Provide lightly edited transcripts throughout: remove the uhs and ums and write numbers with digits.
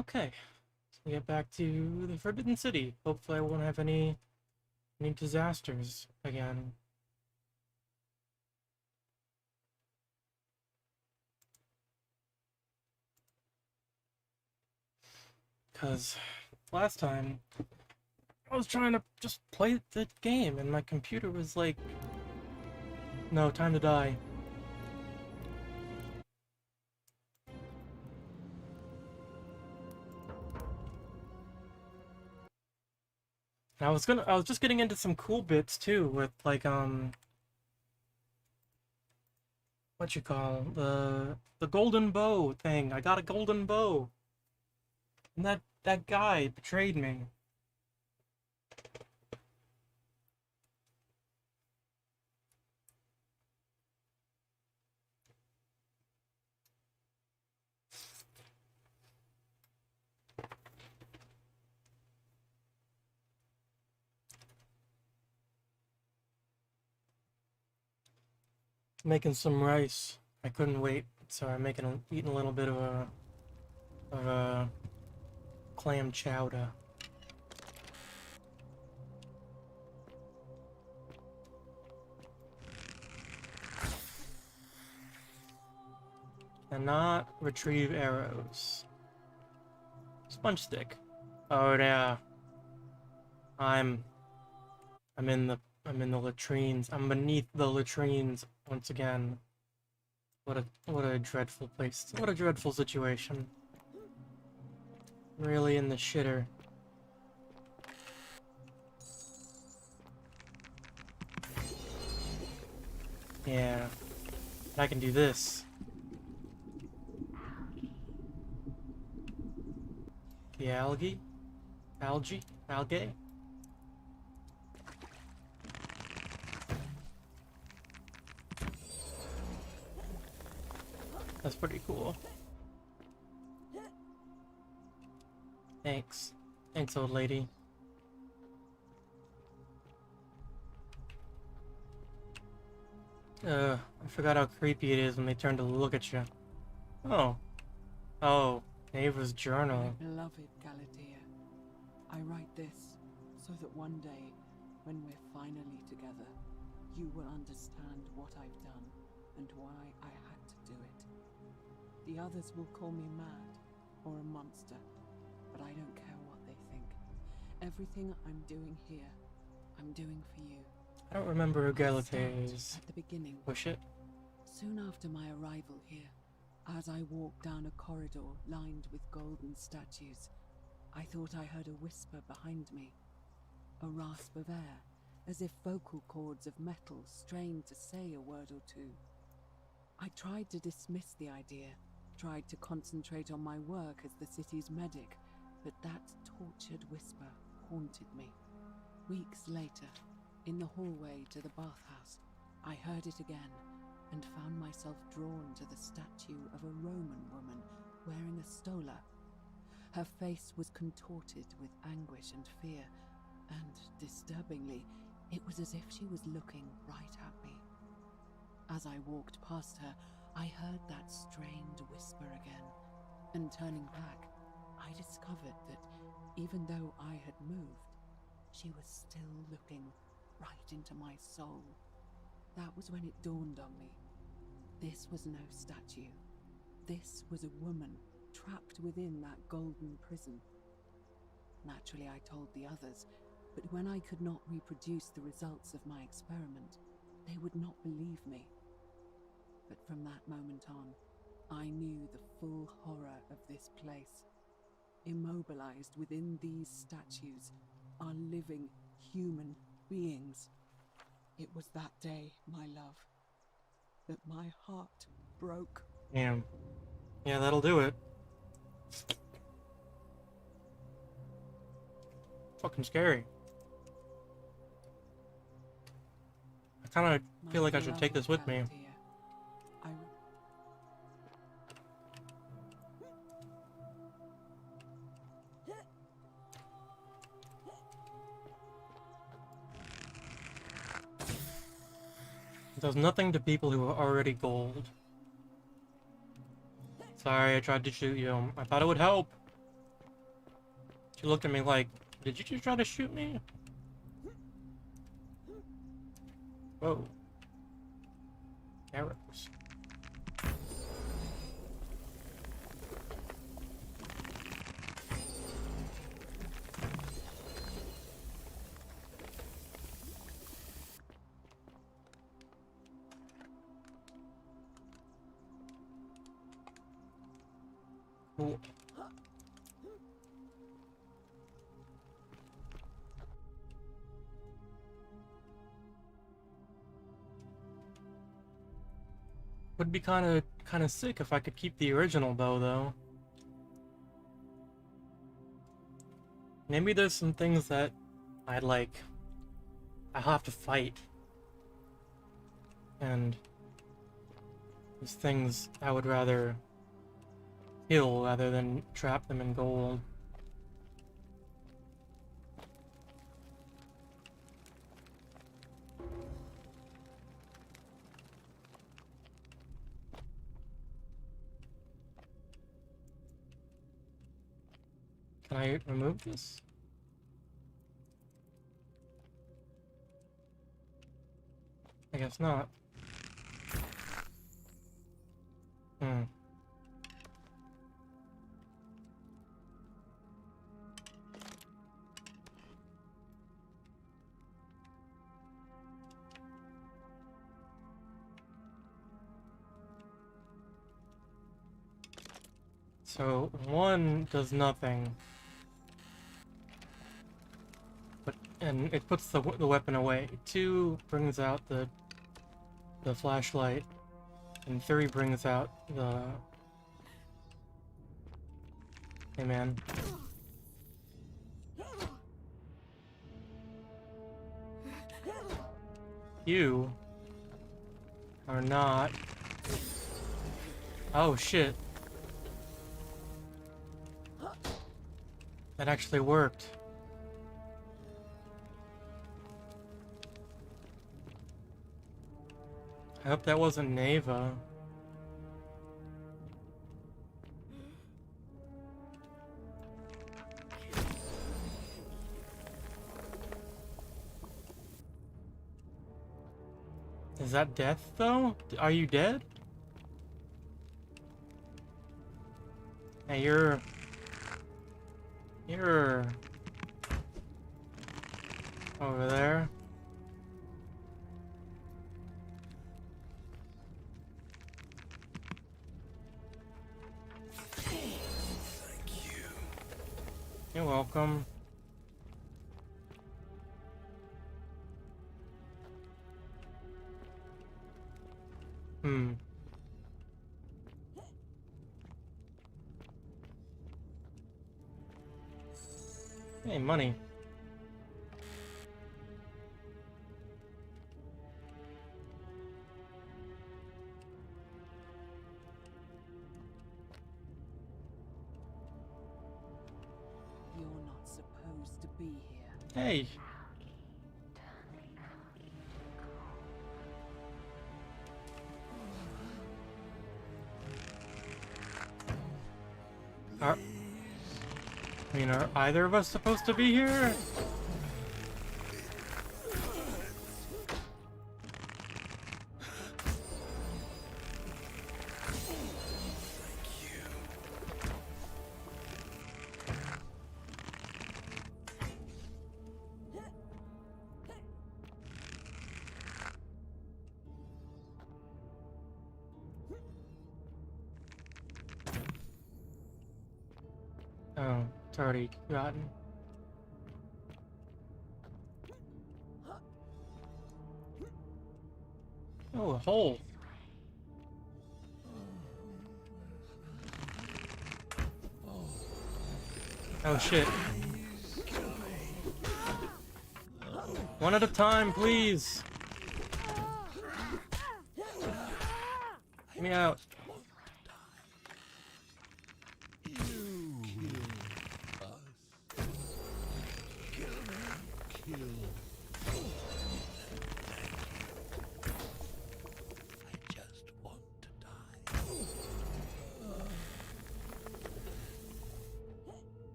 Okay, so we get back to the Forbidden City. Hopefully I won't have any disasters again. Because last time I was trying to just play the game and my computer was like, no, time to die. And I was just getting into some cool bits too with like, what you call, the golden bow thing. I got a golden bow. And that guy betrayed me. Making some rice. I couldn't wait, so I'm eating a little bit of a clam chowder. And not retrieve arrows. Sponge stick. Oh yeah. I'm I'm in the latrines. I'm beneath the latrines once again. What a dreadful place. What a dreadful situation. Really in the shitter. Yeah. I can do this. The algae? Algae? That's pretty cool. Thanks. Thanks, old lady. I forgot how creepy it is when they turn to look at you. Oh. Oh. Ava's journal. My beloved Galatea, I write this so that one day, when we're finally together, you will understand what I've done and why I had to do it. The others will call me mad or a monster, but I don't care what they think. Everything I'm doing here, I'm doing for you. I don't remember who Galatea is. At the beginning. Push it. Soon after my arrival here, as I walked down a corridor lined with golden statues, I thought I heard a whisper behind me. A rasp of air, as if vocal cords of metal strained to say a word or two. I tried to dismiss the idea, tried to concentrate on my work as the city's medic, but that tortured whisper haunted me. Weeks later, in the hallway to the bathhouse, I heard it again and found myself drawn to the statue of a Roman woman wearing a stola. Her face was contorted with anguish and fear, and, disturbingly, it was as if she was looking right at me. As I walked past her, I heard that strained whisper again, and turning back, I discovered that even though I had moved, she was still looking right into my soul. That was when it dawned on me. This was no statue. This was a woman trapped within that golden prison. Naturally, I told the others, but when I could not reproduce the results of my experiment, they would not believe me. But from that moment on, I knew the full horror of this place. Immobilized within these statues are living human beings. It was that day, my love, that my heart broke. Damn. Yeah, that'll do it. Fucking scary. I kind of feel like I should take this with me. It does nothing to people who are already gold. Sorry, I tried to shoot you. I thought it would help. She looked at me like, did you just try to shoot me? Whoa. Arrows. Cool. Would be kind of sick if I could keep the original bow though. Maybe there's some things that I'd like. I'll have to fight, and there's things I would rather kill rather than trap them in gold. Can I remove this? I guess not. Hmm. So, one does nothing. And it puts the weapon away. 2 brings out the flashlight, and 3 brings out the. Hey man. You are not. Oh shit. That actually worked. I hope that wasn't Neva. Is that death though? Are you dead? Hey, you're over there. Thank you. You're welcome. Hmm. Hey, money. You're not supposed to be here. Hey. Are, I mean, are either of us supposed to be here? Oh, it's already gotten. Oh, a hole. Oh shit. One at a time, please. Get me out.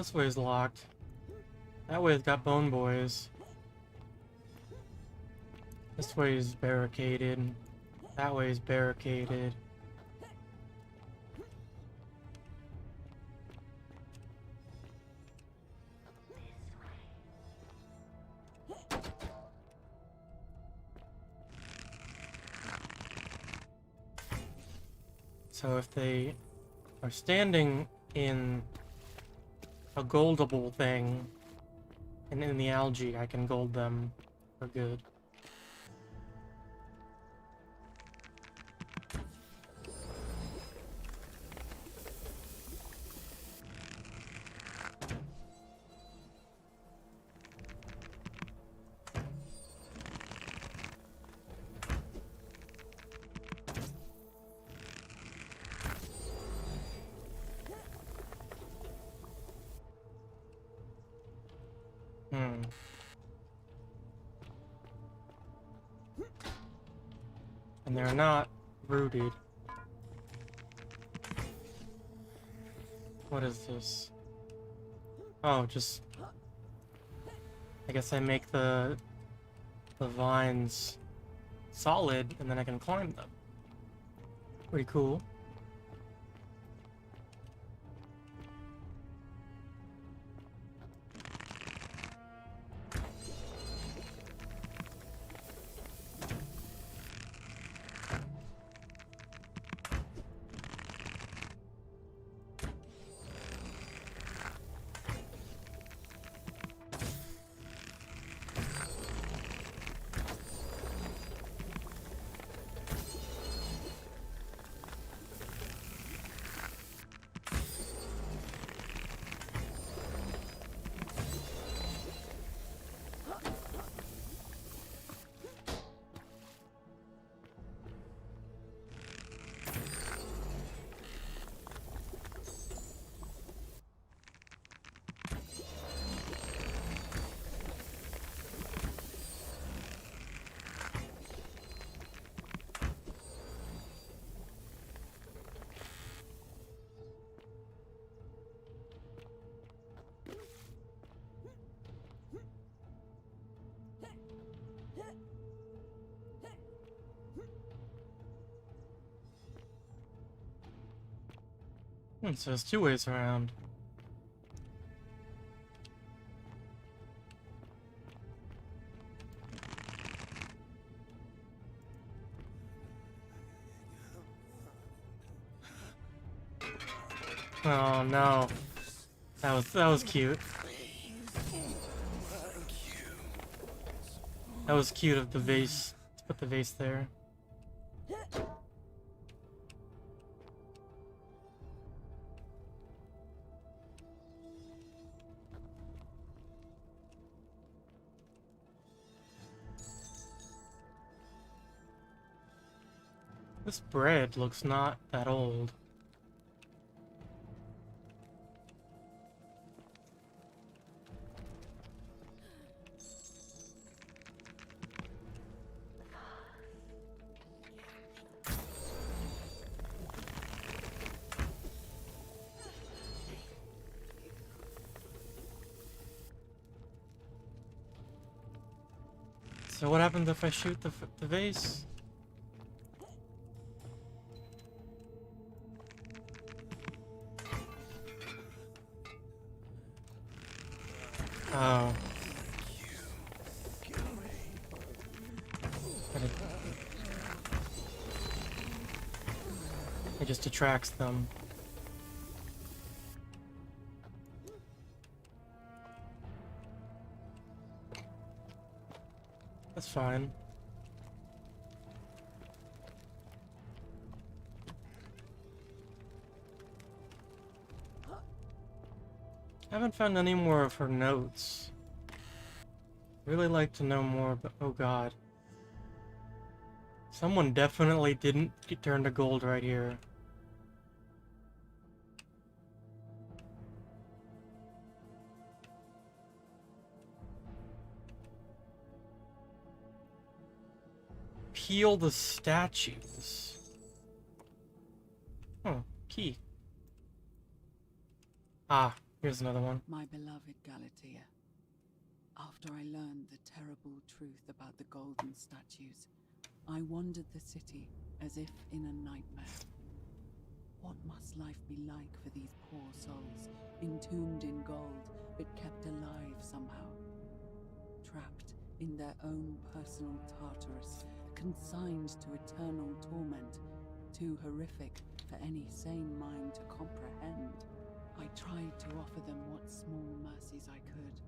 this way's locked. That way's got bone boys. This way's barricaded. That way's barricaded. So if they are standing in a goldable thing, and in the algae, I can gold them for good. And they're not rooted. What is this? Oh, just... I guess I make the vines solid, and then I can climb them. Pretty cool. So there's two ways around. Oh no. That was cute. That was cute of the vase. Let's put the vase there. This bread looks not that old. So what happens if I shoot the vase? Oh. It just attracts them. That's fine. I haven't found any more of her notes. Really like to know more, but oh god. Someone definitely didn't get turned to gold right here. Peel the statues. Oh, key. Ah, Here's another one. My beloved Galatea, after I learned the terrible truth about the golden statues, I wandered the city as if in a nightmare. What must life be like for these poor souls, entombed in gold, but kept alive somehow? Trapped in their own personal Tartarus, consigned to eternal torment, too horrific for any sane mind to comprehend. I tried to offer them what small mercies I could.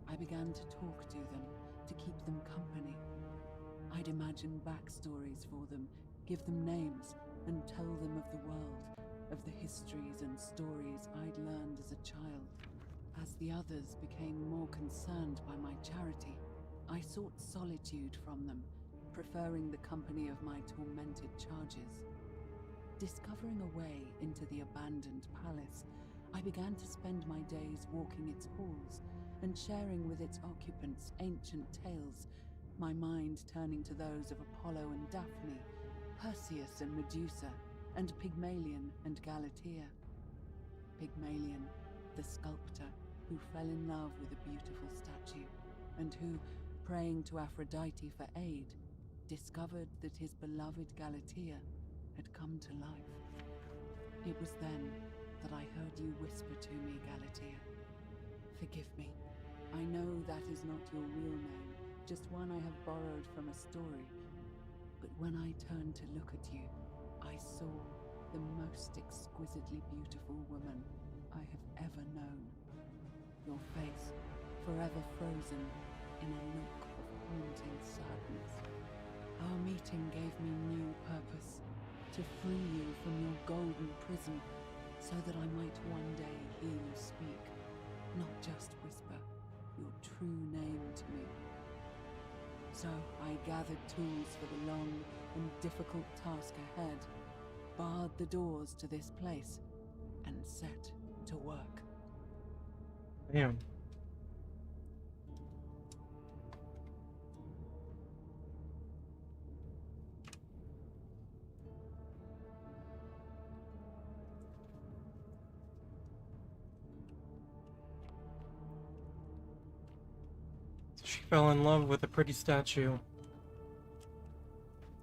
I began to talk to them, to keep them company. I'd imagine backstories for them, give them names, and tell them of the world, of the histories and stories I'd learned as a child. As the others became more concerned by my charity, I sought solitude from them, preferring the company of my tormented charges. Discovering a way into the abandoned palace, I began to spend my days walking its halls and sharing with its occupants ancient tales, my mind turning to those of Apollo and Daphne, Perseus and Medusa, and Pygmalion and Galatea. Pygmalion, the sculptor who fell in love with a beautiful statue, and who, praying to Aphrodite for aid, discovered that his beloved Galatea had come to life. It was then that I heard you whisper to me, Galatea. Forgive me. I know that is not your real name, just one I have borrowed from a story. But when I turned to look at you, I saw the most exquisitely beautiful woman I have ever known. Your face, forever frozen in a look of haunting sadness. Our meeting gave me new purpose, to free you from your golden prison, so that I might one day hear you speak, not just whisper your true name to me. So I gathered tools for the long and difficult task ahead, barred the doors to this place, and set to work. Damn. She fell in love with a pretty statue.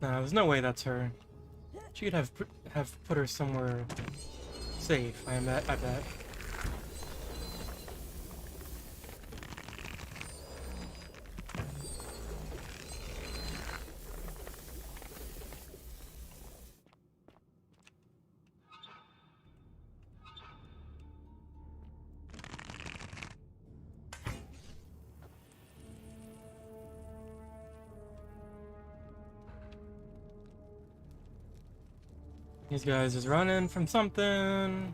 Nah, there's no way that's her. She could have put her somewhere safe. I bet. These guys is running from something.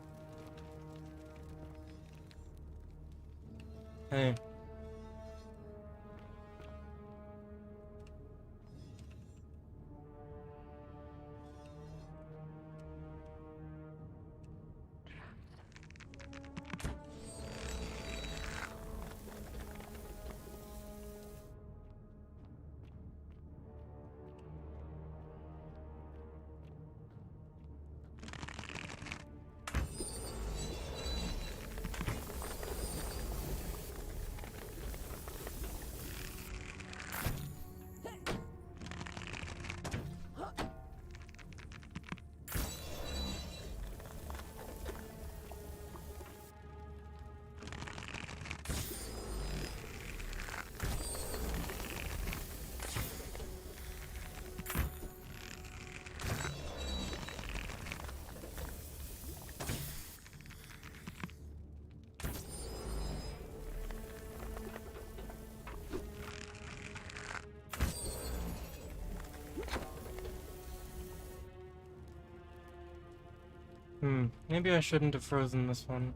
Hey. Maybe I shouldn't have frozen this one.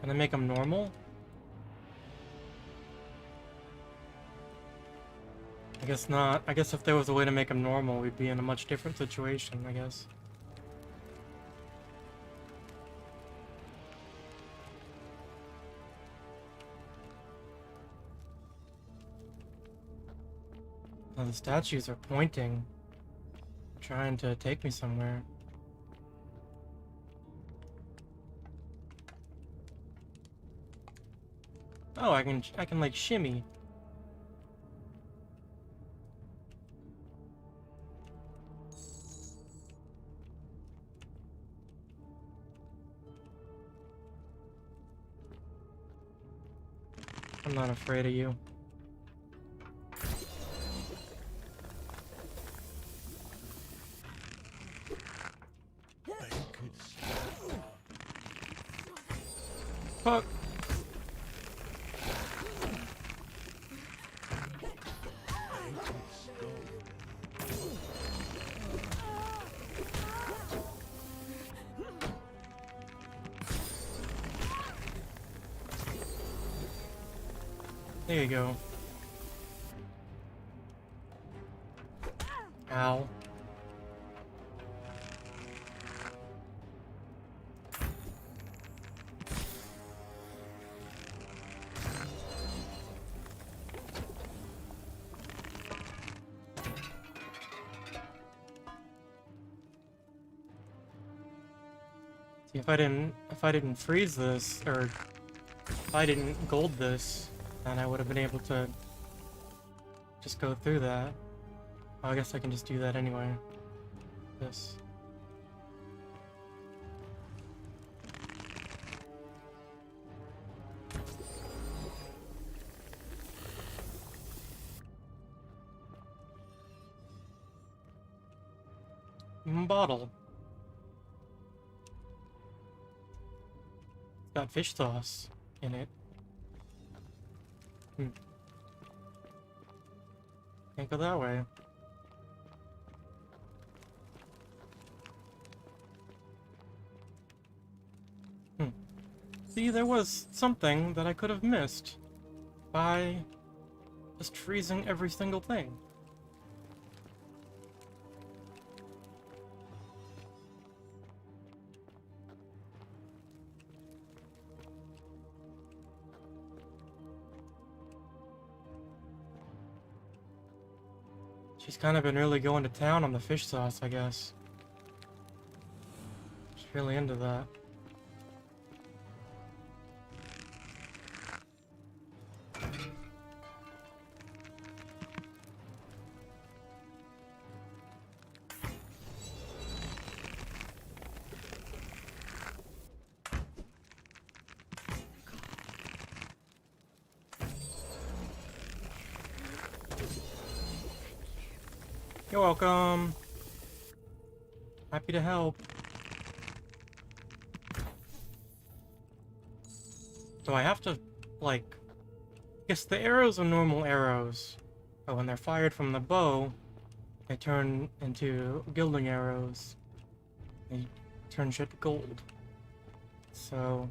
Can I make them normal? I guess not. I guess if there was a way to make them normal, we'd be in a much different situation, I guess. Oh, the statues are pointing, trying to take me somewhere. Oh, I can like shimmy. I'm not afraid of you. I could stop. Fuck. I could stop. There you go. Ow. See, if I didn't freeze this, or if I didn't gold this, then I would have been able to just go through that. Oh, I guess I can just do that anyway. This. Bottle. It's got fish sauce in it. Can't go that way. See, there was something that I could have missed by just freezing every single thing. She's kind of been really going to town on the fish sauce, I guess. She's really into that. You're welcome. Happy to help. Do I have to, like... Guess the arrows are normal arrows, but when they're fired from the bow, they turn into gilding arrows. They turn shit to gold. So...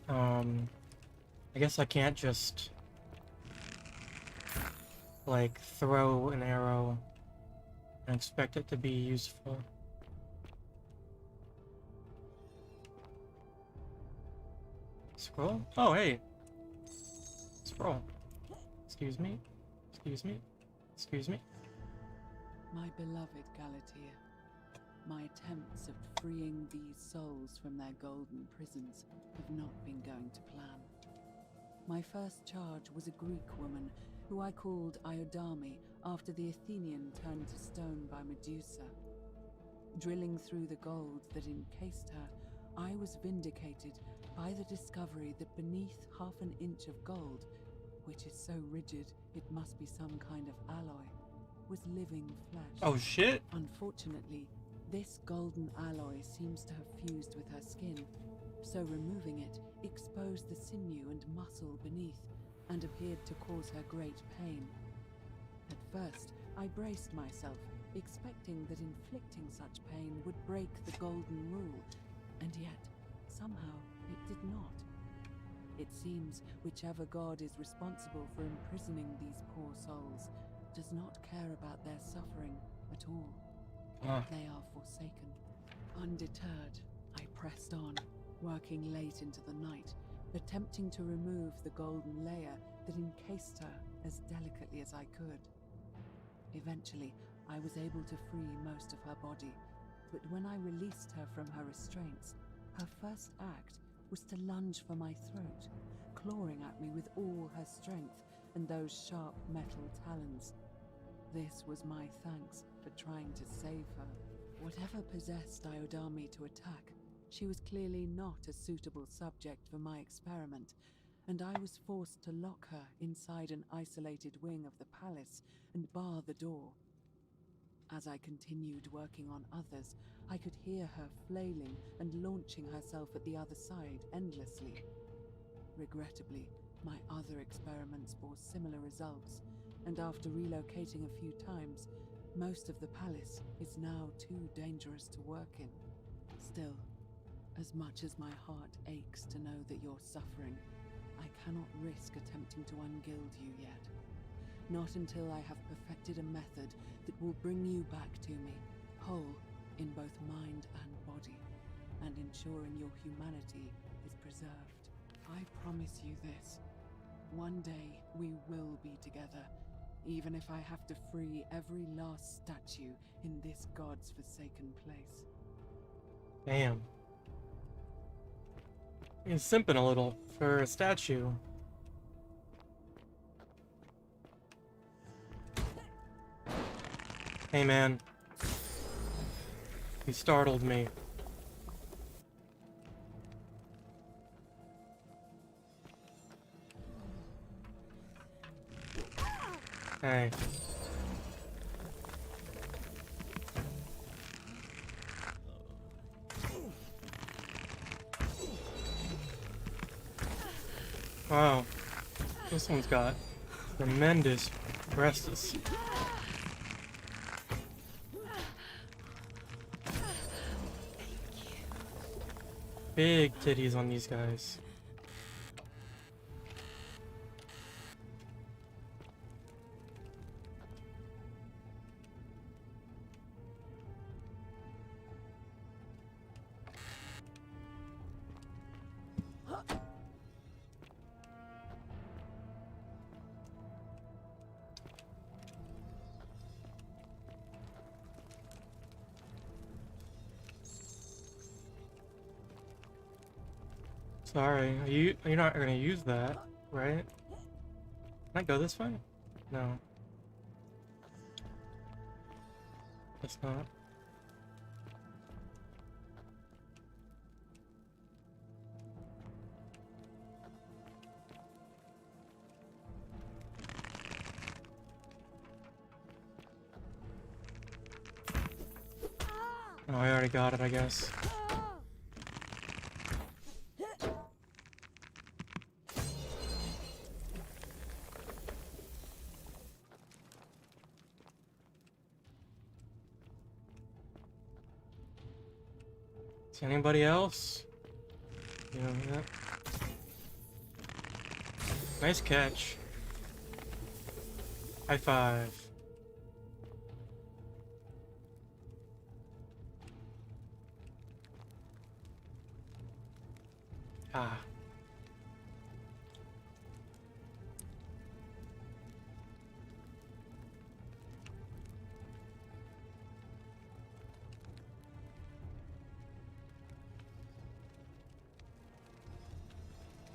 I guess I can't just, like, throw an arrow and expect it to be useful. Scroll? Oh, hey! Scroll. Excuse me? Excuse me? Excuse me? My beloved Galatea, my attempts at freeing these souls from their golden prisons have not been going to plan. My first charge was a Greek woman who I called Iodame after the Athenian turned to stone by Medusa. Drilling through the gold that encased her, I was vindicated by the discovery that beneath half an inch of gold, which is so rigid it must be some kind of alloy, was living flesh. Oh shit! Unfortunately, this golden alloy seems to have fused with her skin, so removing it exposed the sinew and muscle beneath and appeared to cause her great pain. At first, I braced myself, expecting that inflicting such pain would break the golden rule, and yet, somehow, it did not. It seems whichever god is responsible for imprisoning these poor souls does not care about their suffering at all. They are forsaken. Undeterred, I pressed on, working late into the night, attempting to remove the golden layer that encased her as delicately as I could. Eventually, I was able to free most of her body, but when I released her from her restraints, her first act was to lunge for my throat, clawing at me with all her strength and those sharp metal talons. This was my thanks for trying to save her. Whatever possessed Diodami to attack, she was clearly not a suitable subject for my experiment, and I was forced to lock her inside an isolated wing of the palace and bar the door. As I continued working on others, I could hear her flailing and launching herself at the other side endlessly. Regrettably, my other experiments bore similar results, and after relocating a few times, most of the palace is now too dangerous to work in. Still, as much as my heart aches to know that you're suffering, I cannot risk attempting to ungild you yet. Not until I have perfected a method that will bring you back to me, whole in both mind and body, and ensuring your humanity is preserved. I promise you this. One day we will be together, even if I have to free every last statue in this god's forsaken place. Damn. He's simping a little for a statue. Hey man. You startled me. Hey. Wow. This one's got tremendous breasts. Big titties on these guys. Sorry, you're not gonna use that, right? Can I go this way? No. It's not. Oh, I already got it, I guess. Is anybody else? Yeah. Nice catch. High five. Ah.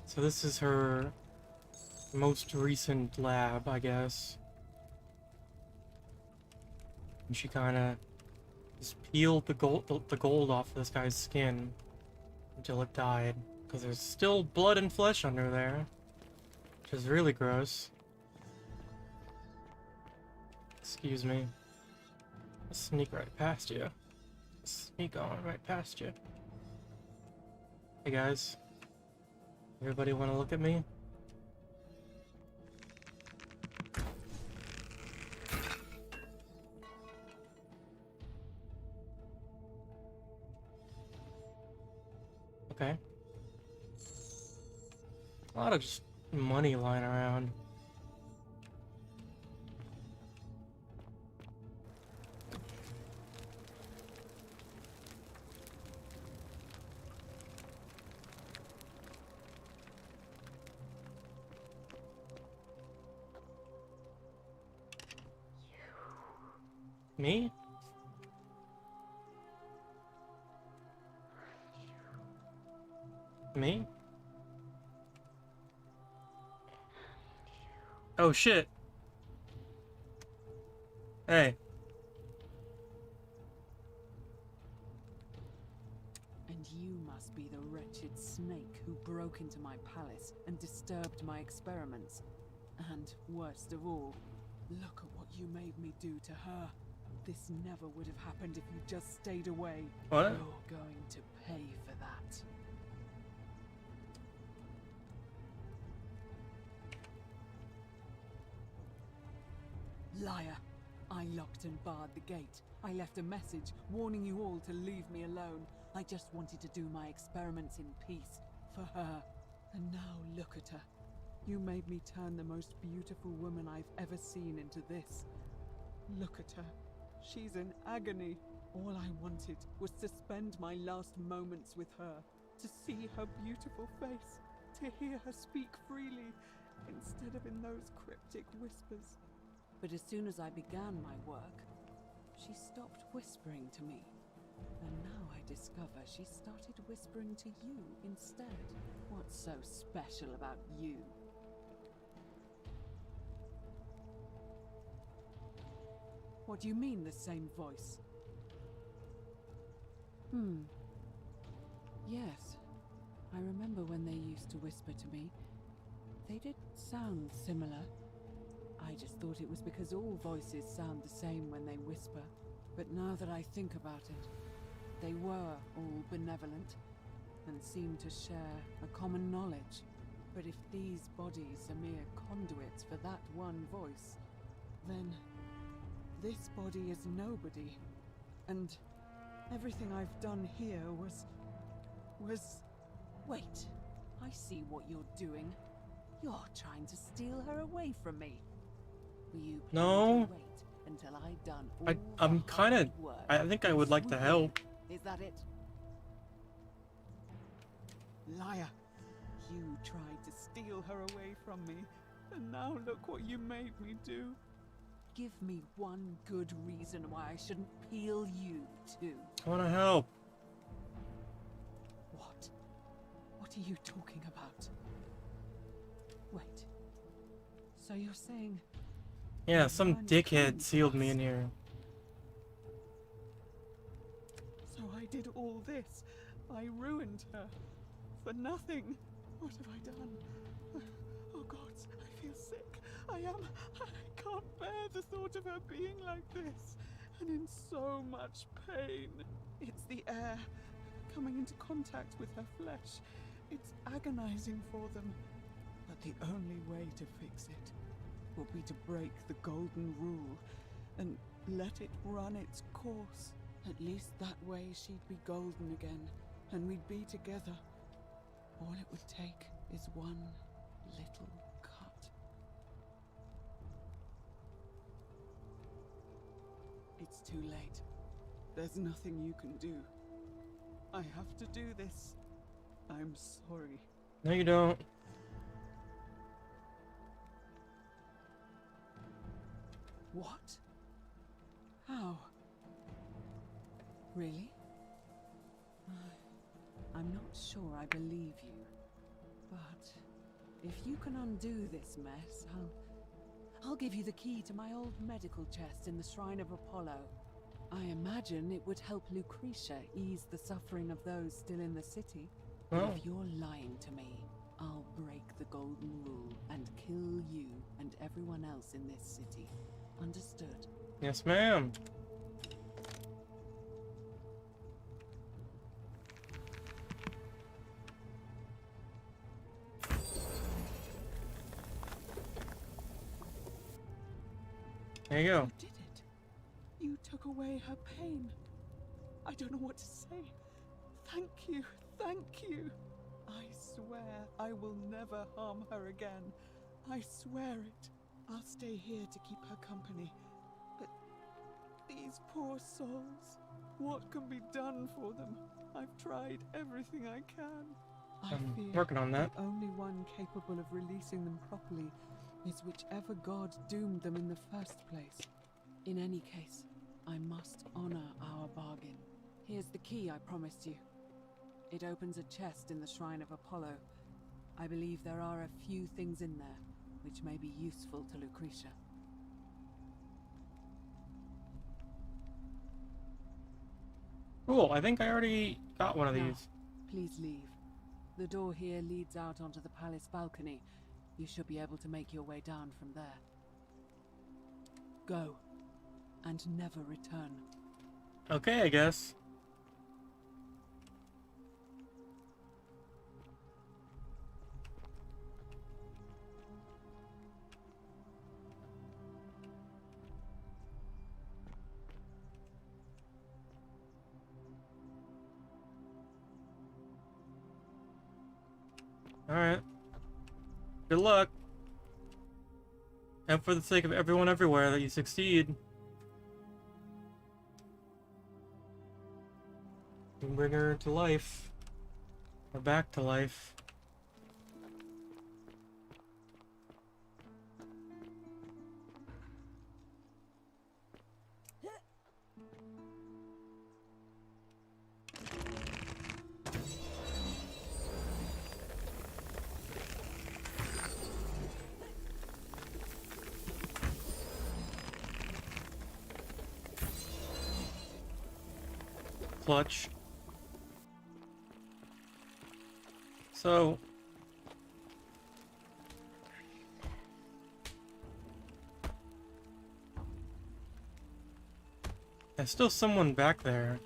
So this is her most recent lab, I guess. And she kind of just peeled the gold off this guy's skin until it died, because there's still blood and flesh under there, which is really gross. Excuse me. I'll sneak right past you. Sneak on right past you. Hey guys. Everybody want to look at me? Okay. A lot of just money lying around. Me? Me? Oh shit. Hey. And you must be the wretched snake who broke into my palace and disturbed my experiments. And worst of all, look at what you made me do to her. This never would have happened if you just stayed away. What? You're going to pay for that. Liar! I locked and barred the gate. I left a message warning you all to leave me alone. I just wanted to do my experiments in peace, for her. And now look at her. You made me turn the most beautiful woman I've ever seen into this. Look at her. She's in agony. All I wanted was to spend my last moments with her, to see her beautiful face, to hear her speak freely, instead of in those cryptic whispers. But as soon as I began my work, she stopped whispering to me. And now I discover she started whispering to you instead. What's so special about you? What do you mean, the same voice? Yes. I remember when they used to whisper to me. They did sound similar. I just thought it was because all voices sound the same when they whisper. But now that I think about it, they were all benevolent and seemed to share a common knowledge. But if these bodies are mere conduits for that one voice, then this body is nobody. And everything I've done here was... Wait, I see what you're doing. You're trying to steal her away from me. Were you planning to wait until I'd done all I'm kind of... I think I would like to help. Is that it? Liar! You tried to steal her away from me, and now look what you made me do. Give me one good reason why I shouldn't peel you too. I want to help. What? What are you talking about? Wait. So you're saying... Yeah, some dickhead sealed me in here. So I did all this. I ruined her. For nothing. What have I done? Oh God, I feel sick. I can't bear the thought of her being like this. And in so much pain. It's the air. Coming into contact with her flesh. It's agonizing for them. But the only way to fix it will be to break the golden rule and let it run its course. At least that way she'd be golden again, and we'd be together. All it would take is one little cut. It's too late. There's nothing you can do. I have to do this. I'm sorry. No, you don't. What? How? Really? I'm not sure I believe you. But if you can undo this mess, I'll give you the key to my old medical chest in the Shrine of Apollo. I imagine it would help Lucretia ease the suffering of those still in the city. Oh. If you're lying to me, I'll break the golden rule and kill you and everyone else in this city. Understood? Yes, ma'am. There you go. You did it. You took away her pain. I don't know what to say. Thank you. Thank you. I swear I will never harm her again. I swear it. I'll stay here to keep her company. But these poor souls, what can be done for them? I've tried everything I can. I I'm fear working on that. the only one capable of releasing them properly is whichever god doomed them in the first place. In any case, I must honor our bargain. Here's the key I promised you. It opens a chest in the Shrine of Apollo. I believe there are a few things in there which may be useful to Lucretia. Cool, I think I already got one of Now, these. please leave. The door here leads out onto the palace balcony. You should be able to make your way down from there. Go, and never return. Okay, I guess. Alright. Good luck. And for the sake of everyone everywhere, that you succeed. You can bring her to life. Or back to life. Clutch. So there's still someone back there.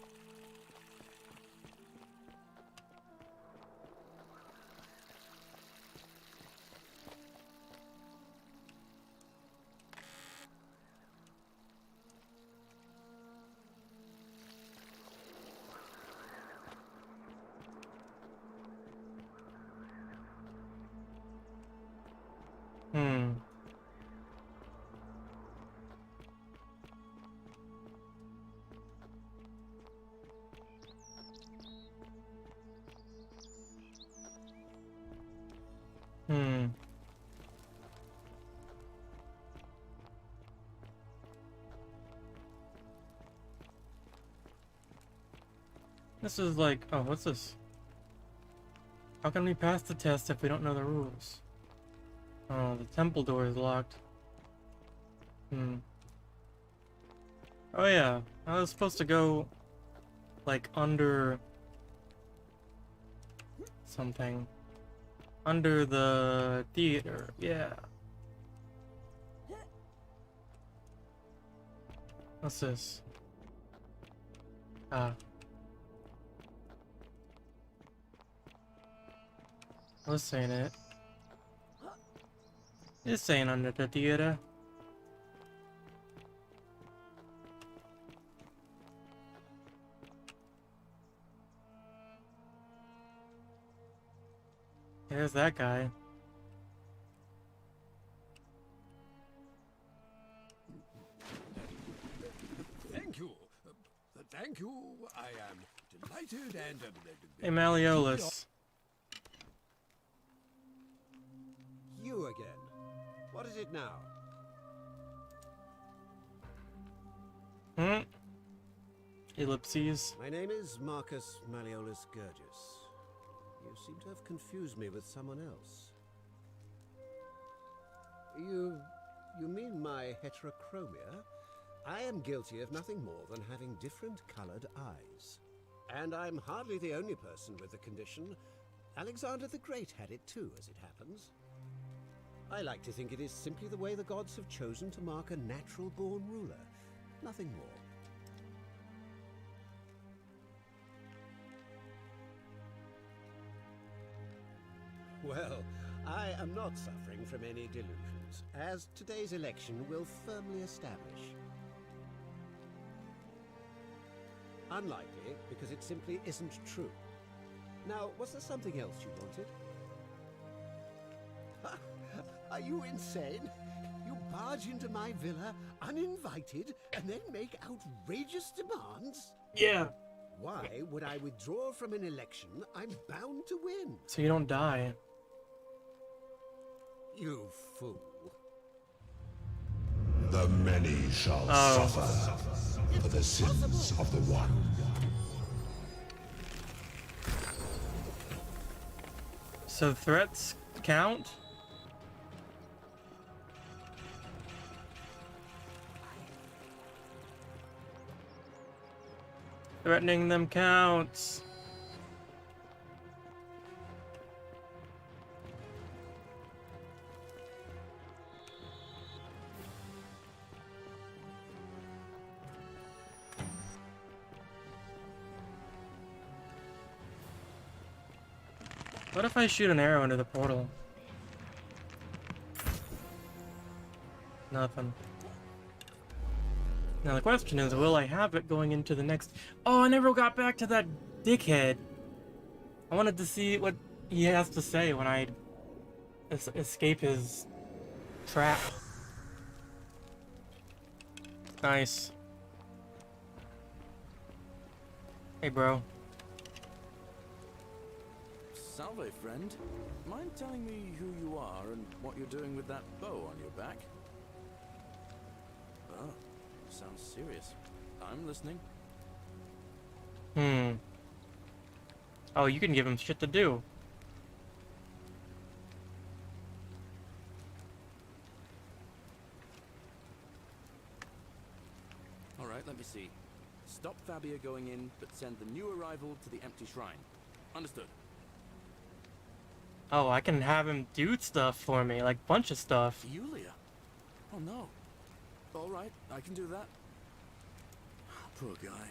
Hmm. Hmm. This is like, oh, what's this? How can we pass the test if we don't know the rules? Oh, the temple door is locked. Hmm. Oh yeah, I was supposed to go, like, under something. Under the theater, yeah. What's this? Ah. This ain't it. This ain't under the theater. There's that guy. Thank you. Thank you. I am delighted and... Hey, Malleolus. You again. What is it now? Hmm? Ellipses. My name is Marcus Malleolus Gurgis. You seem to have confused me with someone else. You mean my heterochromia? I am guilty of nothing more than having different colored eyes. And I'm hardly the only person with the condition. Alexander the Great had it too, as it happens. I like to think it is simply the way the gods have chosen to mark a natural-born ruler. Nothing more. Well, I am not suffering from any delusions, as today's election will firmly establish. Unlikely, because it simply isn't true. Now, was there something else you wanted? Are you insane? You barge into my villa uninvited and then make outrageous demands? Yeah. Why would I withdraw from an election I'm bound to win? So you don't die. You fool. The many shall suffer for the sins of the one. So threats count? Threatening them counts. What if I shoot an arrow into the portal? Nothing. Now the question is, will I have it going into the next... Oh, I never got back to that dickhead. I wanted to see what he has to say when I escape his trap. Nice. Hey, bro. Salve, friend. Mind telling me who you are and what you're doing with that bow on your back? Oh, sounds serious. I'm listening. Oh, you can give him shit to do. Alright, let me see. Stop Fabia going in, but send the new arrival to the empty shrine. Understood. Oh, I can have him do stuff for me, like bunch of stuff. Yulia? Oh no. Alright, I can do that. Poor guy.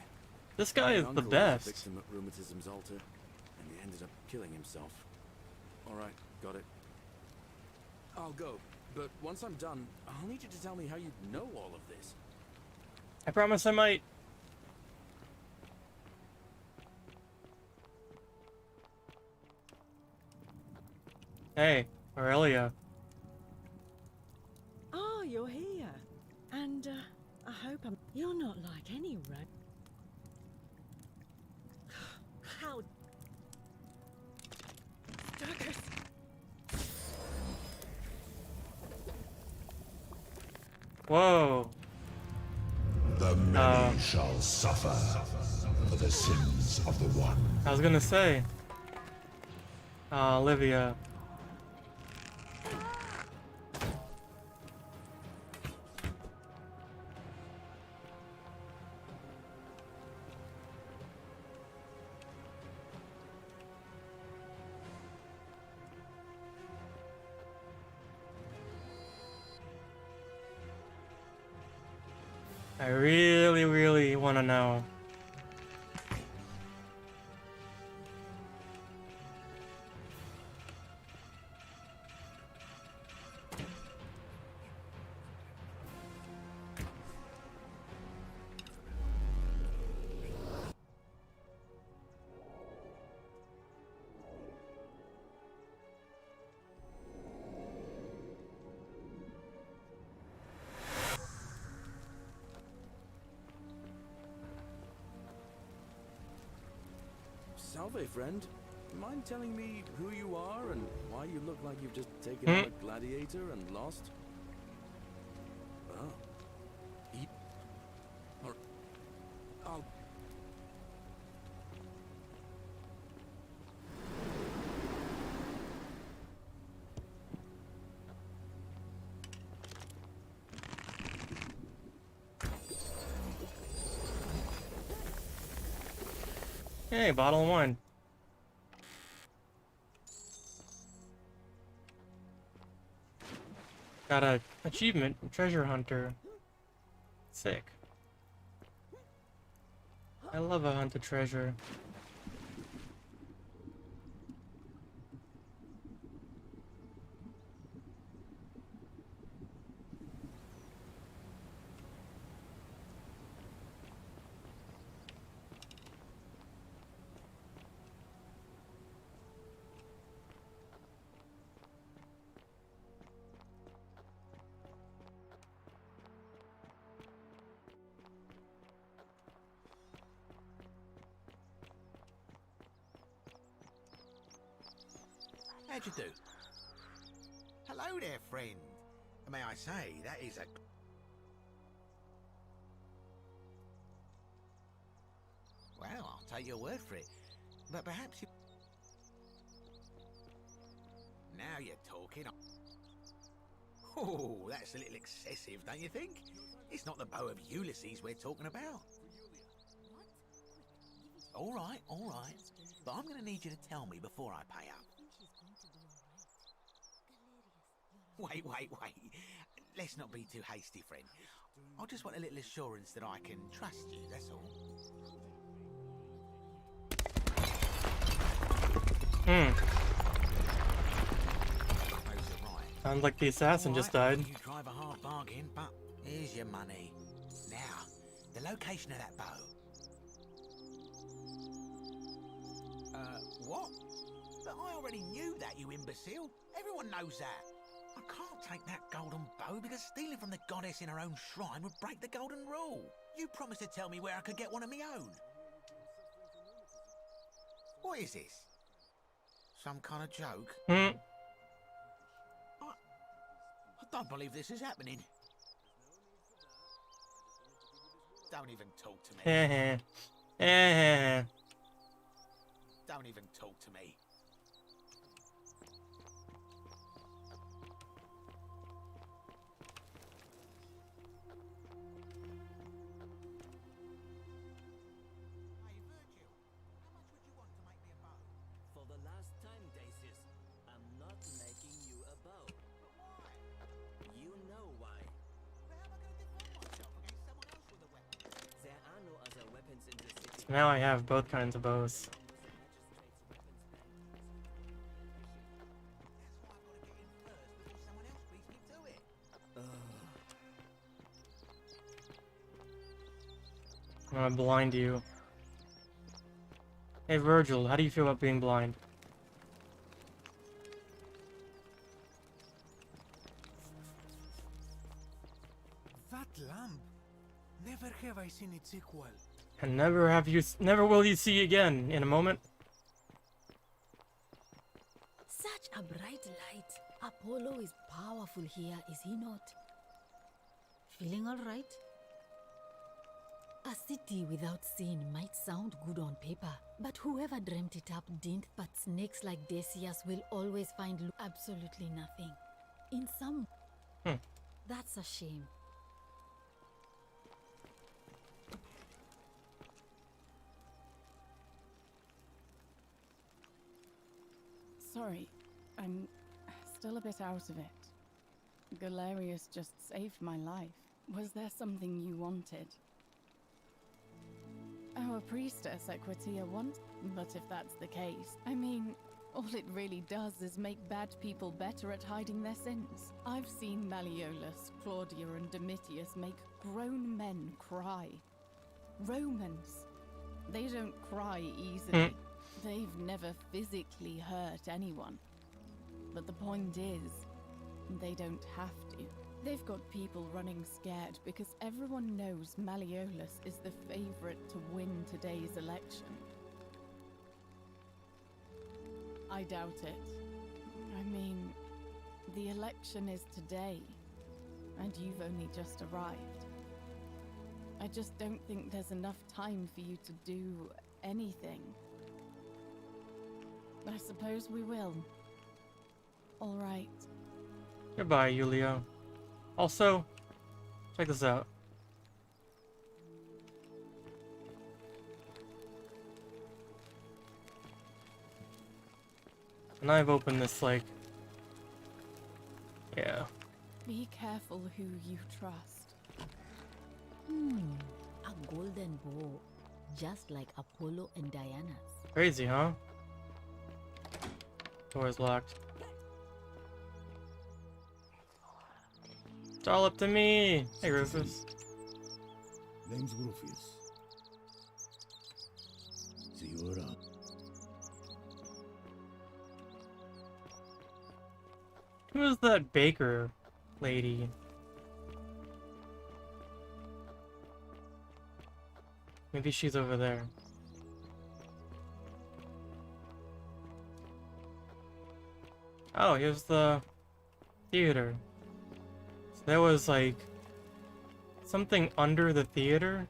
This guy is My the uncle was a best. victim at rheumatism's altar, and he ended up killing himself. Alright, got it. I'll go, but once I'm done, I'll need you to tell me how you know all of this. I promise I might. Hey, Aurelia. Oh, you're here. And, I hope You're not like any road. How... Daggers. Whoa. The many shall suffer for the sins of the one. I was gonna say. Olivia. I really, really want to know. Salve, friend. Mind telling me who you are and why you look like you've just taken on a gladiator and lost? Oh. Or... I'll... Hey, bottle of wine. Got a achievement, treasure hunter. Sick. I love a hunted treasure. How'd you do? Hello there, friend. May I say, that is a... take your word for it. But perhaps you... Now you're talking. Oh, that's a little excessive, don't you think? It's not the bow of Ulysses we're talking about. All right. But I'm going to need you to tell me before I pay up. Wait. Let's not be too hasty, friend. I just want a little assurance that I can trust you, that's all. Sounds like the assassin just died. You drive a hard bargain, but here's your money. Now, the location of that bow. What? But I already knew that, you imbecile. Everyone knows that. I can't take that golden bow because stealing from the goddess in her own shrine would break the golden rule. You promised to tell me where I could get one of my own. What is this? Some kind of joke? I don't believe this is happening. Don't even talk to me. Don't even talk to me. Hey, Virgil, how much would you want to make me a bow? For the last time, Dacius, I'm not making you a bow. But why? You know why. But how am I going to defend myself against someone else with a weapon? There are no other weapons in the city. Now I have both kinds of bows. I'm gonna blind you. Hey Virgil, how do you feel about being blind? That lamp. Never have I seen its equal. And never will you see again in a moment. Such a bright light. Apollo is powerful here, is he not? Feeling all right? A city without sin might sound good on paper, but whoever dreamt it up didn't. But snakes like Decius will always find absolutely nothing. In some... That's a shame. Sorry, I'm still a bit out of it. Galerius just saved my life. Was there something you wanted? Our priestess, Equitia, wants... But if that's the case, I mean, all it really does is make bad people better at hiding their sins. I've seen Malleolus, Claudia, and Domitius make grown men cry. Romans. They don't cry easily. They've never physically hurt anyone. But the point is, they don't have to. They've got people running scared because everyone knows Malleolus is the favorite to win today's election. I doubt it. I mean, the election is today, and you've only just arrived. I just don't think there's enough time for you to do anything. I suppose we will. All right. Goodbye, Yulia. Also, check this out. And I've opened this, like... Yeah. Be careful who you trust. A golden bow, just like Apollo and Diana's. Crazy, huh? Door's locked. It's all up to me! Hey, Rufus. Name's Rufus. See you around. Who is that baker lady? Maybe she's over there. Oh, here's the theater. So there was like something under the theater.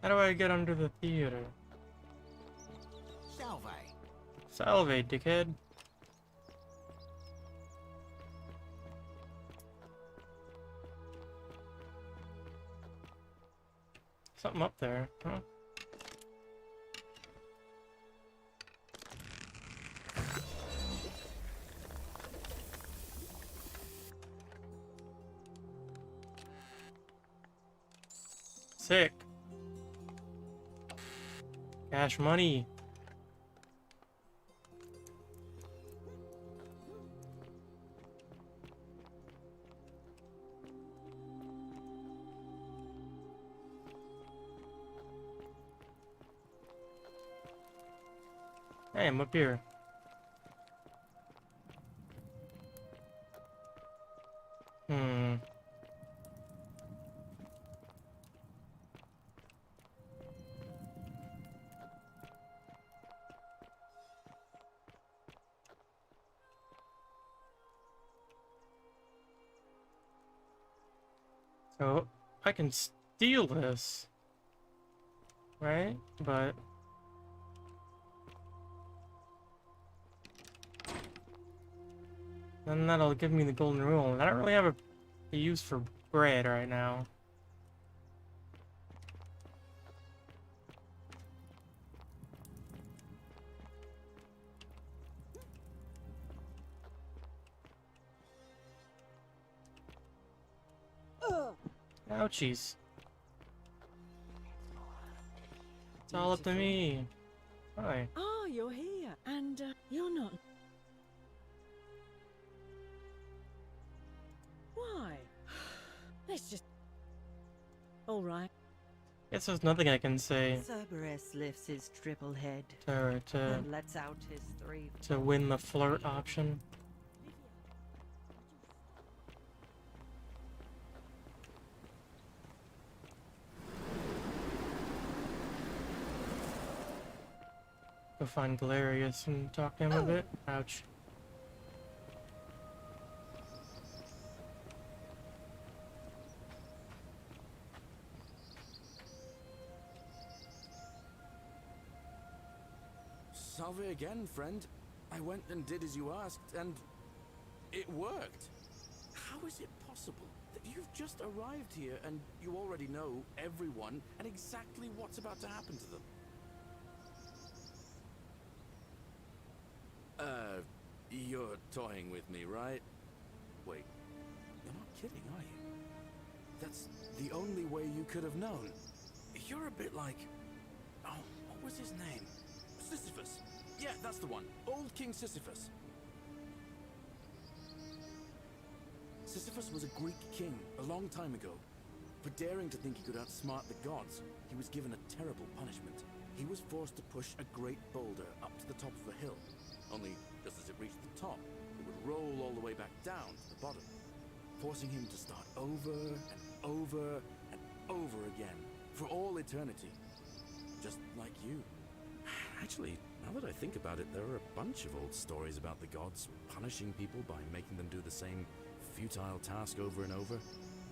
How do I get under the theater? Salve. Salve, dickhead. Something up there, huh? Sick. Cash money. Hey, I'm up here. Hmm. So, I can steal this. Right? But... then that'll give me the golden rule, and I don't really have a use for bread right now. Ouchies. It's all up to me. Hi. Oh, you're here. And you're not... Why? Let's just... All right. Guess there's nothing I can say Cerberus lifts his triple head to and lets out his three... to win the flirt option. Go find Galerius and talk to him a bit. Ouch. Salve again, friend. I went and did as you asked, and it worked. How is it possible that you've just arrived here and you already know everyone and exactly what's about to happen to them? You're toying with me, right? Wait, you're not kidding, are you? That's the only way you could have known. You're a bit like... oh, what was his name? Sisyphus. Yeah, that's the one. Old King Sisyphus. Sisyphus was a Greek king a long time ago. For daring to think he could outsmart the gods, he was given a terrible punishment. He was forced to push a great boulder up to the top of a hill. Only, just as it reached the top, it would roll all the way back down to the bottom, forcing him to start over and over and over again, for all eternity. Just like you. Actually, now that I think about it, there are a bunch of old stories about the gods punishing people by making them do the same futile task over and over.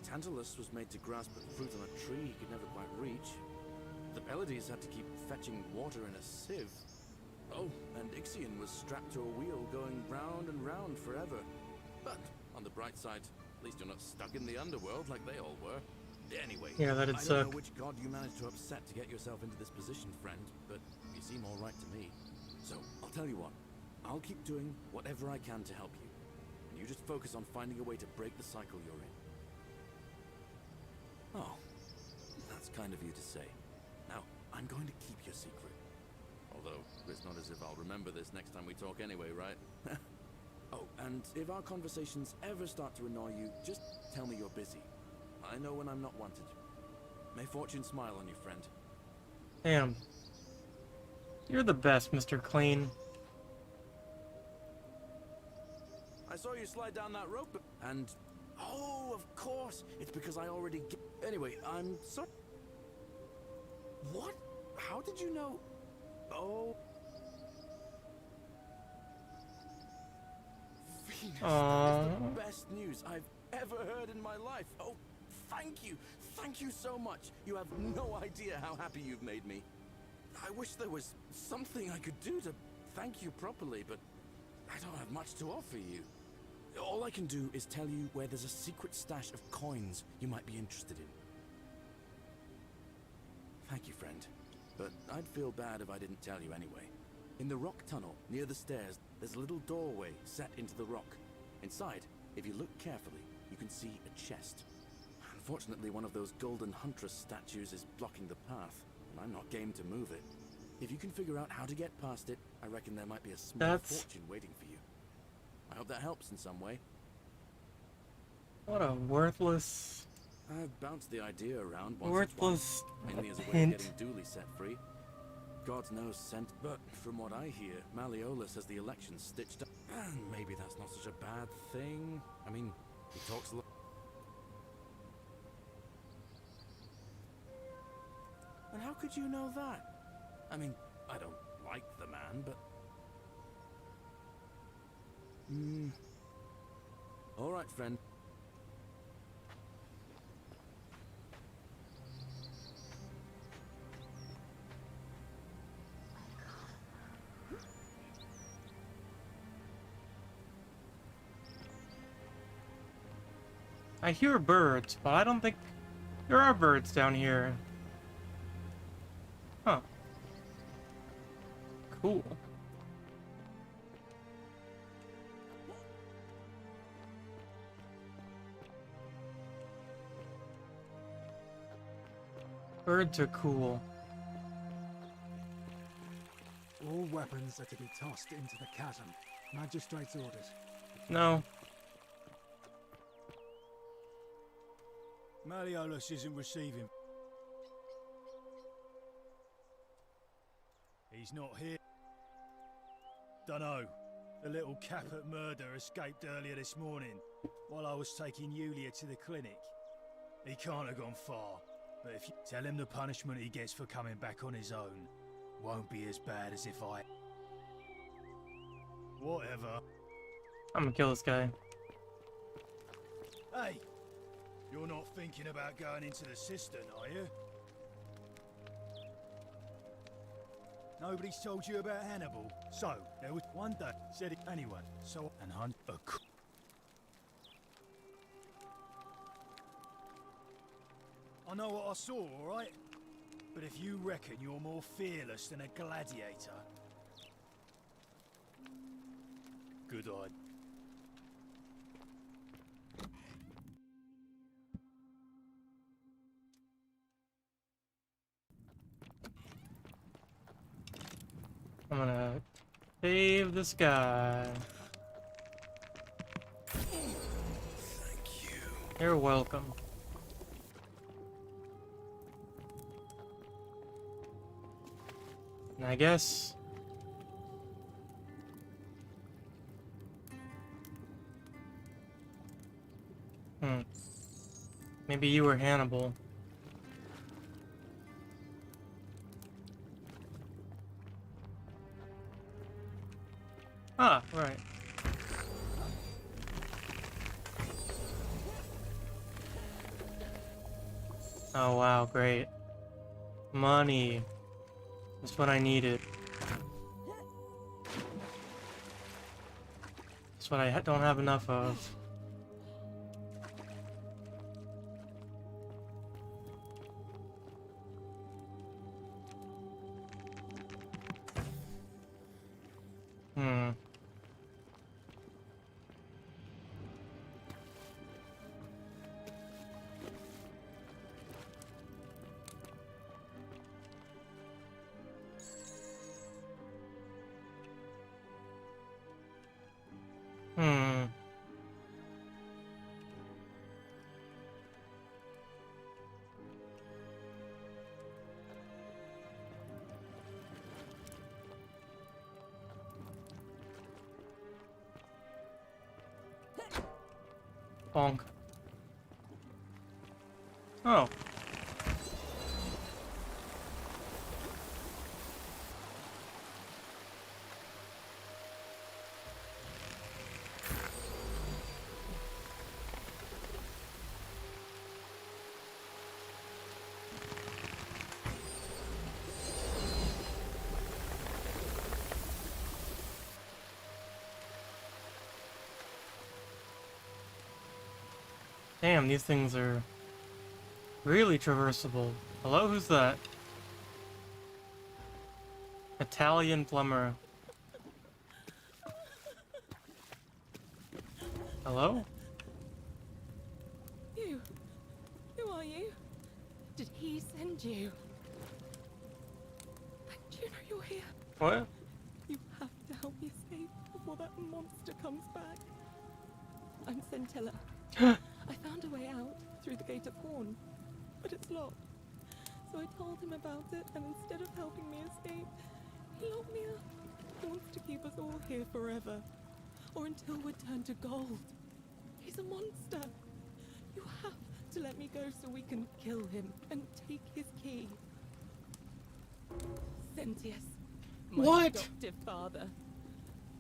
Tantalus was made to grasp a fruit on a tree he could never quite reach. The Pleiades had to keep fetching water in a sieve. Oh, and Ixion was strapped to a wheel going round and round forever. But, on the bright side, at least you're not stuck in the underworld like they all were. Anyway, yeah, that'd I don't suck. know which god you managed to upset to get yourself into this position, friend, but you seem all right to me. So, I'll tell you what. I'll keep doing whatever I can to help you. And you just focus on finding a way to break the cycle you're in. Oh, that's kind of you to say. Now, I'm going to keep your secret. Although, it's not as if I'll remember this next time we talk anyway, right? Oh, and if our conversations ever start to annoy you, just tell me you're busy. I know when I'm not wanted. May fortune smile on you, friend. Damn. You're the best, Mr. Clean. I saw you slide down that rope, and... oh, of course! It's because I already anyway, I'm sorry. What? How did you know? Oh... Venus, that is the best news I've ever heard in my life. Oh, thank you! Thank you so much. You have no idea how happy you've made me. I wish there was something I could do to thank you properly, but I don't have much to offer you. All I can do is tell you where there's a secret stash of coins you might be interested in. Thank you, friend. But I'd feel bad if I didn't tell you anyway. In the rock tunnel, near the stairs, there's a little doorway set into the rock. Inside, if you look carefully, you can see a chest. Unfortunately, one of those golden huntress statues is blocking the path, and I'm not game to move it. If you can figure out how to get past it, I reckon there might be a small fortune waiting for you. I hope that helps in some way. What a worthless... I've bounced the idea around once worthless or twice, mainly as a way of hint. getting Dooley set free. God knows sent, but from what I hear, Malleolus has the election stitched up. And maybe that's not such a bad thing. I mean, he talks a lot. And how could you know that? I mean, I don't like the man, but... All right, friend. I hear birds, but I don't think there are birds down here. Huh. Cool. Birds are cool. All weapons are to be tossed into the chasm. Magistrate's orders. No. Malleolus isn't receiving. He's not here. Dunno. The little Capet murder escaped earlier this morning, while I was taking Yulia to the clinic. He can't have gone far, but if you tell him the punishment he gets for coming back on his own won't be as bad as if I... Whatever. I'm gonna kill this guy. Hey! You're not thinking about going into the cistern, are you? Nobody's told you about Hannibal. So, there was one day, said it anyway, so, and hunt a I know what I saw, alright? But if you reckon you're more fearless than a gladiator... Good idea. I'm gonna save this guy. Thank you. You're welcome. And I guess... Maybe you were Hannibal. Ah, right. Oh wow, great. Money. That's what I needed. That's what I don't have enough of. Bonk. Oh. Damn, these things are really traversable. Hello, who's that? Italian plumber. Hello? You. Who are you? Did he send you? Do you know you're here? What? You have to help me escape before that monster comes back. I'm Scintilla. I found a way out through the Gate of Horn, but it's locked. So I told him about it, and instead of helping me escape, he locked me up. He wants to keep us all here forever, or until we're turned to gold. He's a monster. You have to let me go so we can kill him and take his key. Sentius, my What? adoptive father.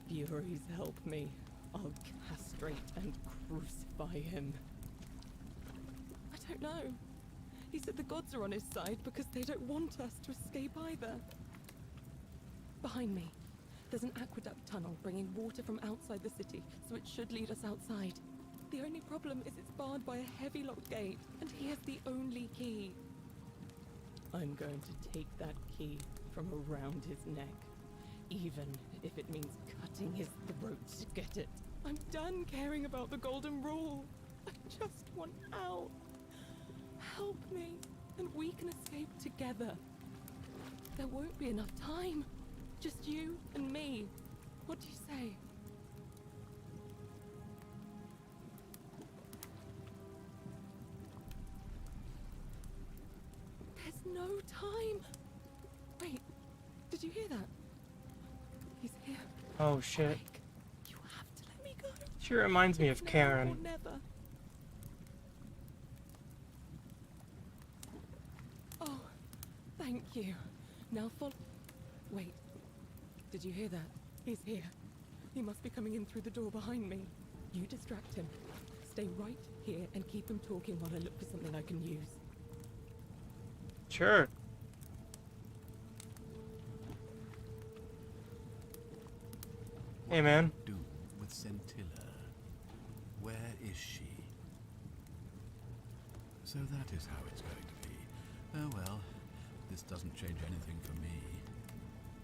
Furies, help me. I'll castrate and crucify him. I don't know. He said the gods are on his side because they don't want us to escape either. Behind me, there's an aqueduct tunnel bringing water from outside the city, so it should lead us outside. The only problem is it's barred by a heavy locked gate, and he has the only key. I'm going to take that key from around his neck, even if it means cutting his throat to get it. I'm done caring about the golden rule. I just want out. Help me, and we can escape together. There won't be enough time. Just you and me. What do you say? There's no time. Wait, did you hear that? He's here. Oh shit. Quick. You have to let me go. She reminds me of Now or Karen. never. Oh, thank you. Now follow. Wait, did you hear that? He's here. He must be coming in through the door behind me. You distract him. Stay right here and keep him talking while I look for something I can use. Sure. Hey, man. Do with Scintilla? Where is she? So that is how it's going to be. Oh well, this doesn't change anything for me.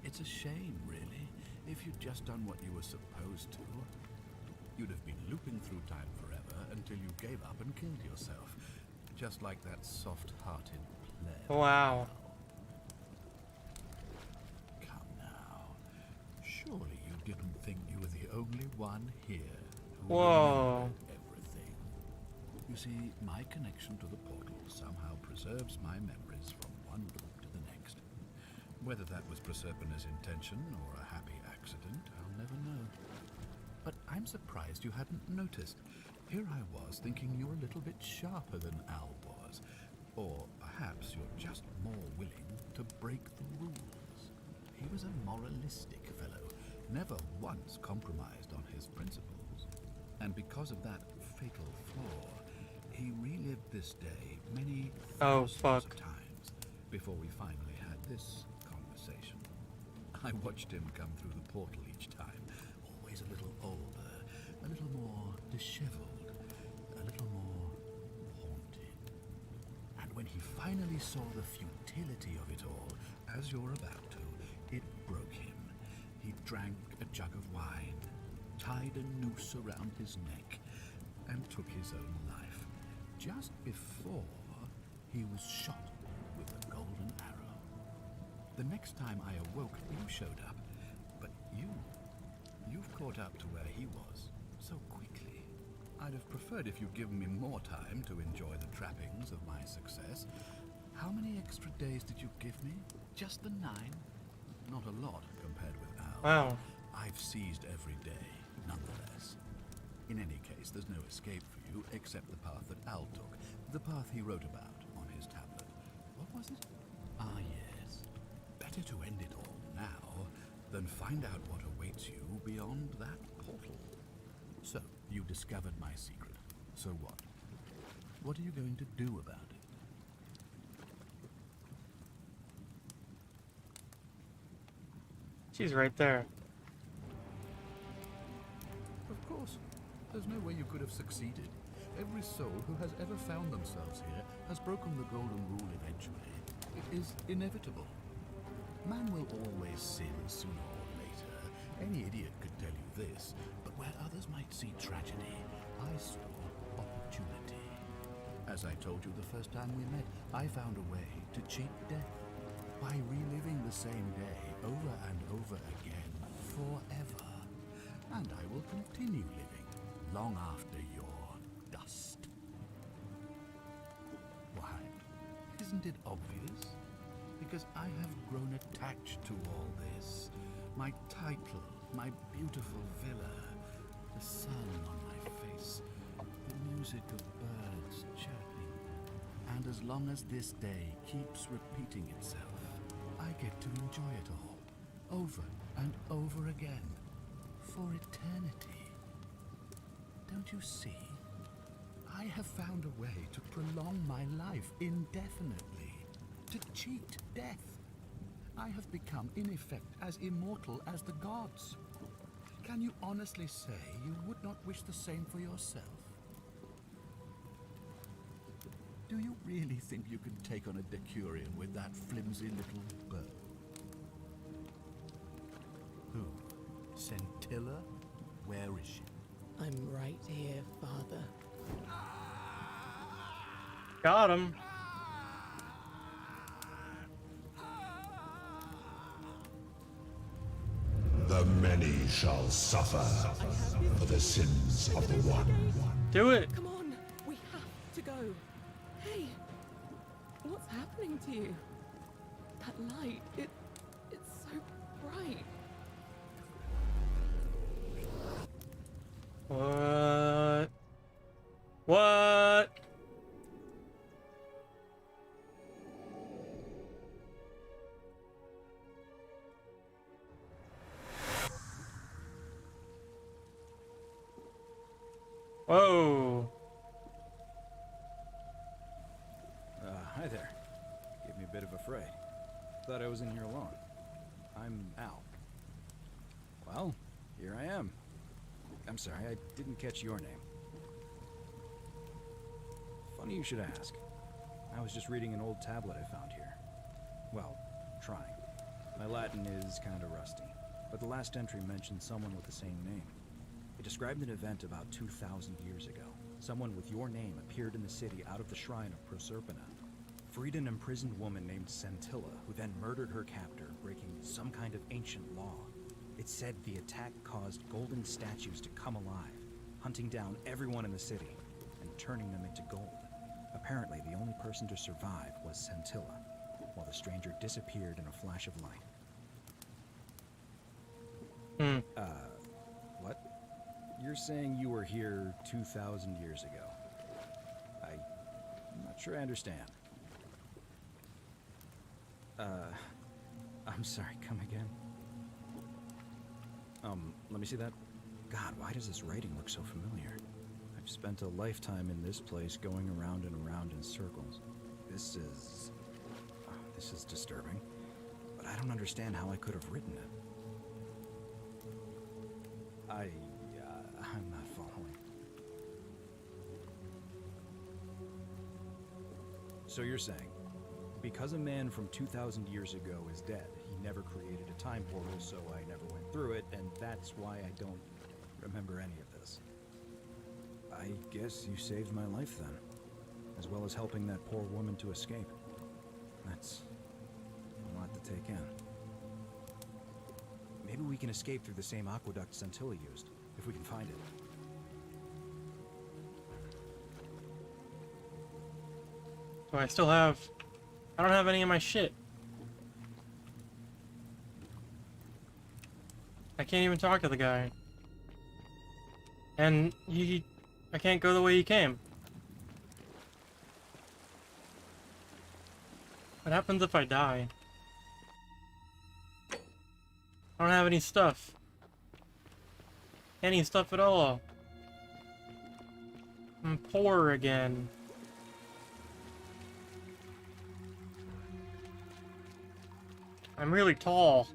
It's a shame, really. If you'd just done what you were supposed to, you'd have been looping through time forever until you gave up and killed yourself. Just like that soft-hearted pleb. Wow. Come now. Surely you didn't think you were the only one here who Whoa. remembered everything. You see, my connection to the portal somehow preserves my memories from one loop to the next. Whether that was Proserpina's intention or a happy accident, I'll never know. But I'm surprised you hadn't noticed. Here I was thinking you're a little bit sharper than Al was. Or perhaps you're just more willing to break the rules. He was a moralistic fellow, never once compromised on his principles. And because of that fatal flaw, he relived this day many thousands of times before we finally had this conversation. I watched him come through the portal each time, always a little older, a little more disheveled, a little more haunted. And when he finally saw the futility of it all, as you're about to, it broke him. He drank a jug of wine, tied a noose around his neck, and took his own life, just before he was shot with a golden arrow. The next time I awoke, you showed up, but you've caught up to where he was so quickly. I'd have preferred if you'd given me more time to enjoy the trappings of my success. How many extra days did you give me? Just the 9? Not a lot compared with Al. Wow. I've seized every day, nonetheless. In any case, there's no escape for you except the path that Al took, the path he wrote about on his tablet. What was it? Ah, yes. Better to end it all now than find out what awaits you beyond that portal. So, you discovered my secret. So what? What are you going to do about it? She's right there. Of course. There's no way you could have succeeded. every soul who has ever found themselves here has broken the golden rule eventually. It is inevitable. Man will always sin sooner or later. Any idiot could tell you this, but where others might see tragedy, I saw opportunity. As I told you the first time we met, I found a way to cheat death by reliving the same day over and over again forever. And I will continue living long after your dust. Why? Isn't it obvious? Because I have grown attached to all this. My title, my beautiful villa, the sun on my face, the music of birds chirping. And as long as this day keeps repeating itself, I get to enjoy it all, over and over again, for eternity. Don't you see? I have found a way to prolong my life indefinitely, to cheat death. I have become, in effect, as immortal as the gods. Can you honestly say you would not wish the same for yourself? Do you really think you can take on a Decurion with that flimsy little bow? Who? Scintilla? Where is she? I'm right here, Father. Got him. The many shall suffer for the sins of the one. Do it. Come on, we have to go. Hey, what's happening to you? That light, it's so bright. What? What? Whoa. Hi there. Gave me a bit of a fray. Thought I was in here alone. I'm Al. Well, here I am. I'm sorry, I didn't catch your name. Funny you should ask. I was just reading an old tablet I found here. Well, trying. My Latin is kinda rusty, but the last entry mentioned someone with the same name. It described an event about 2,000 years ago. Someone with your name appeared in the city out of the shrine of Proserpina. Freed an imprisoned woman named Scintilla, who then murdered her captor, breaking some kind of ancient law. It said the attack caused golden statues to come alive, hunting down everyone in the city and turning them into gold. Apparently, the only person to survive was Scintilla, while the stranger disappeared in a flash of light. What? You're saying you were here 2,000 years ago? I'm not sure I understand. I'm sorry, come again? Let me see that. God, why does this writing look so familiar? I've spent a lifetime in this place going around and around in circles. This is disturbing. But I don't understand how I could have written it. I'm not following. So you're saying, because a man from 2,000 years ago is dead, he never created a time portal, so I never went through it, and that's why I don't remember any of this. I guess you saved my life then, as well as helping that poor woman to escape. That's a lot to take in. Maybe we can escape through the same aqueduct Scintilla used, if we can find it. Do I still have... I don't have any of my shit. I can't even talk to the guy. And I can't go the way he came. What happens if I die? I don't have any stuff. Any stuff at all. I'm poor again. I'm really tall.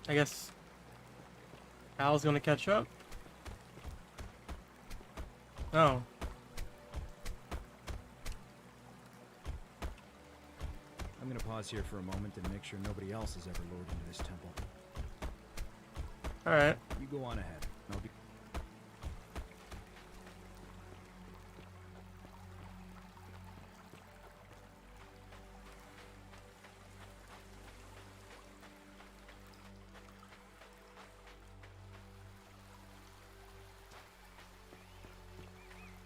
I guess Al's gonna catch up. Oh. I'm gonna pause here for a moment and make sure nobody else has ever lured into this temple. Alright. You go on ahead. I'll be...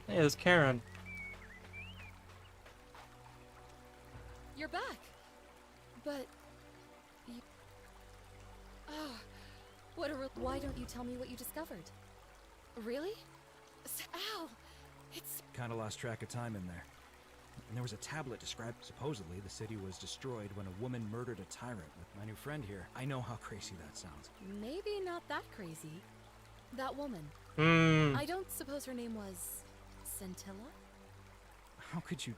Hey, there's Karen. You're back. But you... what a why don't you tell me what you discovered? Really? Ow! It's... Kinda lost track of time in there. And there was a tablet described... Supposedly, the city was destroyed when a woman murdered a tyrant. With my new friend here, I know how crazy that sounds. Maybe not that crazy. That woman. I don't suppose her name was... Scintilla? How could you...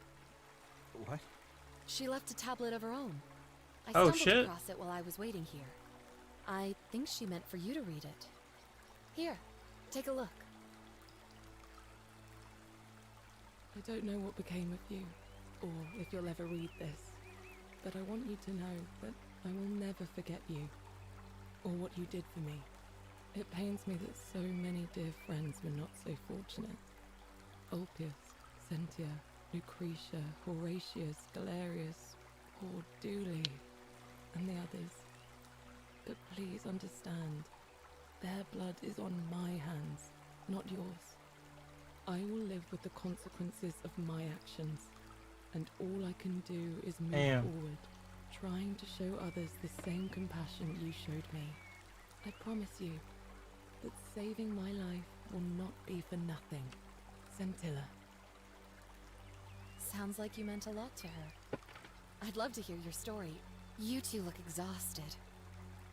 What? She left a tablet of her own. I Oh, stumbled shit. across it while I was waiting here. I think she meant for you to read it. Here, take a look. I don't know what became of you, or if you'll ever read this, but I want you to know that I will never forget you, or what you did for me. It pains me that so many dear friends were not so fortunate. Ulpius, Sentia, Lucretia, Horatius, Galerius, poor Dooley, and the others. But please understand, their blood is on my hands, not yours. I will live with the consequences of my actions, and all I can do is move forward, trying to show others the same compassion you showed me. I promise you that saving my life will not be for nothing. Scintilla. Sounds like you meant a lot to her. I'd love to hear your story. You two look exhausted.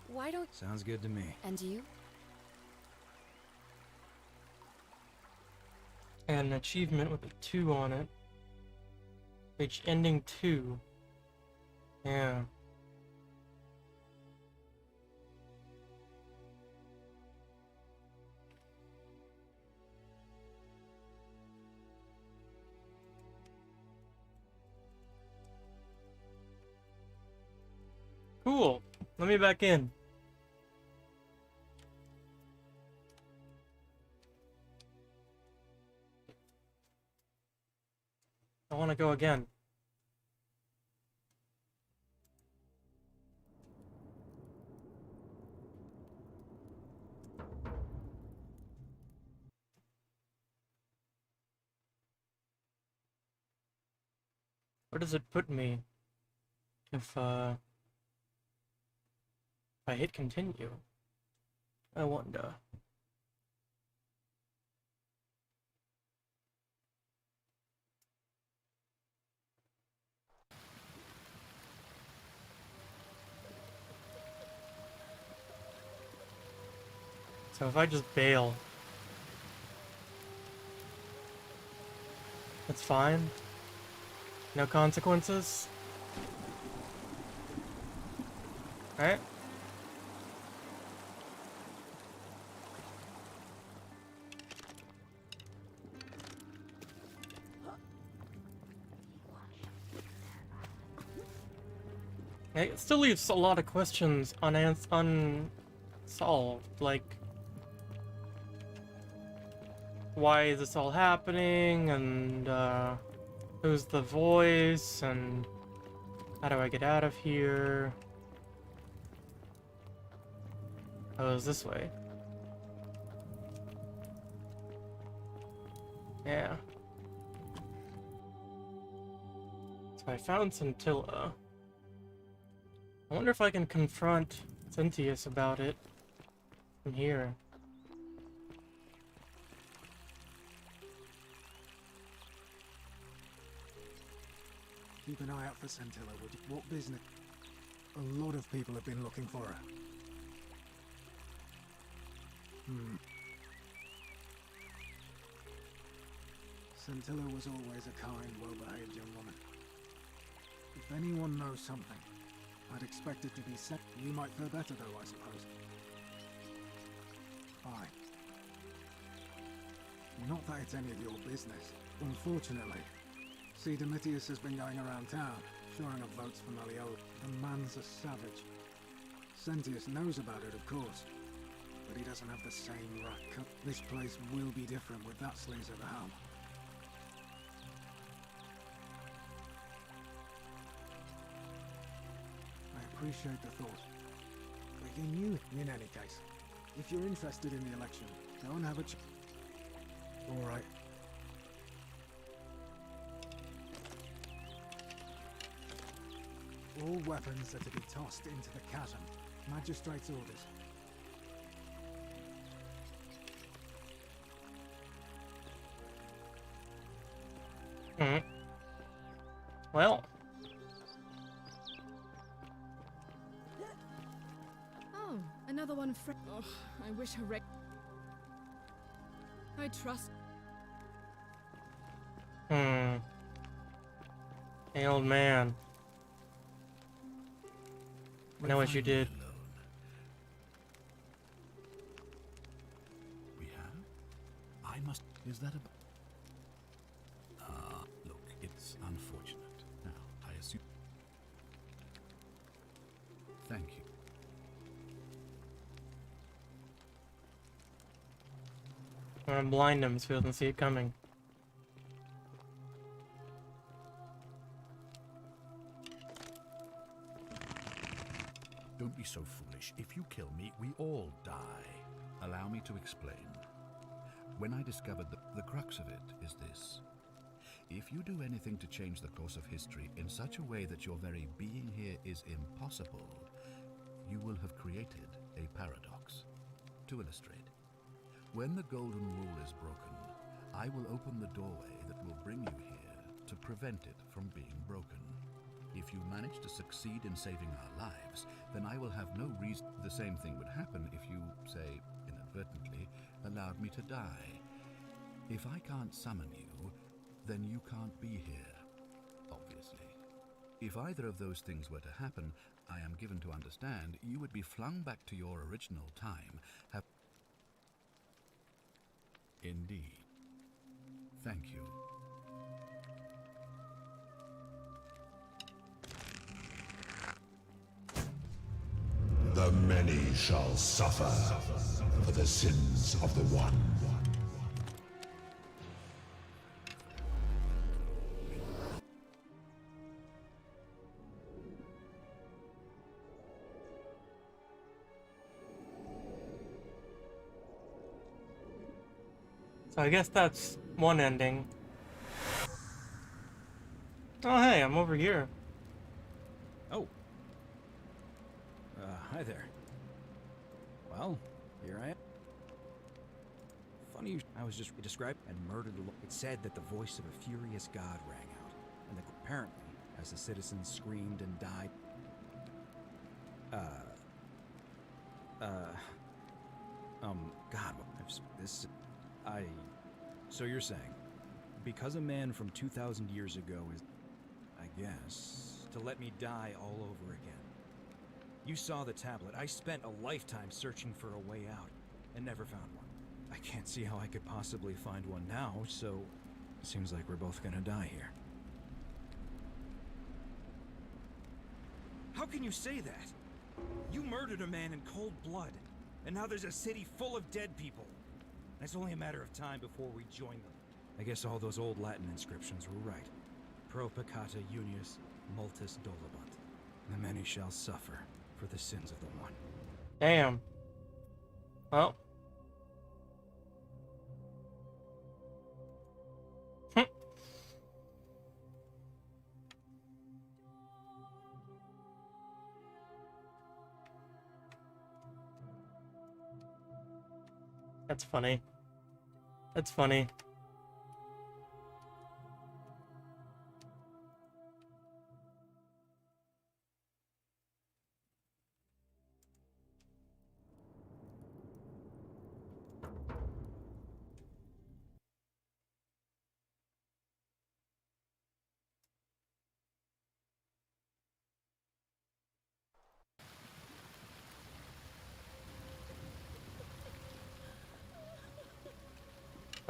Why don't... Sounds good to me. And you? And an achievement with a 2 on it. Page ending 2. Yeah. Cool. Let me back in. I want to go again. Where does it put me if I hit continue? I wonder. So if I just bail, that's fine? No consequences? Alright? It still leaves a lot of questions unsolved, like why is this all happening, and who's the voice, and how do I get out of here? Oh, it's this way. Yeah. So I found Scintilla. I wonder if I can confront Cynthius about it from here. Keep an eye out for Scintilla, would you? What business? A lot of people have been looking for her. Scintilla was always a kind, well-behaved young woman. If anyone knows something, I'd expect it to be sent. You might fare better though, I suppose. fine. Not that it's any of your business. Unfortunately, see, Domitius has been going around town, shoring up votes for Malleolo. The man's a savage. Sentius knows about it, of course, but he doesn't have the same rat cut. This place will be different with that sleaze at the helm. I appreciate the thought. But you knew, in any case, if you're interested in the election, go and have a all right. All weapons are to be tossed into the chasm. Magistrate's orders. Hmm. Well. Oh, another one oh, I wish I trust. Hey, old man. I know what you did. We have? I must... Is that a... look, it's unfortunate. Now, I assume... Thank you. I'm gonna blind him so he doesn't see it coming. Don't be so foolish. If you kill me, we all die. Allow me to explain. When I discovered the crux of it is this. If you do anything to change the course of history in such a way that your very being here is impossible, you will have created a paradox. To illustrate, when the Golden Rule is broken, I will open the doorway that will bring you here to prevent it from being broken. If you manage to succeed in saving our lives, then I will have no reason. The same thing would happen if you, say, inadvertently, allowed me to die. If I can't summon you, then you can't be here, obviously. If either of those things were to happen, I am given to understand you would be flung back to your original time. Indeed. Thank you. The many shall suffer for the sins of the one. So I guess that's one ending. Oh hey, I'm over here. Oh. Hi there. Well, here I am. Funny, I was just described and murdered. It said that the voice of a furious god rang out, and that apparently, as the citizens screamed and died, God, so you're saying, because a man from 2,000 years ago is, I guess, to let me die all over again. You saw the tablet. I spent a lifetime searching for a way out, and never found one. I can't see how I could possibly find one now, so it seems like we're both gonna die here. How can you say that? You murdered a man in cold blood, and now there's a city full of dead people. And it's only a matter of time before we join them. I guess all those old Latin inscriptions were right. Pro peccata unius, multis dolabunt. The many shall suffer for the sins of the one. Damn. Well. That's funny. That's funny.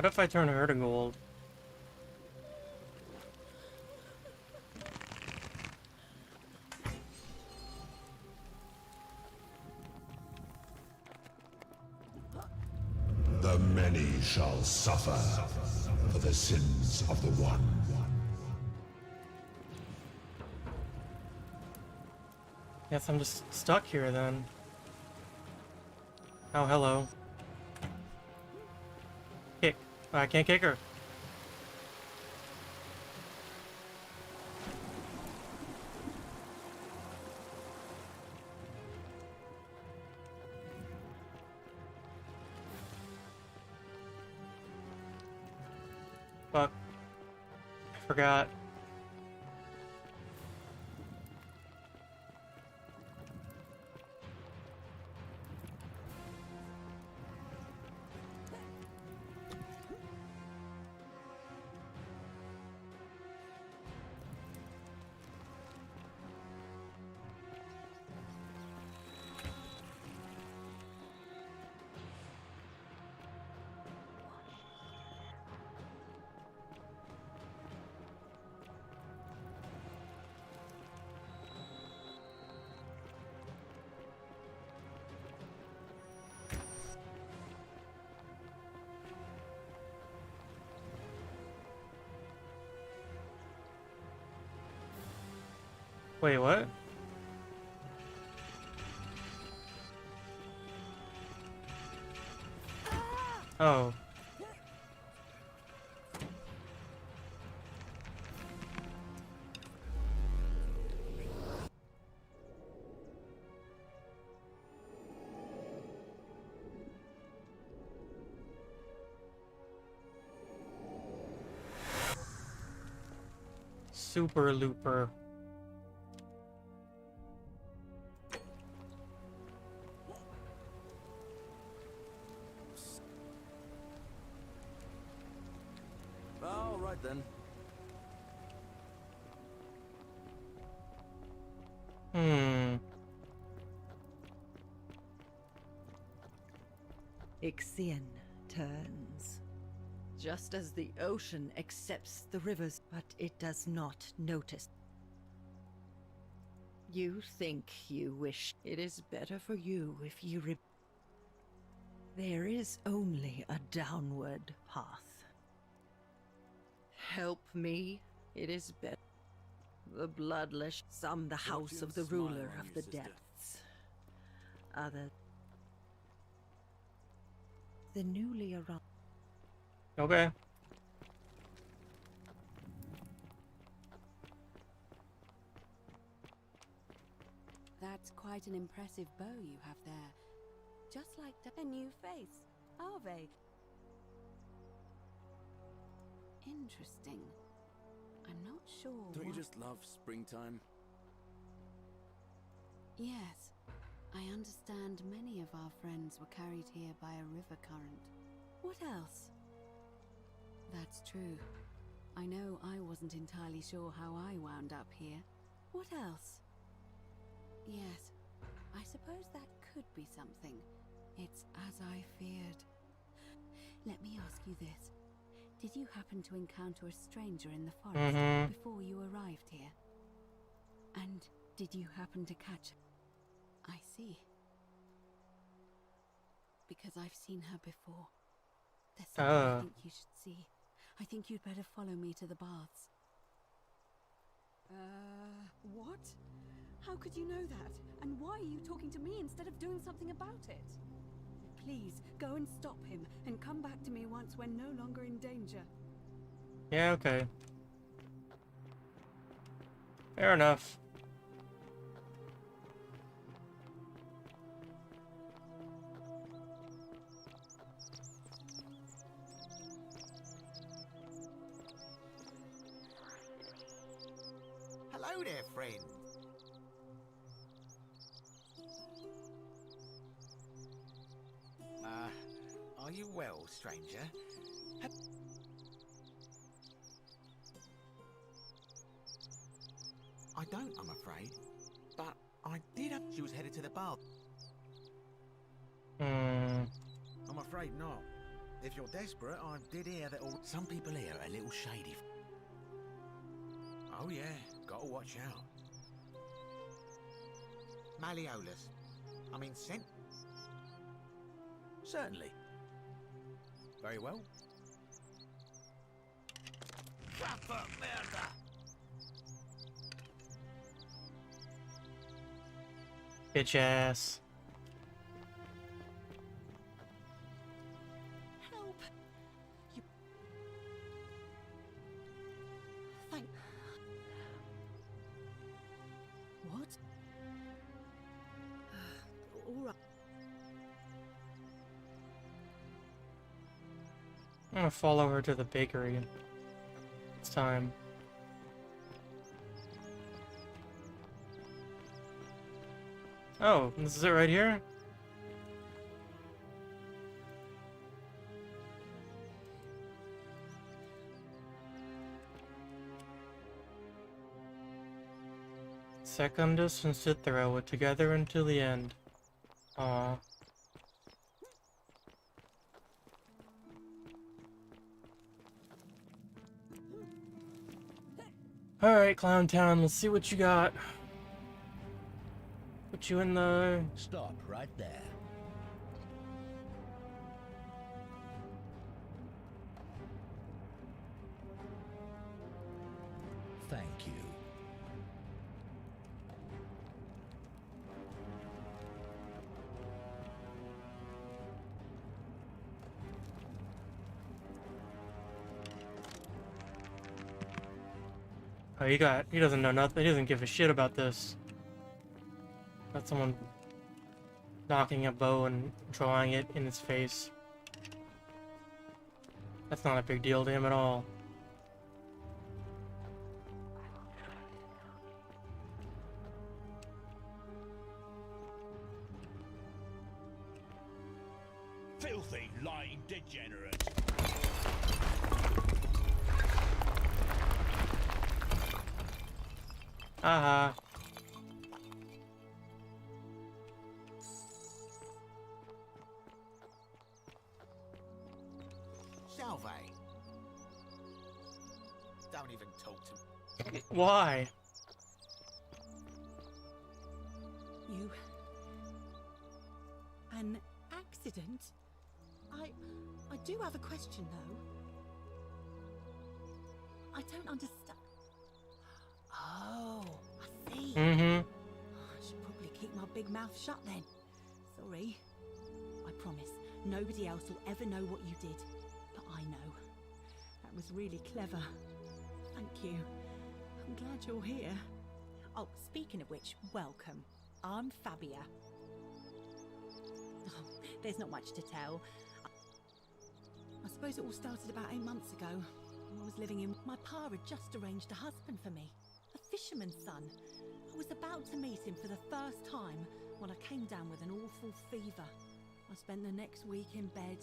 What if I turn her to gold? The many shall suffer for the sins of the one. Guess I'm just stuck here then. Oh, hello. Kick. I can't kick her. Fuck. I forgot. Wait, what? Oh. Super Looper. All right then. Ixion turns. Just as the ocean accepts the rivers, but it does not notice. You think you wish it is better for you if you there is only a downward path. Help me, it is better. The bloodless, some the house of the ruler of the depths. Other the newly arrived. Okay. That's quite an impressive bow you have there. Just like a new face, are they? Interesting. I'm not sure. Don't you just love springtime? Yes. I understand many of our friends were carried here by a river current. What else? That's true. I know I wasn't entirely sure how I wound up here. What else? Yes, I suppose that could be something. It's as I feared. Let me ask you this. Did you happen to encounter a stranger in the forest before you arrived here? And did you happen to catch... I see. Because I've seen her before. There's something I think you should see. I think you'd better follow me to the baths. What? How could you know that? And why are you talking to me instead of doing something about it? Please, go and stop him, and come back to me once we're no longer in danger. Yeah, okay. Fair enough. Hello there, friend. Are you well, stranger? I don't, I'm afraid. But I did have... She was headed to the bath. I'm afraid not. If you're desperate, I did hear that all... Some people here are a little shady. Oh yeah, gotta watch out. Malleolus. I mean, scent. Certainly. Very well. Proper murder! Bitch ass. Help! You... Thank... What? All right. I'm gonna follow her to the bakery. It's time. Oh, this is it right here? Secundus and Cythera were together until the end. Aww. Alright, Clown Town, let's see what you got. Put you in the... Stop right there. Thank you. Oh, he doesn't know nothing. He doesn't give a shit about this. Got someone knocking a bow and drawing it in his face. That's not a big deal to him at all. Filthy, lying degenerate. Aha. Salve. Don't even talk to me. Why? You... An accident? I do have a question, though. I don't understand. Oh, I see. Mm-hmm. I should probably keep my big mouth shut then. Sorry. I promise, nobody else will ever know what you did. But I know. That was really clever. Thank you. I'm glad you're here. Oh, speaking of which, welcome. I'm Fabia. Oh, there's not much to tell. I suppose it all started about 8 months ago. I was living in... My pa had just arranged a husband for me. A fisherman's son. I was about to meet him for the first time when I came down with an awful fever. I spent the next week in bed.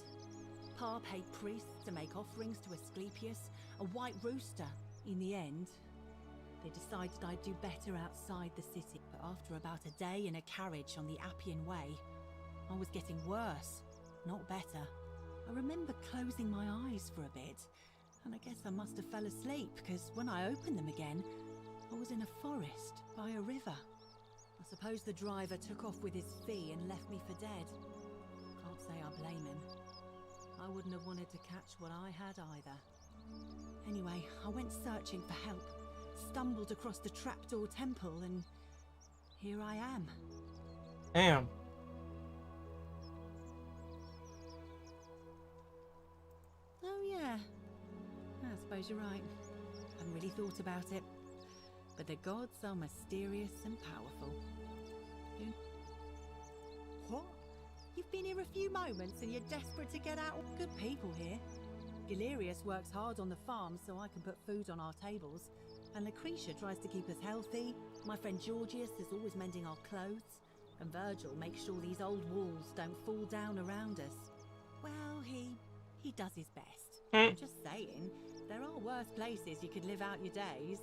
Pa paid priests to make offerings to Asclepius, a white rooster. In the end, they decided I'd do better outside the city. But after about a day in a carriage on the Appian Way, I was getting worse, not better. I remember closing my eyes for a bit, and I guess I must have fell asleep, because when I opened them again, I was in a forest by a river. I suppose the driver took off with his fee and left me for dead. Can't say I blame him. I wouldn't have wanted to catch what I had either. Anyway, I went searching for help, stumbled across the trapdoor temple, and here I am. Damn. Oh yeah, I suppose you're right. Hadn't really thought about it. But the gods are mysterious and powerful. What? You've been here a few moments and you're desperate to get out? Good people here. Galerius works hard on the farm so I can put food on our tables. And Lucretia tries to keep us healthy. My friend Georgius is always mending our clothes. And Virgil makes sure these old walls don't fall down around us. Well, he does his best. I'm just saying, there are worse places you could live out your days.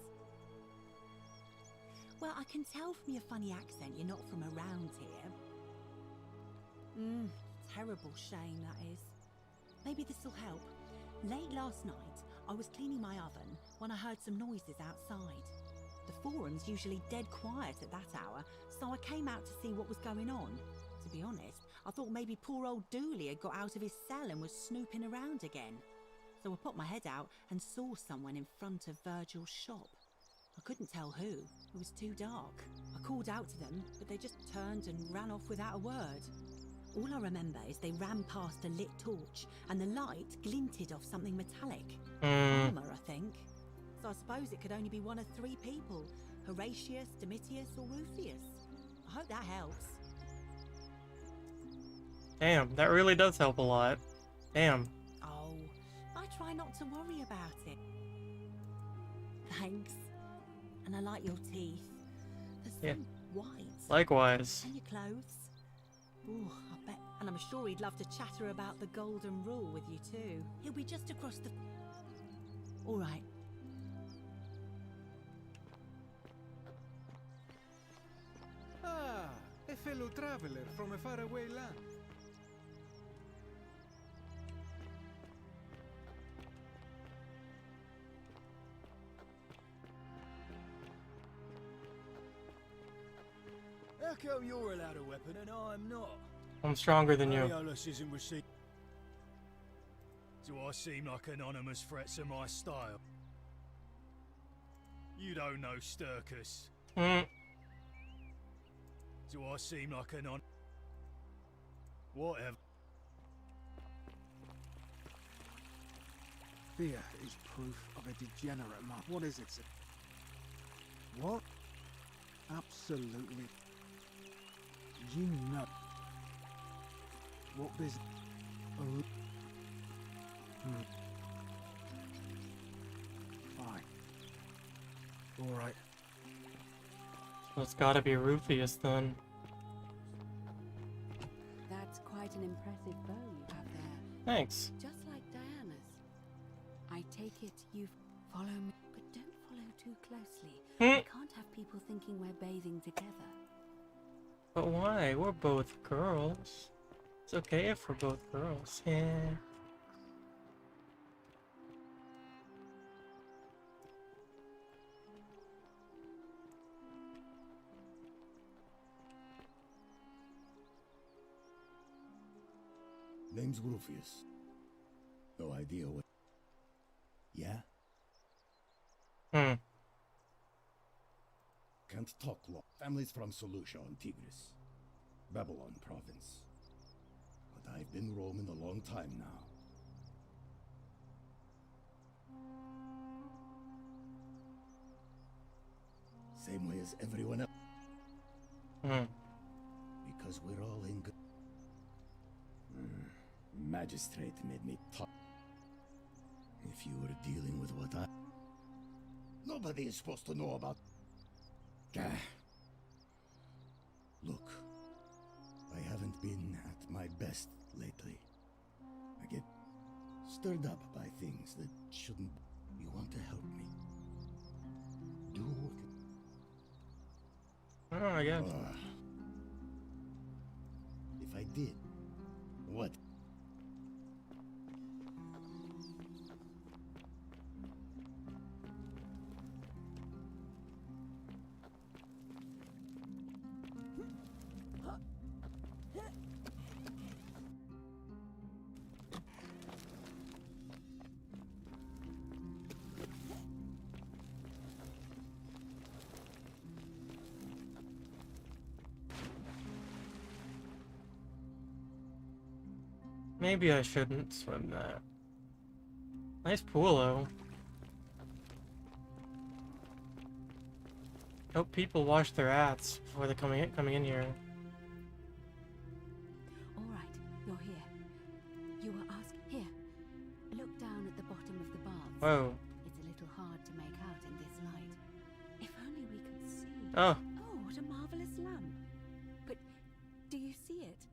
Well, I can tell from your funny accent you're not from around here. Terrible shame, that is. maybe this will help. Late last night, I was cleaning my oven when I heard some noises outside. The forum's usually dead quiet at that hour, so I came out to see what was going on. To be honest, I thought maybe poor old Dooley had got out of his cell and was snooping around again. So I put my head out and saw someone in front of Virgil's shop. I couldn't tell who, it was too dark. I called out to them, but they just turned and ran off without a word. All I remember is they ran past a lit torch, and the light glinted off something metallic. Armor, I think. So I suppose it could only be one of three people. Horatius, Domitius, or Rufius. I hope that helps. Damn, that really does help a lot. Damn. Oh, I try not to worry about it. Thanks. And I like your teeth. They're so white. Likewise. And your clothes. Oh, I bet. And I'm sure he'd love to chatter about the golden rule with you too. He'll be just across the... All right. Ah, a fellow traveler from a faraway land. How come you're allowed a weapon and I'm not? I'm stronger than you. Mariolus isn't received. Do I seem like anonymous threats of my style? You don't know Sturkus. Do I seem like whatever. Fear is proof of a degenerate man. What is it, sir? What? Absolutely. You know. What business? Fine. Alright. So it's gotta be Rufius then. That's quite an impressive bow you have there. Thanks. Just like Diana's. I take it you follow me, but don't follow too closely. We can't have people thinking we're bathing together. But why? We're both girls. It's okay if we're both girls. Yeah. Name's Rufius. No idea what... Yeah? Can't talk long. Family's from Seleucia on Tigris, Babylon province. But I've been roaming a long time now. Same way as everyone else. Because we're all in good... Magistrate made me talk. If you were dealing with what I... Nobody is supposed to know about... Look, I haven't been at my best lately. I get stirred up by things that shouldn't... You want to help me? Do what... Oh, I guess. If I did, what? Maybe I shouldn't swim that. Nice pool, though. Hope people wash their hats before they're coming in here. All right, you're here. You were asked here. Look down at the bottom of the bath. Whoa. It's a little hard to make out in this light. If only we could see. Oh. Oh, what a marvelous lamp. But do you see it?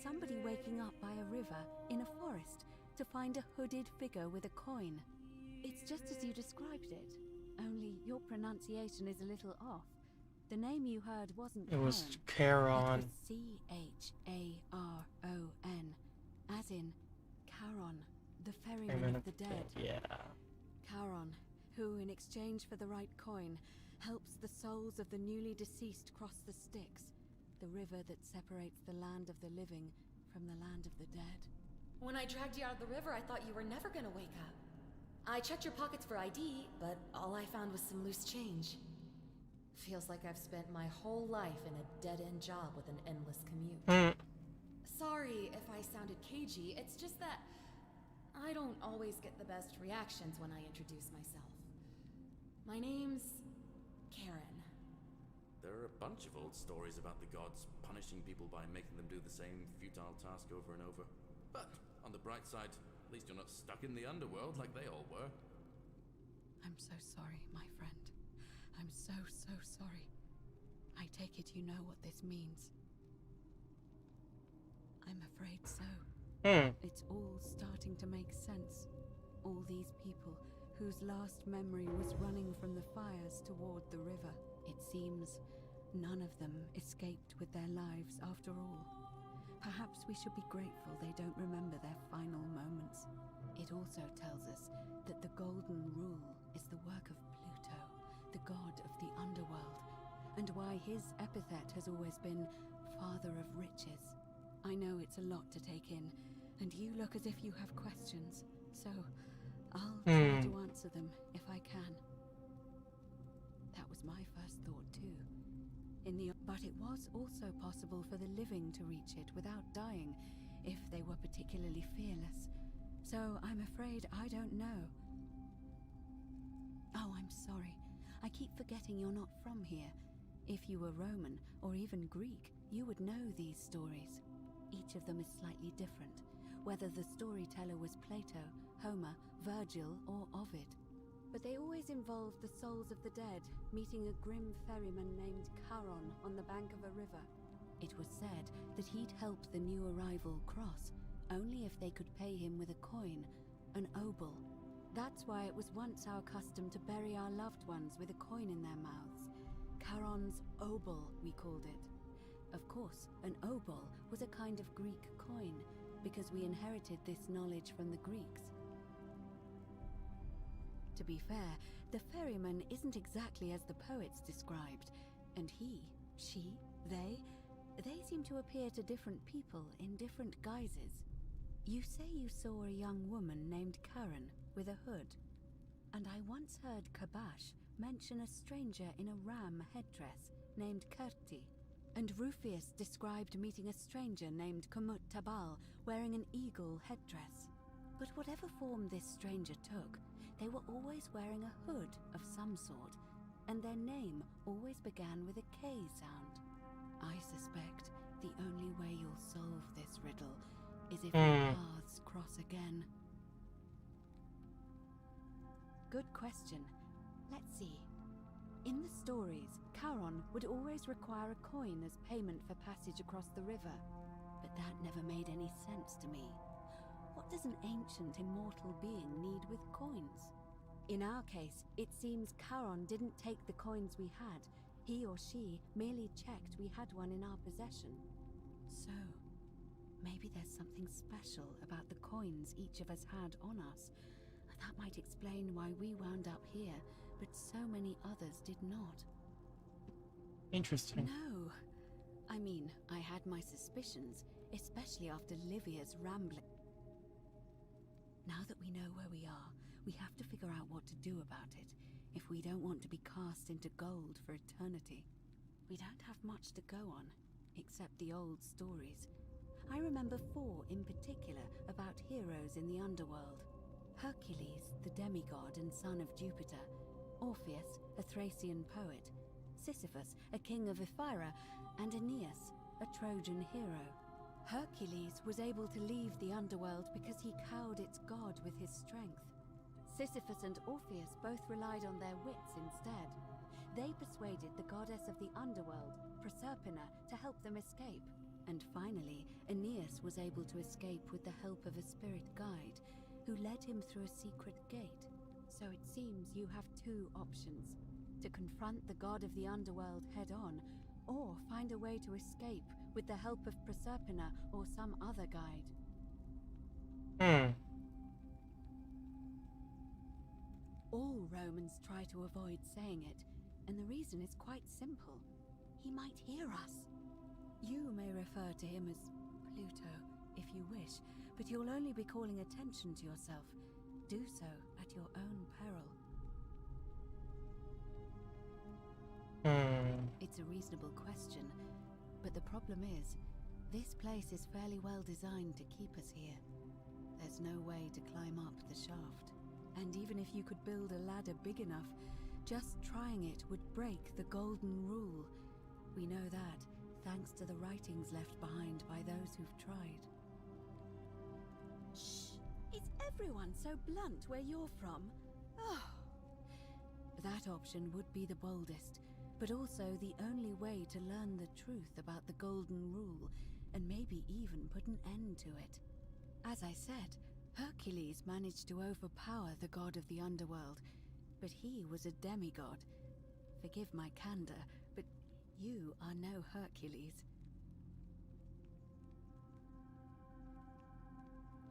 Somebody waking up by a river in a forest to find a hooded figure with a coin. It's just as you described it, only your pronunciation is a little off. The name you heard wasn't It was Charon. Charon. It was C-H-A-R-O-N, as in Charon, the ferryman Ferryman of the dead. Yeah. Charon, who, in exchange for the right coin, helps the souls of the newly deceased cross the Styx, the river that separates the land of the living from the land of the dead. When I dragged you out of the river, I thought you were never gonna wake up. I checked your pockets for ID, but all I found was some loose change. Feels like I've spent my whole life in a dead-end job with an endless commute. Sorry if I sounded cagey, it's just that I don't always get the best reactions when I introduce myself. My name's Karen. There are a bunch of old stories about the gods punishing people by making them do the same futile task over and over. But on the bright side, at least you're not stuck in the underworld like they all were. I'm so sorry, my friend. I'm so sorry. I take it you know what this means. I'm afraid so. It's all starting to make sense. All these people whose last memory was running from the fires toward the river. It seems none of them escaped with their lives after all. Perhaps we should be grateful they don't remember their final moments. It also tells us that the Golden Rule is the work of Pluto, the god of the underworld, and why his epithet has always been Father of Riches. I know it's a lot to take in, and you look as if you have questions, so I'll try to answer them if I can. That was my first thought too. But it was also possible for the living to reach it without dying, if they were particularly fearless. So I'm afraid I don't know. Oh, I'm sorry. I keep forgetting you're not from here. If you were Roman, or even Greek, you would know these stories. Each of them is slightly different, whether the storyteller was Plato, Homer, Virgil, or Ovid. But they always involved the souls of the dead meeting a grim ferryman named Charon on the bank of a river. It was said that he'd help the new arrival cross, only if they could pay him with a coin, an obol. That's why it was once our custom to bury our loved ones with a coin in their mouths. Charon's obol, we called it. Of course, an obol was a kind of Greek coin, because we inherited this knowledge from the Greeks. To be fair, the ferryman isn't exactly as the poets described, and he, she, they seem to appear to different people in different guises. You say you saw a young woman named Karen with a hood, and I once heard Kabash mention a stranger in a ram headdress named Kerti, and Rufius described meeting a stranger named Kumut Tabal wearing an eagle headdress. But whatever form this stranger took, they were always wearing a hood of some sort, and their name always began with a K sound. I suspect the only way you'll solve this riddle is if your paths cross again. Good question. Let's see. In the stories, Charon would always require a coin as payment for passage across the river, but that never made any sense to me. What does an ancient immortal being need with coins? In our case, it seems Charon didn't take the coins we had. He or she merely checked we had one in our possession. So, maybe there's something special about the coins each of us had on us. That might explain why we wound up here, but so many others did not. Interesting. No. I mean, I had my suspicions, especially after Livia's rambling. Now that we know where we are, we have to figure out what to do about it, if we don't want to be cast into gold for eternity. We don't have much to go on, except the old stories. I remember 4 in particular about heroes in the underworld. Hercules, the demigod and son of Jupiter, Orpheus, a Thracian poet, Sisyphus, a king of Ephyra, and Aeneas, a Trojan hero. Hercules was able to leave the underworld because he cowed its god with his strength. Sisyphus and Orpheus both relied on their wits instead. They persuaded the goddess of the underworld, Proserpina, to help them escape. And finally, Aeneas was able to escape with the help of a spirit guide, who led him through a secret gate. So it seems you have 2 options: to confront the god of the underworld head-on, or find a way to escape with the help of Proserpina or some other guide. All Romans try to avoid saying it, and the reason is quite simple. He might hear us. You may refer to him as Pluto, if you wish, but you'll only be calling attention to yourself. Do so at your own peril. It's a reasonable question, but the problem is, this place is fairly well designed to keep us here. There's no way to climb up the shaft. And even if you could build a ladder big enough, just trying it would break the golden rule. We know that, thanks to the writings left behind by those who've tried. Shh! Is everyone so blunt where you're from? Oh. That option would be the boldest, but also the only way to learn the truth about the golden rule, and maybe even put an end to it. As I said, Hercules managed to overpower the god of the underworld, but he was a demigod. Forgive my candor, but you are no Hercules.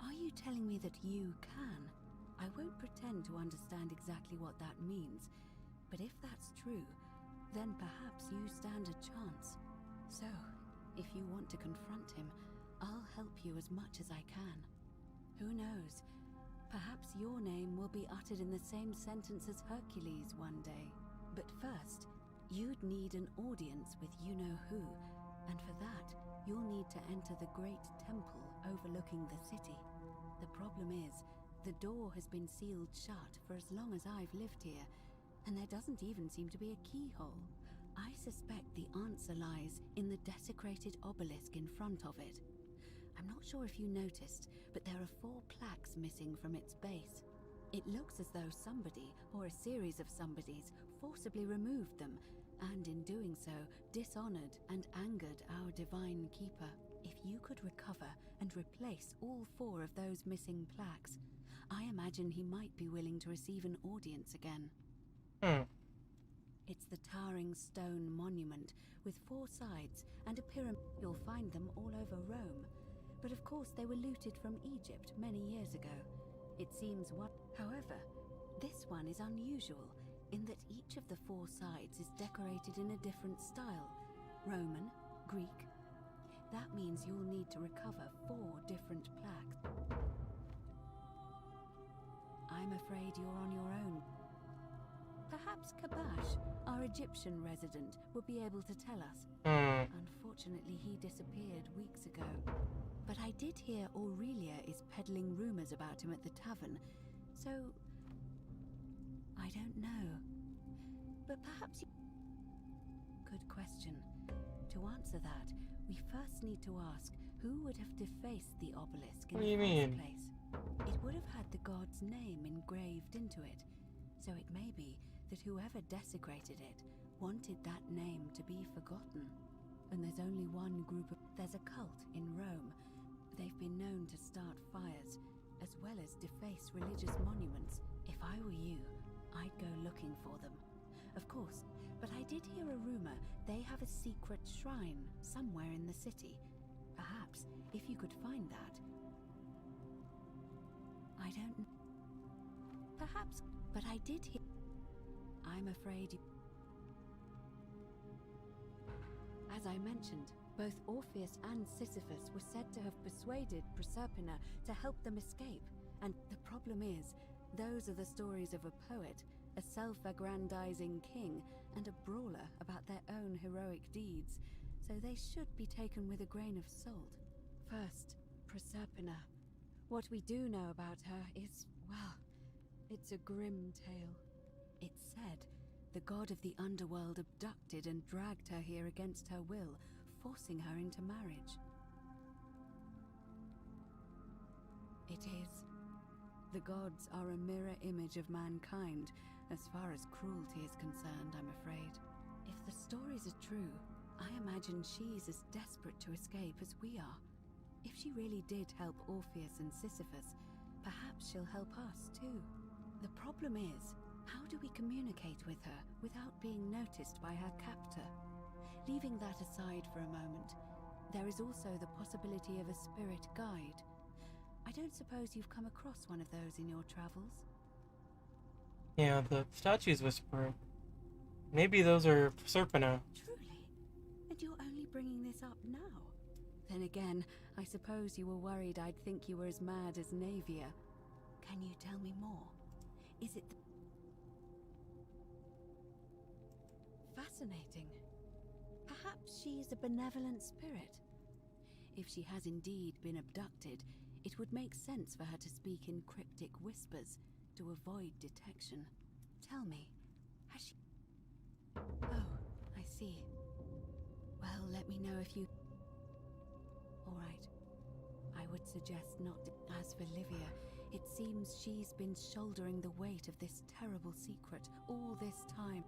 Are you telling me that you can? I won't pretend to understand exactly what that means, but if that's true, then perhaps you stand a chance. So, if you want to confront him, I'll help you as much as I can. Who knows? Perhaps your name will be uttered in the same sentence as Hercules one day. But first, you'd need an audience with you-know-who, and for that, you'll need to enter the great temple overlooking the city. The problem is, the door has been sealed shut for as long as I've lived here, and there doesn't even seem to be a keyhole. I suspect the answer lies in the desecrated obelisk in front of it. I'm not sure if you noticed, but there are 4 plaques missing from its base. It looks as though somebody, or a series of somebodies, forcibly removed them, and in doing so, dishonored and angered our divine keeper. If you could recover and replace all 4 of those missing plaques, I imagine he might be willing to receive an audience again. It's the towering stone monument with 4 sides and a pyramid. You'll find them all over Rome. But of course they were looted from Egypt many years ago. It seems one. However, this one is unusual in that each of the 4 sides is decorated in a different style. Roman, Greek. That means you'll need to recover 4 different plaques. I'm afraid you're on your own. Perhaps Kabash, our Egyptian resident, will be able to tell us. Unfortunately, he disappeared weeks ago. But I did hear Aurelia is peddling rumors about him at the tavern, so I don't know. But perhaps you... Good question. To answer that, we first need to ask who would have defaced the obelisk in the first place. It would have had the god's name engraved into it, so it may be that whoever desecrated it wanted that name to be forgotten. And there's only one group of... There's a cult in Rome. They've been known to start fires, as well as deface religious monuments. If I were you, I'd go looking for them. Of course, but I did hear a rumor they have a secret shrine somewhere in the city. Perhaps, if you could find that. I don't know. Perhaps, but I did hear... I'm afraid you... As I mentioned, both Orpheus and Sisyphus were said to have persuaded Proserpina to help them escape. And the problem is, those are the stories of a poet, a self-aggrandizing king, and a brawler about their own heroic deeds, so they should be taken with a grain of salt. First, Proserpina. What we do know about her is, well, it's a grim tale. It's said the god of the underworld abducted and dragged her here against her will, forcing her into marriage. It is. The gods are a mirror image of mankind, as far as cruelty is concerned, I'm afraid. If the stories are true, I imagine she's as desperate to escape as we are. If she really did help Orpheus and Sisyphus, perhaps she'll help us too. The problem is, how do we communicate with her without being noticed by her captor? Leaving that aside for a moment, there is also the possibility of a spirit guide. I don't suppose you've come across one of those in your travels? Yeah, the statues whisper. Maybe those are Serpina. Truly? And you're only bringing this up now? Then again, I suppose you were worried I'd think you were as mad as Navia. Can you tell me more? Is it fascinating? Perhaps she's a benevolent spirit. If she has indeed been abducted, it would make sense for her to speak in cryptic whispers to avoid detection. Tell me, has she... Oh, I see. Well, let me know if you... All right. I would suggest not to... As for Livia, it seems she's been shouldering the weight of this terrible secret all this time.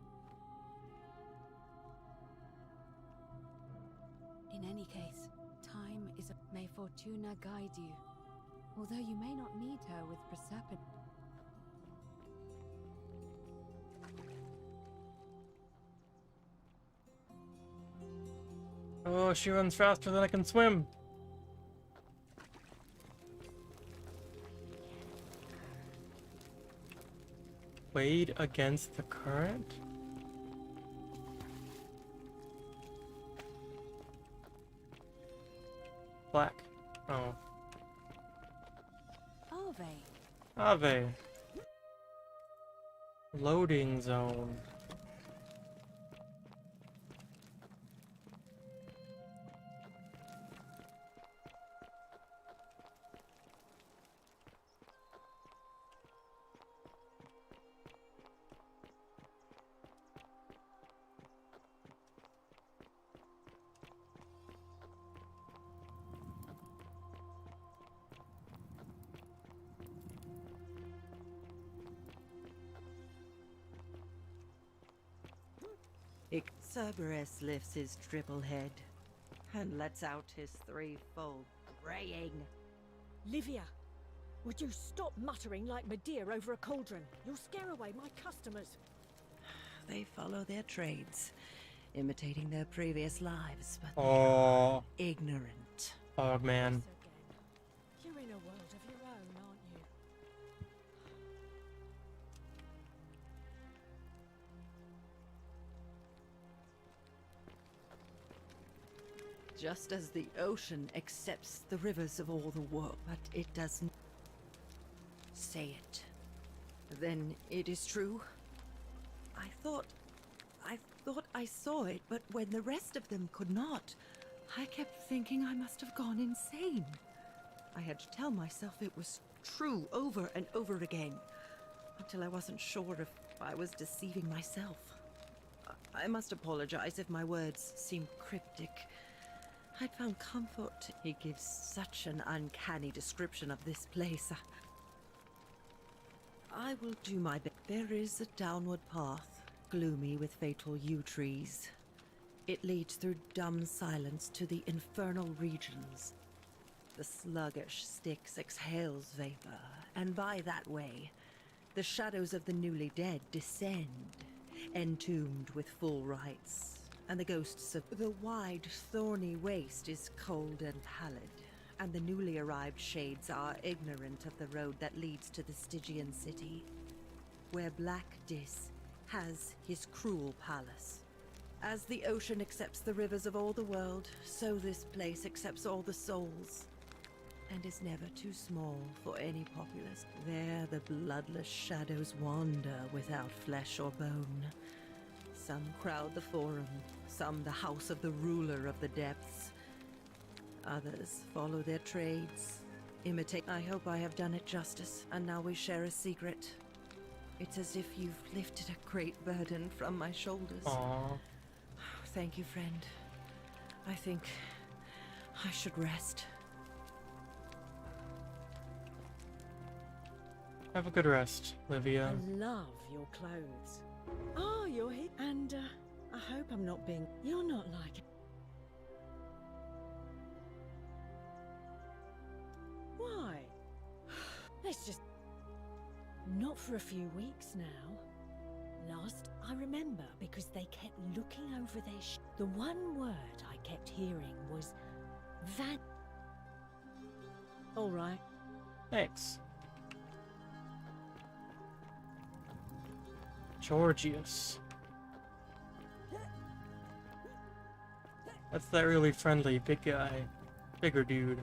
In any case, time is a... May Fortuna guide you. Although you may not need her with Proserpine. Oh, she runs faster than I can swim. Wade against the current? Black. Oh. Ave. Ave. Loading zone. Cerberus lifts his triple head and lets out his threefold braying. Livia, would you stop muttering like Medea over a cauldron? You'll scare away my customers. They follow their trades, imitating their previous lives, but they Oh. are ignorant. Oh, man. You're in a world of your own, aren't you? Just as the ocean accepts the rivers of all the world, but it doesn't say it. Then it is true. I thought I saw it, but when the rest of them could not, I kept thinking I must have gone insane. I had to tell myself it was true over and over again, until I wasn't sure if I was deceiving myself. I must apologize if my words seem cryptic. I'd found comfort. He gives such an uncanny description of this place. I will do my best. There is a downward path, gloomy with fatal yew trees. It leads through dumb silence to the infernal regions. The sluggish Styx exhales vapor, and by that way, the shadows of the newly dead descend, entombed with full rites. And the ghosts of the wide, thorny waste is cold and pallid, and the newly arrived shades are ignorant of the road that leads to the Stygian city, where Black Dis has his cruel palace. As the ocean accepts the rivers of all the world, so this place accepts all the souls, and is never too small for any populace. There the bloodless shadows wander without flesh or bone. Some crowd the forum, some the house of the ruler of the depths. Others follow their trades, imitate. I hope I have done it justice, and now we share a secret. It's as if you've lifted a great burden from my shoulders. Aww. Thank you, friend. I think I should rest. Have a good rest, Livia. I love your clothes. Oh, you're here. And, I hope I'm not being... You're not like... Why? Let's just... Not for a few weeks now. Last, I remember because they kept looking over their the one word I kept hearing was van. All right, Thanks. Georgius. That's that really friendly big guy. Bigger dude.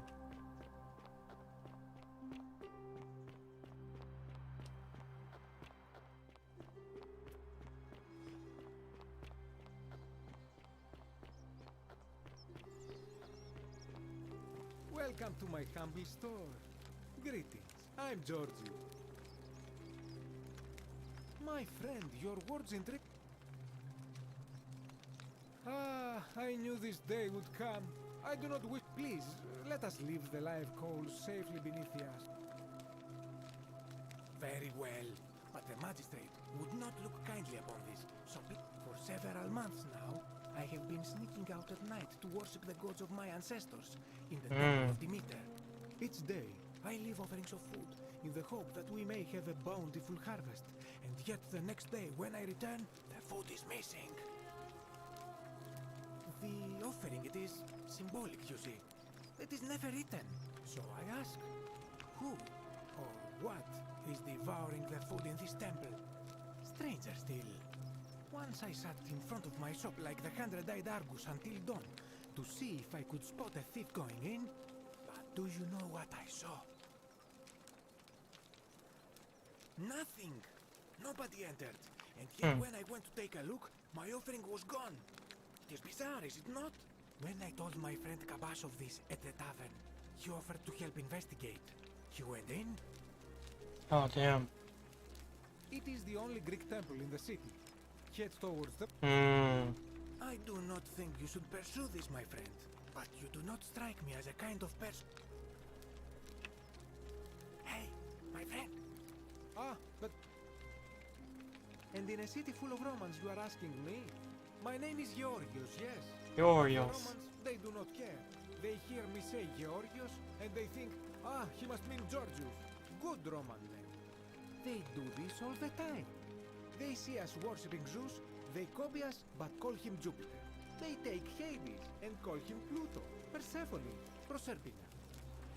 Welcome to my humble store. Greetings, I'm Georgie. My friend, your words intrigue. Ah, I knew this day would come. I do not wish. Please, let us leave the live coals safely beneath the ash. Very well, but the magistrate would not look kindly upon this. So, for several months now, I have been sneaking out at night to worship the gods of my ancestors in the temple of Demeter. Each day, I leave offerings of food in the hope that we may have a bountiful harvest. And yet the next day, when I return, the food is missing. The offering, it is symbolic, you see. It is never eaten. So I ask, who or what is devouring the food in this temple? Stranger still. Once I sat in front of my shop like the 100-eyed Argus until dawn to see if I could spot a thief going in. But do you know what I saw? Nothing. Nobody entered. And yet when I went to take a look, my offering was gone. It is bizarre, is it not? When I told my friend Kabash of this at the tavern, he offered to help investigate. He went in. Oh, damn. It is the only Greek temple in the city. Head towards the... I do not think you should pursue this, my friend. But you do not strike me as a kind of person. Hey, my friend. Ah, but... And in a city full of Romans you are asking me? My name is Georgios, yes. Georgios. The Romans, they do not care. They hear me say Georgios, and they think, ah, he must mean Georgius. Good Roman name. They do this all the time. They see us worshipping Zeus, they copy us, but call him Jupiter. They take Hades and call him Pluto, Persephone, Proserpina.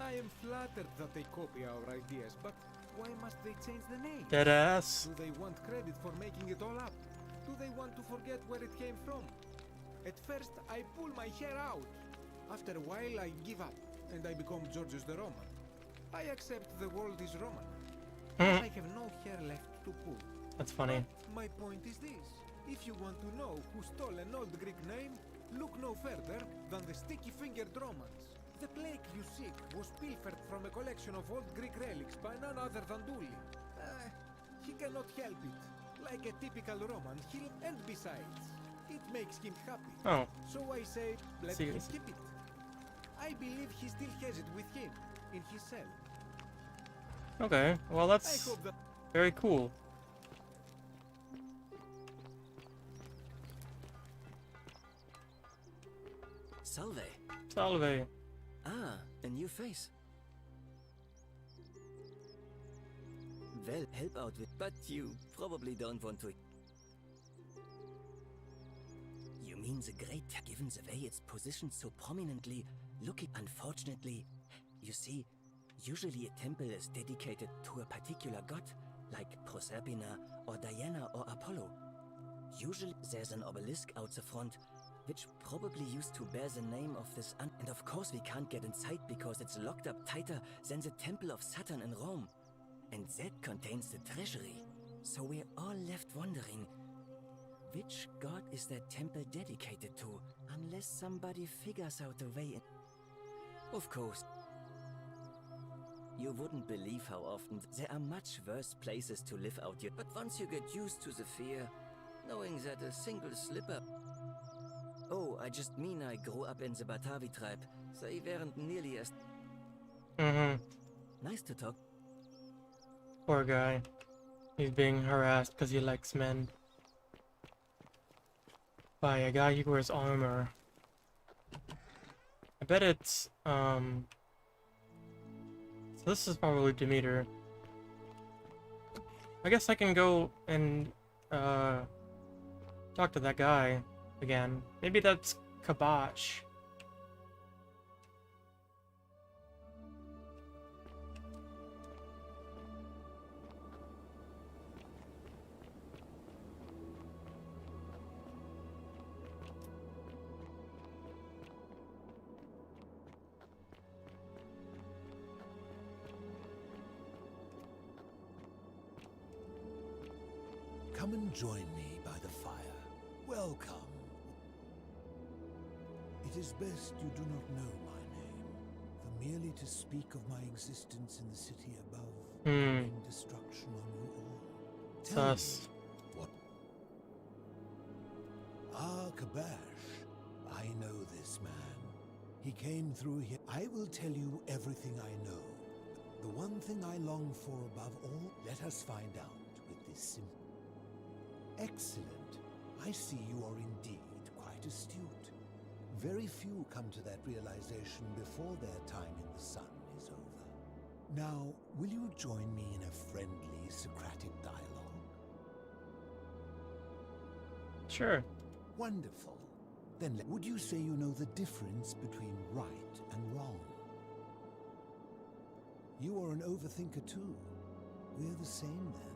I am flattered that they copy our ideas, but why must they change the name? Deadass. Do they want credit for making it all up? Do they want to forget where it came from? At first, I pull my hair out. After a while, I give up, and I become Georgius the Roman. I accept the world is Roman. I have no hair left to pull. That's funny. But my point is this. If you want to know who stole an old Greek name, look no further than the sticky-fingered Romans. The plague you seek was pilfered from a collection of old Greek relics by none other than Duli. He cannot help it. Like a typical Roman, and besides, it makes him happy. Oh. So I say, let him keep it. I believe he still has it with him, in his cell. Okay, well that's very cool. Salve. Salve. Ah, a new face. Well, help out with, but you probably don't want to. You mean the great, given the way it's positioned so prominently, looking, unfortunately, you see, usually a temple is dedicated to a particular god, like Proserpina or Diana or Apollo. Usually there's an obelisk out the front, which probably used to bear the name of this and of course we can't get inside because it's locked up tighter than the Temple of Saturn in Rome. And that contains the treasury. So we're all left wondering, which god is that temple dedicated to? Unless somebody figures out a way in. Of course. You wouldn't believe how often there are much worse places to live out here. But once you get used to the fear, knowing that a single slip-up... Oh, I just mean I grew up in the Batavi tribe. They weren't nearly as... Nice to talk. Poor guy. He's being harassed because he likes men. By a guy who wears armor. I bet it's, So this is probably Demeter. I guess I can go and, talk to that guy again. Maybe that's Kabash. Come and join me by the fire. Welcome. It is best you do not know my name, for merely to speak of my existence in the city above will bring destruction on you all. Tell me, Sus. what? Ah, Kabash. I know this man. He came through here. I will tell you everything I know. The one thing I long for above all, let us find out with this simple. Excellent. I see you are indeed quite astute. Very few come to that realization before their time in the sun is over. Now, will you join me in a friendly Socratic dialogue? Sure. Wonderful. Then would you say you know the difference between right and wrong? You are an overthinker too. We're the same then.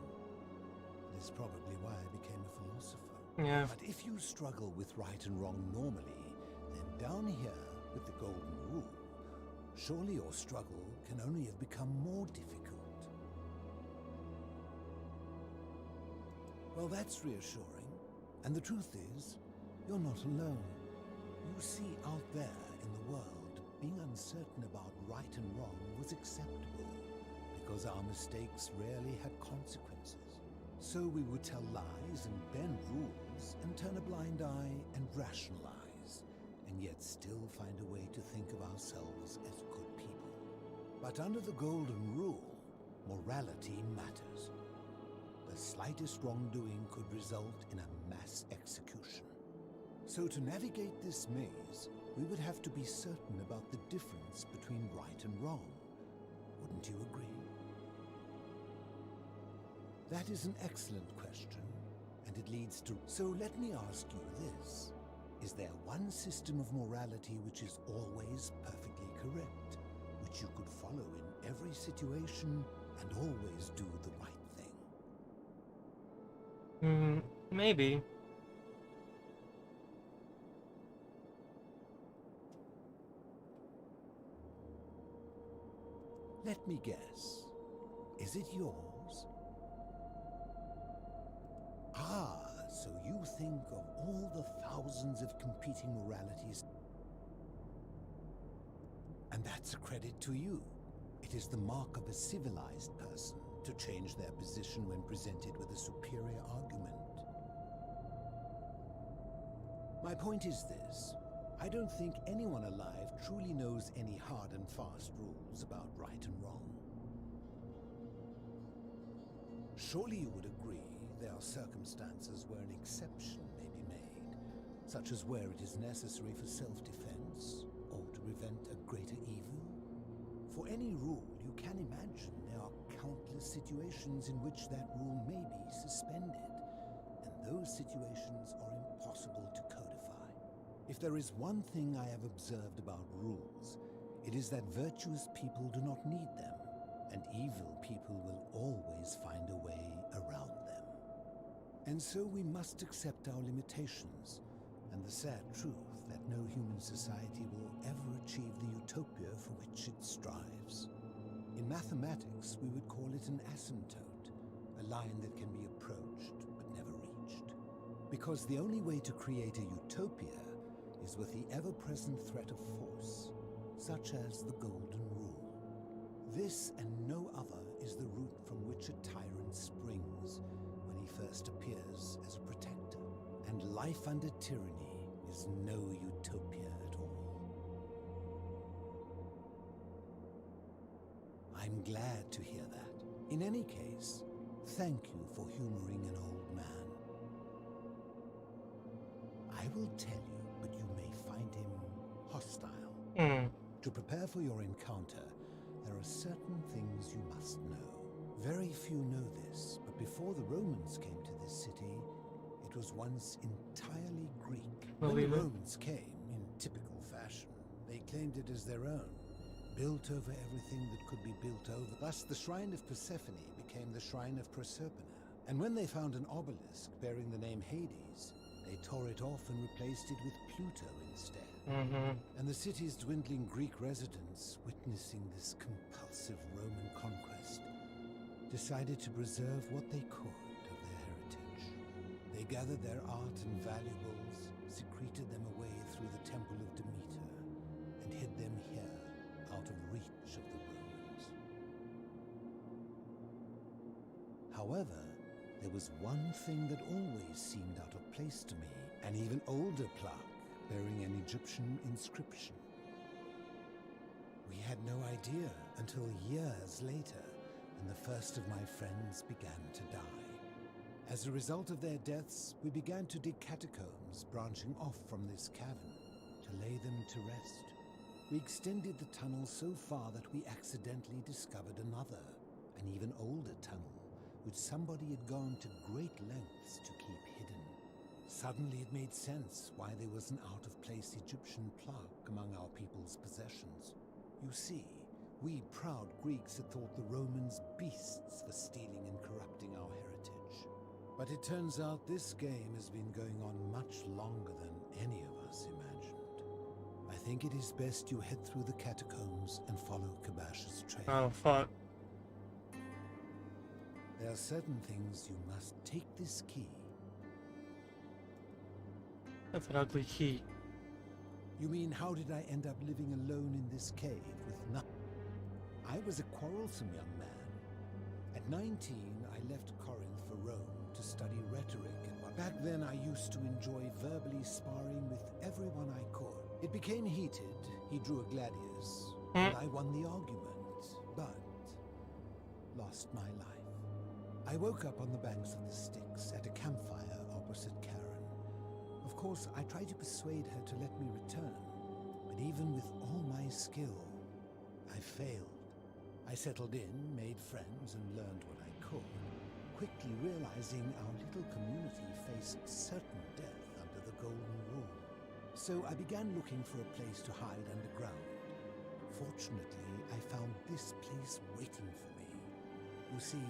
That is probably why I became a philosopher. Yeah. But if you struggle with right and wrong normally, then down here with the golden rule, surely your struggle can only have become more difficult. Well, that's reassuring. And the truth is, you're not alone. You see, out there in the world, being uncertain about right and wrong was acceptable, because our mistakes rarely had consequences. So we would tell lies and bend rules and turn a blind eye and rationalize, and yet still find a way to think of ourselves as good people. But under the golden rule, morality matters. The slightest wrongdoing could result in a mass execution. So to navigate this maze, we would have to be certain about the difference between right and wrong. Wouldn't you agree? That is an excellent question, and it leads to... So let me ask you this. Is there one system of morality which is always perfectly correct, which you could follow in every situation and always do the right thing? Maybe. Let me guess. Is it yours? Ah, so you think of all the thousands of competing moralities. And that's a credit to you. It is the mark of a civilized person to change their position when presented with a superior argument. My point is this. I don't think anyone alive truly knows any hard and fast rules about right and wrong. Surely you would agree there are circumstances where an exception may be made, such as where it is necessary for self-defense or to prevent a greater evil. For any rule, you can imagine there are countless situations in which that rule may be suspended, and those situations are impossible to codify. If there is one thing I have observed about rules, it is that virtuous people do not need them, and evil people will always find a way around them. And so we must accept our limitations, and the sad truth that no human society will ever achieve the utopia for which it strives. In mathematics, we would call it an asymptote, a line that can be approached but never reached. Because the only way to create a utopia is with the ever-present threat of force, such as the Golden Rule. This and no other is the root from which a tyrant springs when he first appears as a protector. And life under tyranny is no utopia at all. I'm glad to hear that. In any case, thank you for humoring an old man. I will tell you, but you may find him hostile. To prepare for your encounter, there are certain things you must know. Very few know this, but before the Romans came to this city, it was once entirely Greek. When the Romans came, in typical fashion, they claimed it as their own, built over everything that could be built over. Thus, the shrine of Persephone became the shrine of Proserpina. And when they found an obelisk bearing the name Hades, they tore it off and replaced it with Pluto instead. And the city's dwindling Greek residents, witnessing this compulsive Roman conquest, decided to preserve what they could of their heritage. gathered their art and valuables, secreted them away through the Temple of Demeter, and hid them here, out of reach of the Romans. However, there was one thing that always seemed out of place to me, an even older plaque bearing an Egyptian inscription. We had no idea until years later, when the first of my friends began to die. As a result of their deaths, we began to dig catacombs branching off from this cavern to lay them to rest. We extended the tunnel so far that we accidentally discovered another, an even older tunnel, which somebody had gone to great lengths to keep hidden. Suddenly it made sense why there was an out-of-place Egyptian plaque among our people's possessions. You see, we proud Greeks had thought the Romans beasts for stealing and corrupting our heritage. But it turns out this game has been going on much longer than any of us imagined. I think it is best you head through the catacombs and follow Kabash's trail. Oh, fuck. There are certain things you must take this key. That's an ugly key. You mean, how did I end up living alone in this cave with nothing? I was a quarrelsome young man. At 19, I left Corinth for Rome to study rhetoric, and back then I used to enjoy verbally sparring with everyone I could. It became heated, he drew a gladius, and I won the argument, but lost my life. I woke up on the banks of the Styx at a campfire opposite Charon. Of course, I tried to persuade her to let me return, but even with all my skill, I failed. I settled in, made friends, and learned what I could, quickly realizing our little community faced certain death under the Golden Rule. So I began looking for a place to hide underground. Fortunately, I found this place waiting for me. You see,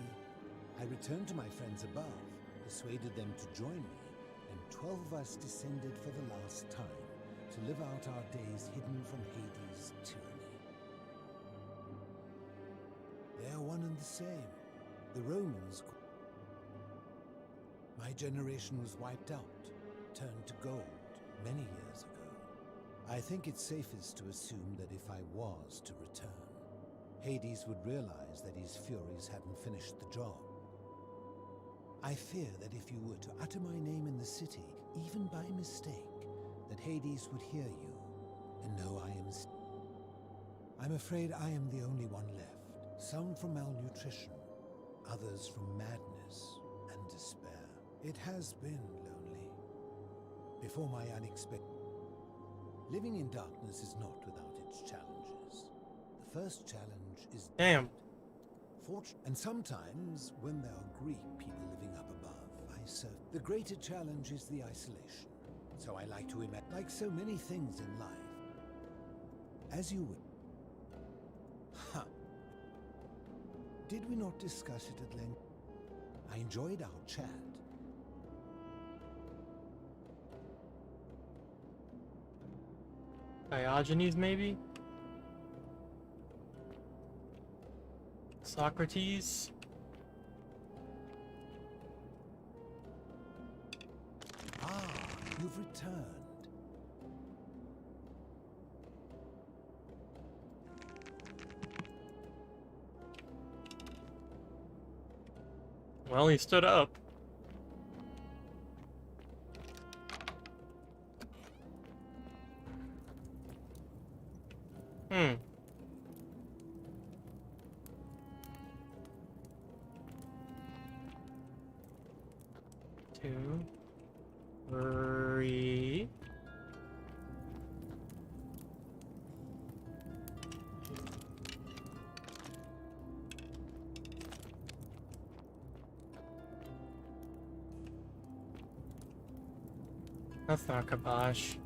I returned to my friends above, persuaded them to join me, and 12 of us descended for the last time to live out our days hidden from Hades' tyranny. They are one and the same. The Romans. My generation was wiped out, turned to gold, many years ago. I think it's safest to assume that if I was to return, Hades would realize that his furies hadn't finished the job. I fear that if you were to utter my name in the city, even by mistake, that Hades would hear you and know I am. I'm afraid I am the only one left. Some from malnutrition, others from madness and despair. It has been lonely. Before my unexpected... Living in darkness is not without its challenges. The first challenge is... Damn. And sometimes, when there are Greek people living up above, I serve. The greater challenge is the isolation. So I like to imagine, like so many things in life. As you would. Huh. Did we not discuss it at length? I enjoyed our chat. Diogenes, maybe? Socrates? Ah, you've returned. Well, he stood up. Hmm. Two, three. That's not Kabash.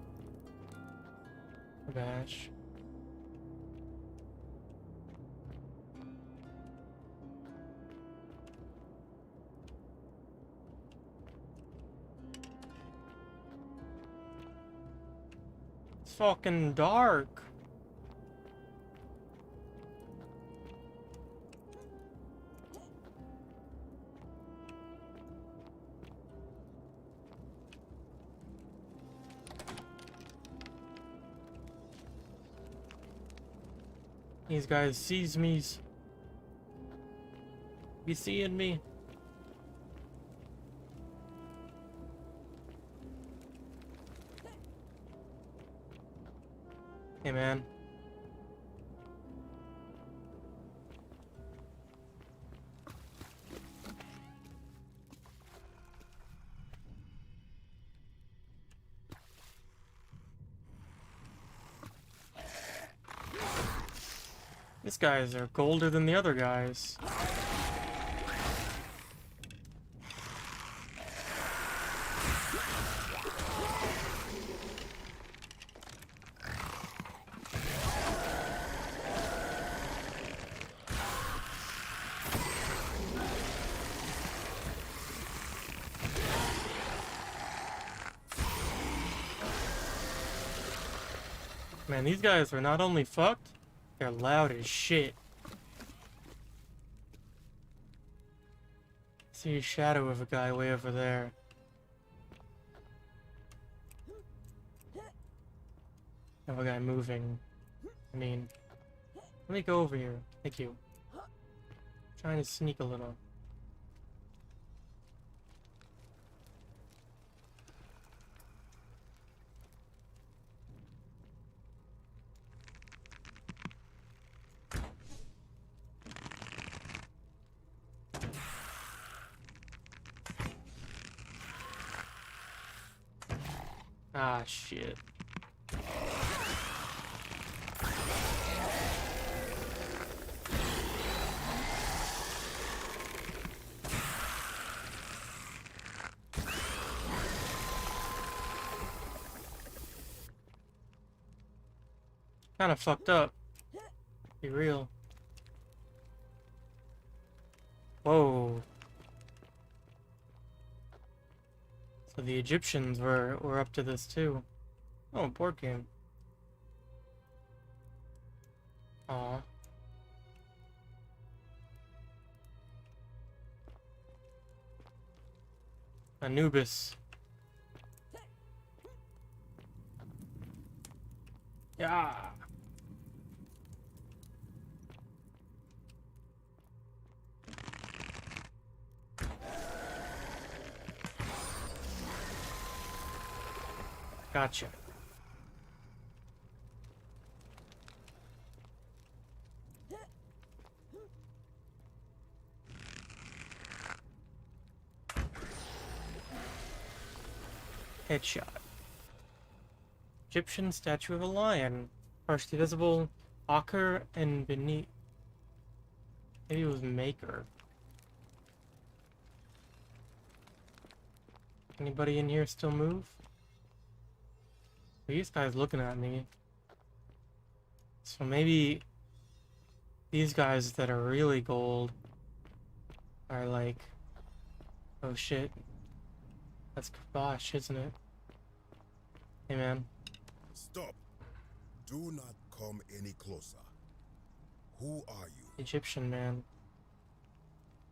Kabash. It's fucking dark. These guys sees me's. You seeing me? Hey, man. These guys are golder than the other guys. Man, these guys are not only fucked, they're loud as shit. See a shadow of a guy way over there. Have a guy moving. I mean, let me go over here. Thank you. Trying to sneak a little. Ah, shit. Kinda fucked up. Be real. Whoa. So the Egyptians were up to this too. Oh, board game. Aw. Anubis. Yeah. Gotcha. Headshot. Egyptian statue of a lion. Partially visible. Aker and beneath. Maybe it was Maker. Anybody in here still move? These guys looking at me. So maybe these guys that are really gold are like, oh shit. That's Kabosh, isn't it? Hey man. Stop. Do not come any closer. Who are you? Egyptian man.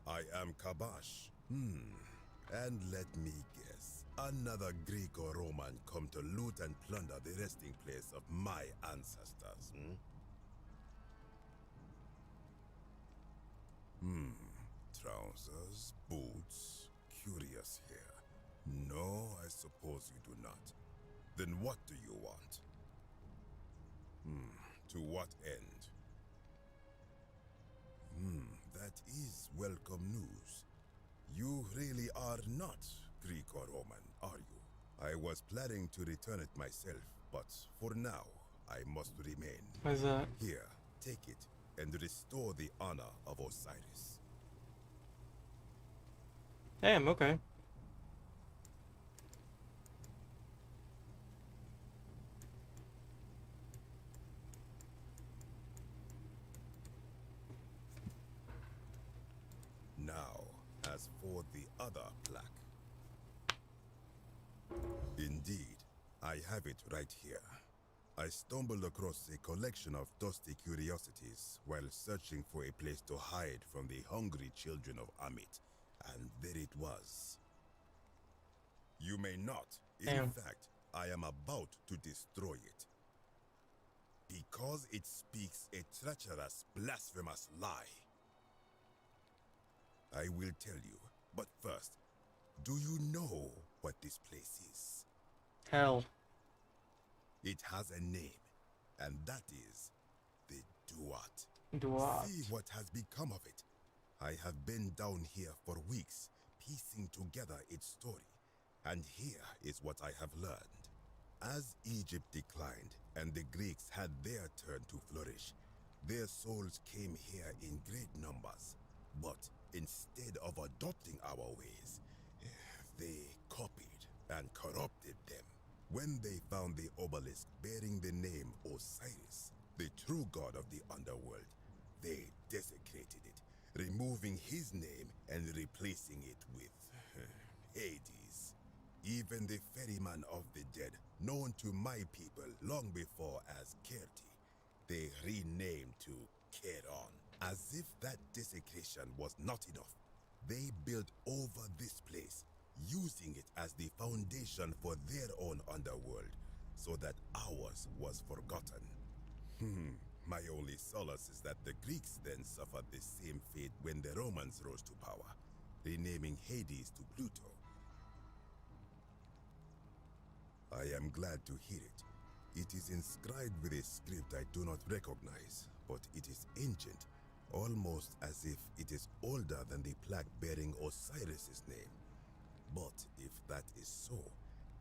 I am Kabash. And let me guess. Another Greco-Roman come to loot and plunder the resting place of my ancestors, Trousers, boots, curious hair. No, I suppose you do not. Then what do you want? To what end? That is welcome news. You really are not Greco-Roman, are you? I was planning to return it myself, but for now, I must remain. What is that? Here, take it, and restore the honor of Osiris. Damn, okay. Now, as for the other plaque. Indeed, I have it right here. I stumbled across a collection of dusty curiosities while searching for a place to hide from the hungry children of Amit, and there it was. You may not. In Damn. fact, I am about to destroy it. Because it speaks a treacherous, blasphemous lie. I will tell you, but first, do you know what this place is? Hell. It has a name, and that is the Duat. Duat. See what has become of it. I have been down here for weeks, piecing together its story, and here is what I have learned. As Egypt declined and the Greeks had their turn to flourish, their souls came here in great numbers. But instead of adopting our ways, they copied and corrupted them. When they found the obelisk bearing the name Osiris, the true god of the underworld, they desecrated it, removing his name and replacing it with Hades. Even the ferryman of the dead, known to my people long before as Kerti, they renamed to Keron. As if that desecration was not enough, they built over this place, using it as the foundation for their own underworld, so that ours was forgotten. My only solace is that the Greeks then suffered the same fate when the Romans rose to power, renaming Hades to Pluto. I am glad to hear it. It is inscribed with a script I do not recognize, but it is ancient, almost as if it is older than the plaque bearing Osiris's name. But if that is so,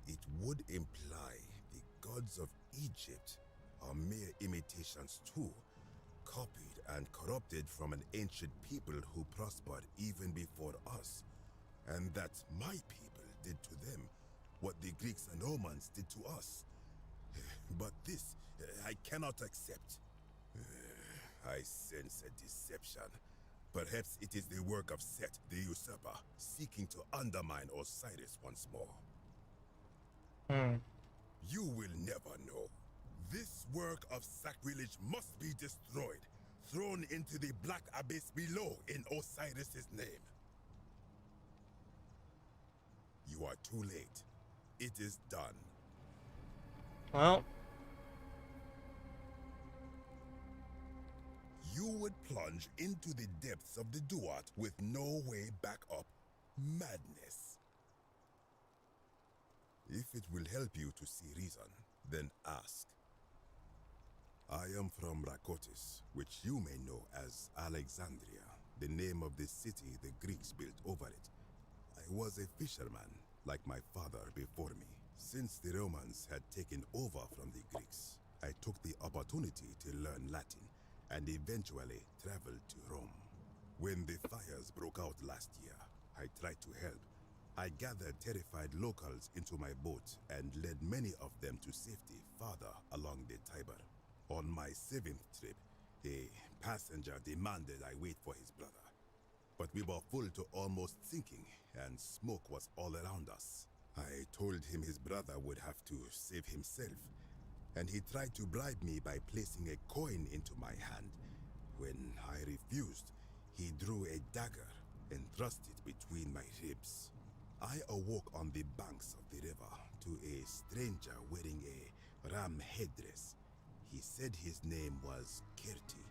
it would imply the gods of Egypt are mere imitations too, copied and corrupted from an ancient people who prospered even before us, and that my people did to them what the Greeks and Romans did to us. But this, I cannot accept. I sense a deception. Perhaps it is the work of Set, the usurper, seeking to undermine Osiris once more. You will never know. This work of sacrilege must be destroyed, thrown into the black abyss below in Osiris's name. You are too late. It is done. Well, you would plunge into the depths of the Duat with no way back up. Madness. If it will help you to see reason, then ask. I am from Rakotis, which you may know as Alexandria, the name of the city the Greeks built over it. I was a fisherman, like my father before me. Since the Romans had taken over from the Greeks, I took the opportunity to learn Latin and eventually traveled to Rome. When the fires broke out last year, I tried to help. I gathered terrified locals into my boat and led many of them to safety farther along the Tiber. On my 7th trip, a passenger demanded I wait for his brother. But we were full to almost sinking, and smoke was all around us. I told him his brother would have to save himself, and he tried to bribe me by placing a coin into my hand. When I refused, he drew a dagger and thrust it between my ribs. I awoke on the banks of the river to a stranger wearing a ram headdress. He said his name was Kerti,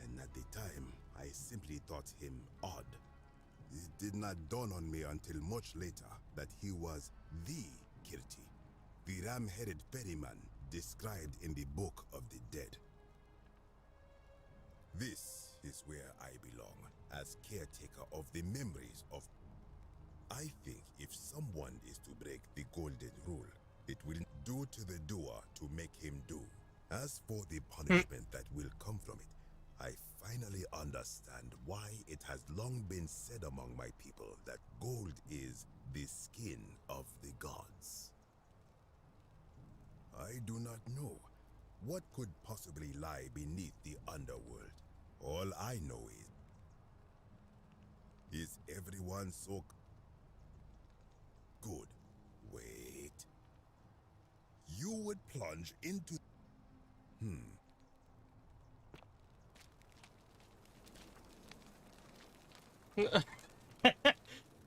and at the time, I simply thought him odd. It did not dawn on me until much later that he was the Kerti, the ram-headed ferryman described in the Book of the Dead. This is where I belong, as caretaker of the memories of... I think if someone is to break the golden rule, it will do to the doer to make him do. As for the punishment that will come from it, I finally understand why it has long been said among my people that gold is the skin of the gods. I do not know what could possibly lie beneath the underworld. All I know is everyone so good? Wait. You would plunge into...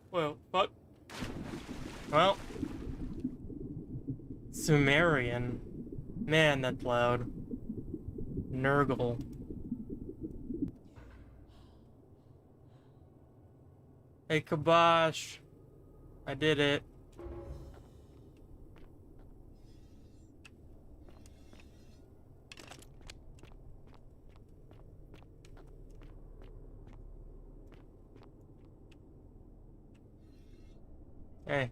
Well, fuck. Well. Sumerian. Man, that's loud. Nurgle. Hey, Kabosh. I did it. Hey.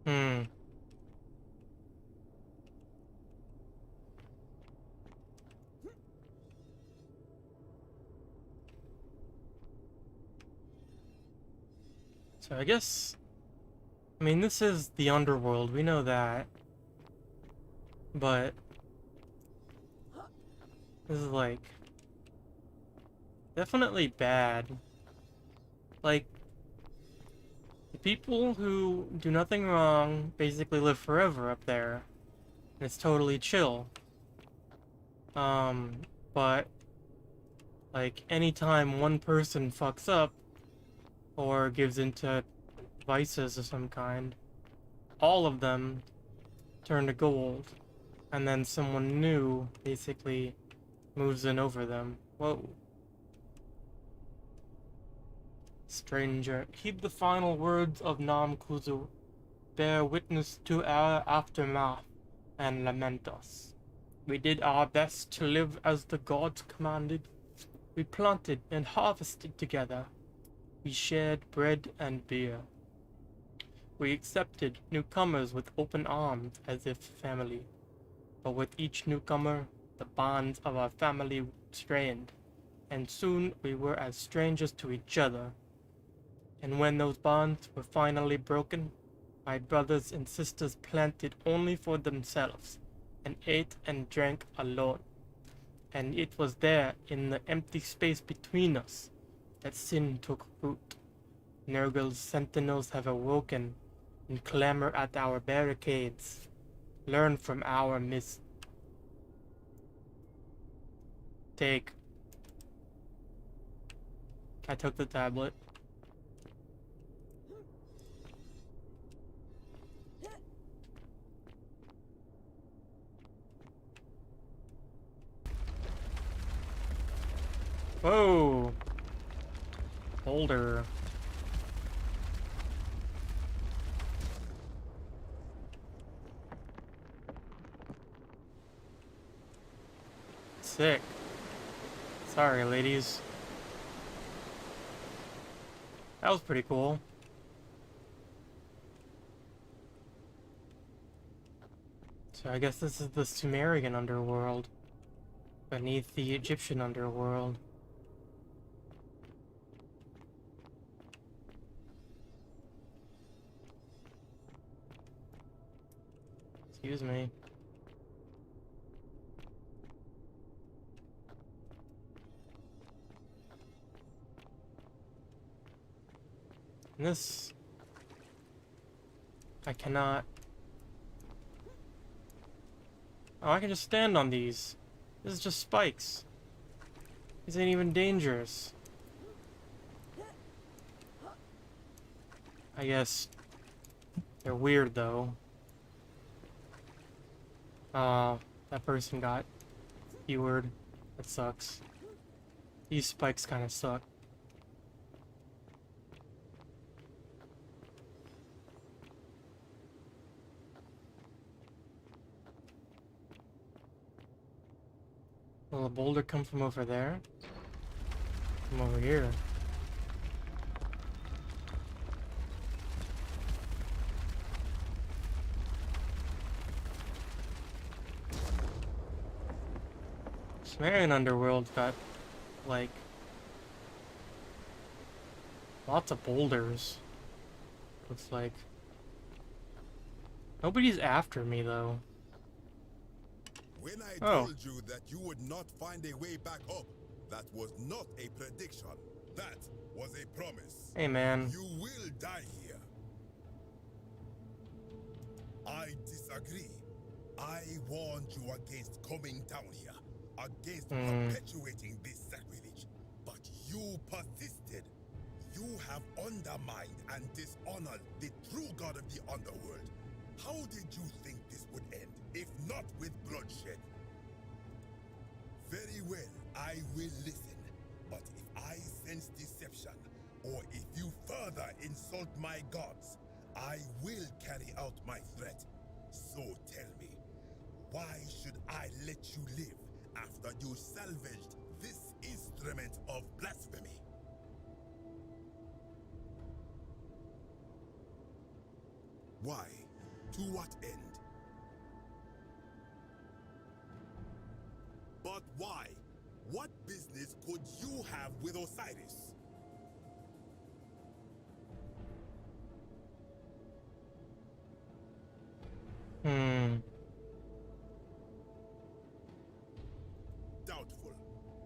Hmm. So I guess, I mean, this is the underworld, we know that. But this is like definitely bad. Like, the people who do nothing wrong basically live forever up there. And it's totally chill. But like anytime one person fucks up or gives into vices of some kind, all of them turn to gold. And then someone new basically moves in over them. Whoa. Stranger, heed the final words of Nam Kuzu. Bear witness to our aftermath and lament us. We did our best to live as the gods commanded. We planted and harvested together. We shared bread and beer. We accepted newcomers with open arms as if family. But with each newcomer, the bonds of our family strained, and soon we were as strangers to each other. And when those bonds were finally broken, my brothers and sisters planted only for themselves, and ate and drank alone. And it was there, in the empty space between us, that sin took root. Nurgle's sentinels have awoken, and clamor at our barricades. Learn from our mistake. I took the tablet. Whoa! Boulder. Sick. Sorry, ladies. That was pretty cool. So I guess this is the Sumerian underworld, beneath the Egyptian underworld. Excuse me. And this... I cannot... Oh, I can just stand on these. This is just spikes. These ain't even dangerous. I guess... They're weird, though. That person got keyword. That sucks. These spikes kind of suck. Will a boulder come from over there? From over here. Sumerian underworld's got, like, lots of boulders. Looks like. Nobody's after me, though. When I told you that you would not find a way back up, that was not a prediction. That was a promise. Hey, man. You will die here. I disagree. I warned you against coming down here, against perpetuating this sacrilege. But you persisted. You have undermined and dishonored the true god of the underworld. How did you think this would end, if not with bloodshed? Very well, I will listen. But if I sense deception, or if you further insult my gods, I will carry out my threat. So tell me, why should I let you live after you salvaged this instrument of blasphemy? Why? To what end? But why? What business could you have with Osiris? Doubtful.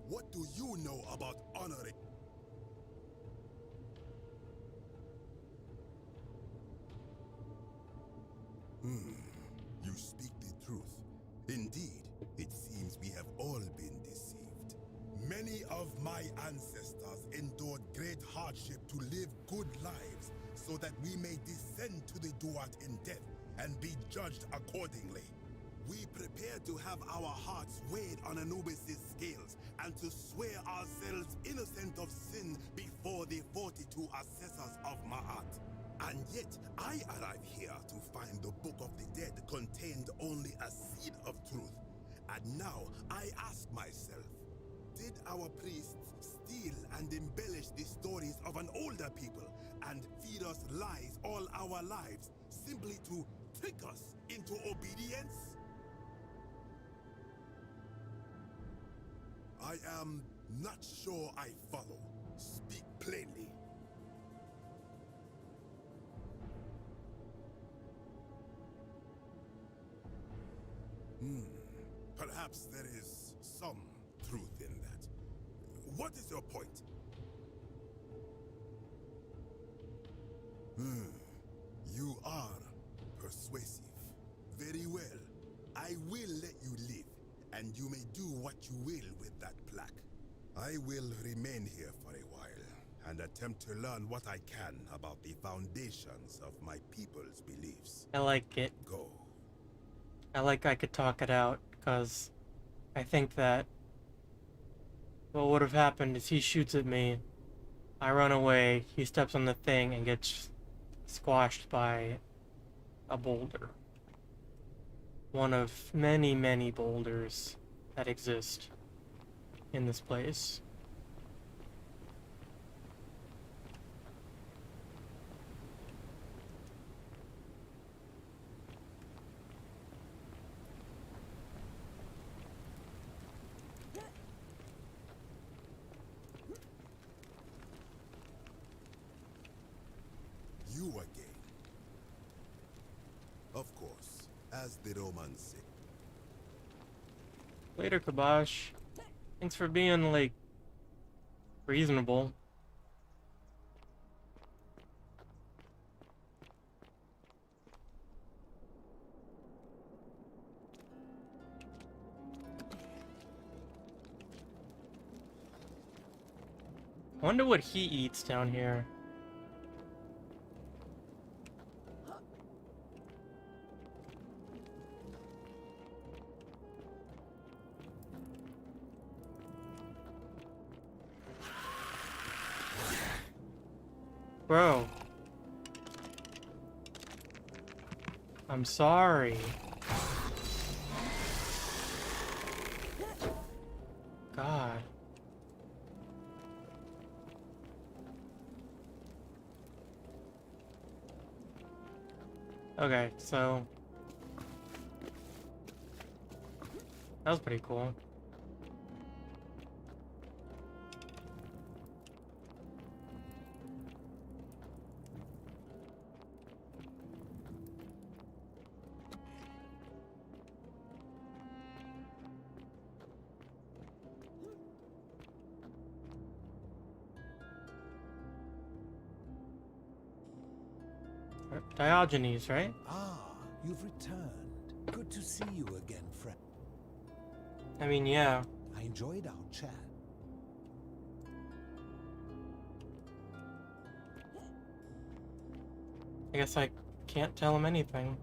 What do you know about honoring? You speak the truth. Indeed, it seems we have all been deceived. Many of my ancestors endured great hardship to live good lives so that we may descend to the Duat in death and be judged accordingly. We prepare to have our hearts weighed on Anubis' scales and to swear ourselves innocent of sin before the 42 assessors of Ma'at. And yet, I arrive here to find the Book of the Dead contained only a seed of truth. And now, I ask myself, did our priests steal and embellish the stories of an older people and feed us lies all our lives simply to trick us into obedience? I am not sure I follow. Speak plainly. Perhaps there is some truth in that. What is your point? You are persuasive. Very well. I will let you live, and you may do what you will with that plaque. I will remain here for a while, and attempt to learn what I can about the foundations of my people's beliefs. I like it. Go. I could talk it out, because I think that what would have happened is he shoots at me, I run away, he steps on the thing and gets squashed by a boulder. One of many, many boulders that exist in this place. You again. Of course, as the Romans say. Later, Kabosh. Thanks for being, like, reasonable. Wonder what he eats down here. Bro. I'm sorry. God. Okay, so that was pretty cool. Diogenes, right? Ah, you've returned. Good to see you again, friend. I mean, yeah. I enjoyed our chat. I guess I can't tell him anything.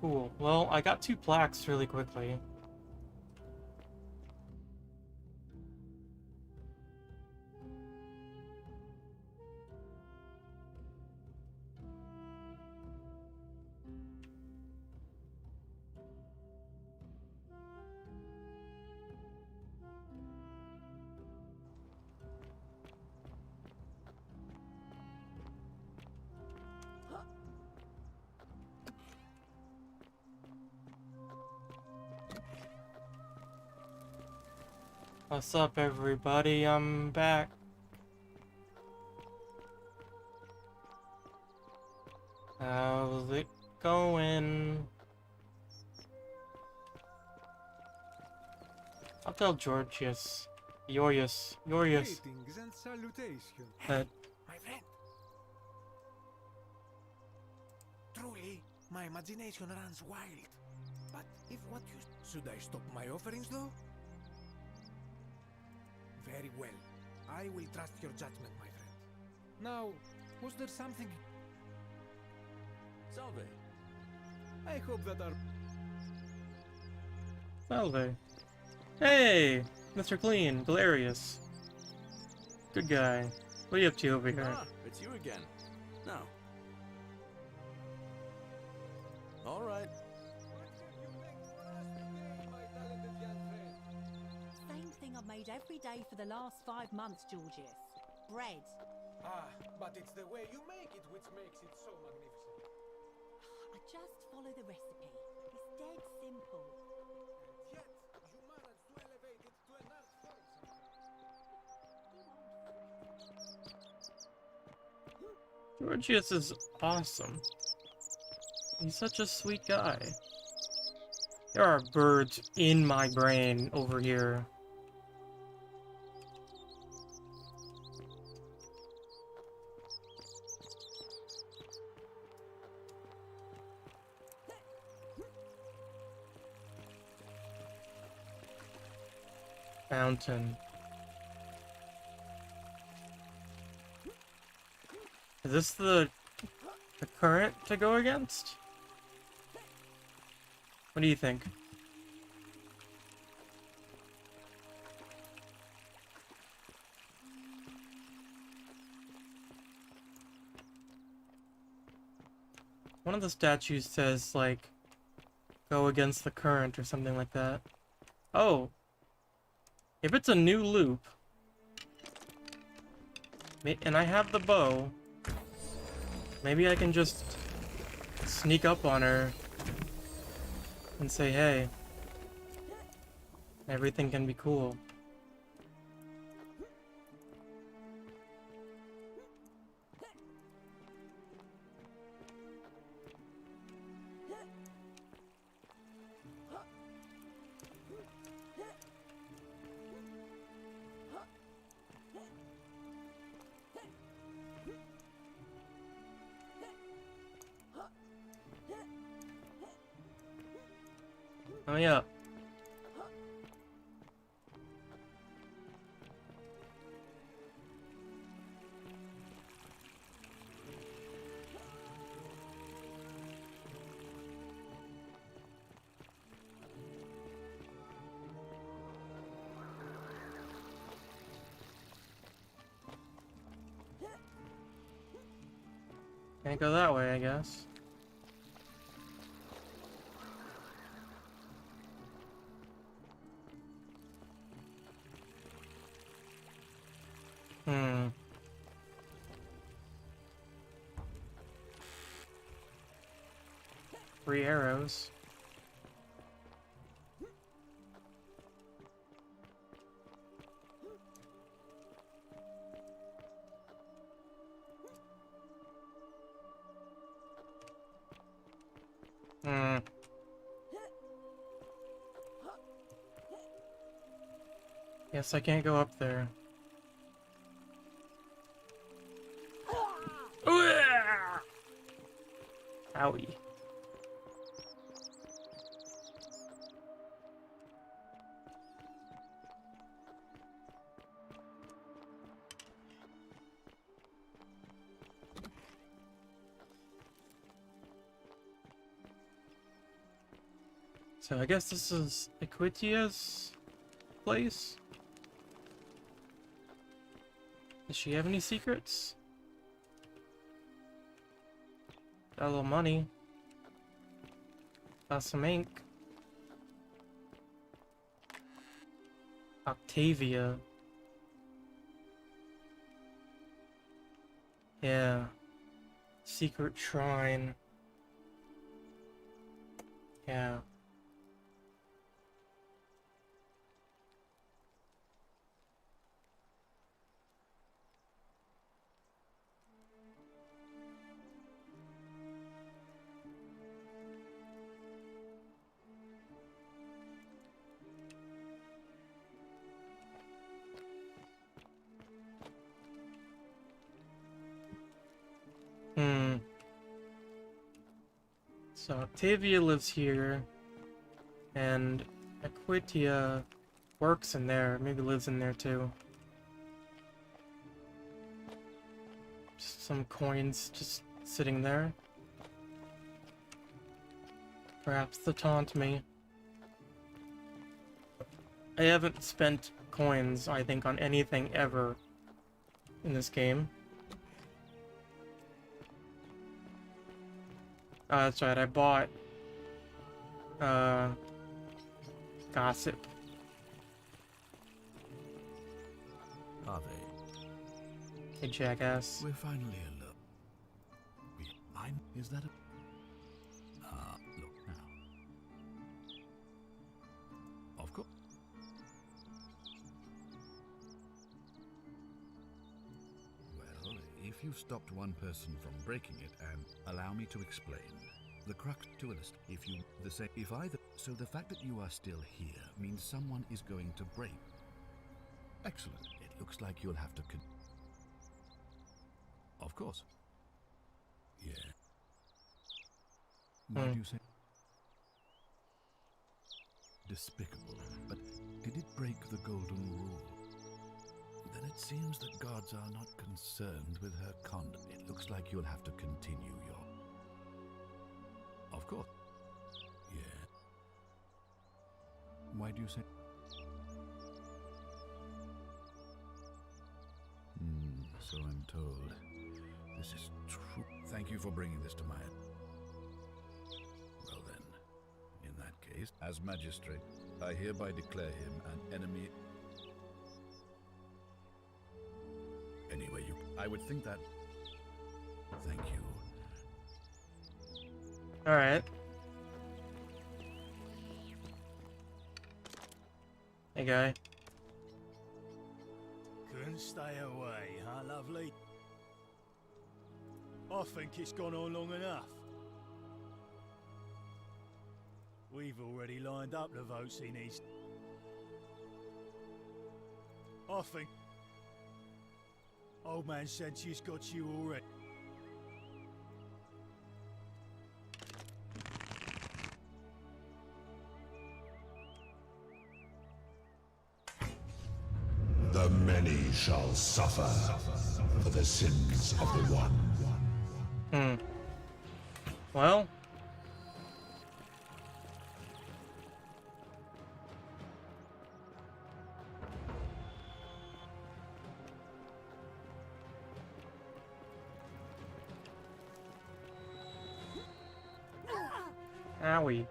Cool. Well, I got 2 plaques really quickly. What's up, everybody? I'm back. How's it going? I'll tell Georgius. Yorius. Greetings and salutations. My friend. Truly, my imagination runs wild. But if what you... Should I stop my offerings, though? Very well. I will trust your judgment, my friend. Now, was there something... Salve. I hope that our... Salve. Hey! Mr. Clean, Galerius. Good guy. What are you up to over here? Ah, it's you again. No. All right. Same thing I've made every day for the last 5 months, Georgius. Bread. Ah, but it's the way you make it which makes it so magnificent. I just follow the recipe. It's dead simple. And yet, you managed to elevate it to an art form somehow. Georgius is awesome. He's such a sweet guy. There are birds in my brain over here. Fountain. Is this the current to go against? What do you think? One of the statues says, like, go against the current or something like that. Oh! If it's a new loop, and I have the bow, maybe I can just sneak up on her and say, hey, everything can be cool. Oh yeah. Can't go that way, I guess. Hmm. 3 arrows. Hmm. Yes, I can't go up there. Owie. So I guess this is Equitia's place? Does she have any secrets? Got a little money. Got some ink. Octavia. Yeah. Secret shrine. Yeah. So Octavia lives here, and Equitia works in there, maybe lives in there too. Just some coins just sitting there. Perhaps to taunt me. I haven't spent coins, I think, on anything ever in this game. That's right, I bought gossip. Are they? Hey, jackass. We're finally alone. Is that a... look now. Of course. Well, if you've stopped one person from breaking it, and allow me to explain. The crux to illust, if you the same, if either, so the fact that you are still here means someone is going to break. Excellent. It looks like you'll have to Of course. Yeah. Why do you say? Despicable. But did it break the golden rule? Then it seems that gods are not concerned with her conduct. It looks like you'll have to continue your... Of course. Yeah. Why do you say? So I'm told. This is true. Thank you for bringing this to my... Well then, in that case, as magistrate, I hereby declare him an enemy. Anyway, I would think that... Thank you. Alright. Hey, guy. Couldn't stay away, huh, lovely? I think it's gone on long enough. We've already lined up the votes he needs. I think... Old man Sentius got you already. The many shall suffer for the sins of the one. Well. Owie.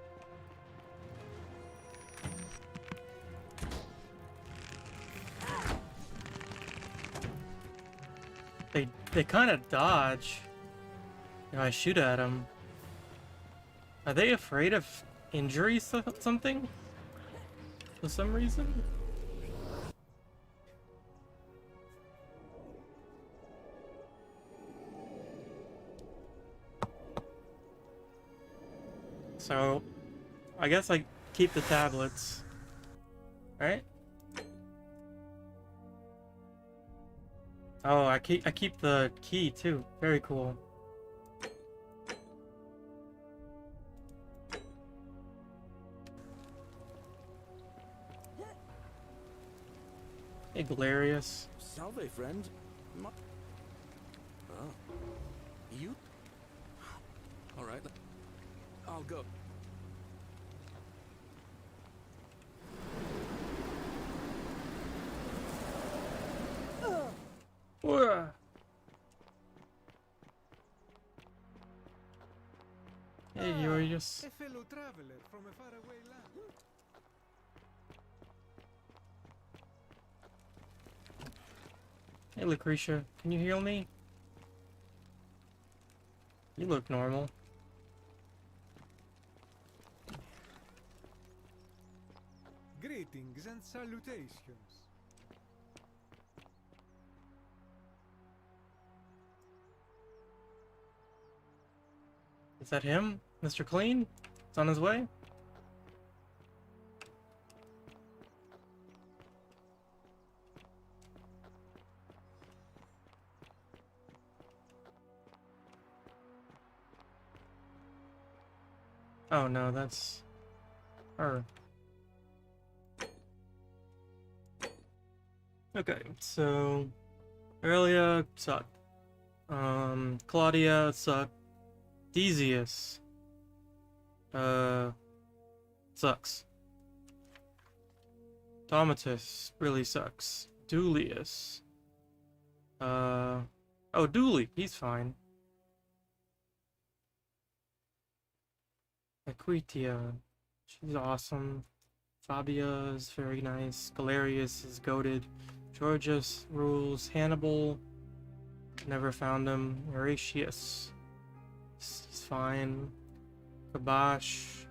They kind of dodge if I shoot at them. Are they afraid of injury something? For some reason? So, I guess I keep the tablets, right? Oh, I keep the key too. Very cool. Hey, Galerius. Salve, friend. Oh. You? All right. I'll go. Hey, you're just... A fellow traveler from a faraway land. Hey, Lucretia, can you heal me? You look normal. Greetings and salutations. Is that him? Mr. Clean? It's on his way? Oh no, that's her. Okay, so Aurelia sucked. Claudia sucked. Theseus sucks. Domitus really sucks. Dulius. Oh, Dooley, he's fine. Equitia, she's awesome. Fabia is very nice. Galerius is goated. Georgius rules. Hannibal, never found him. Horatius, he's fine. Kabash,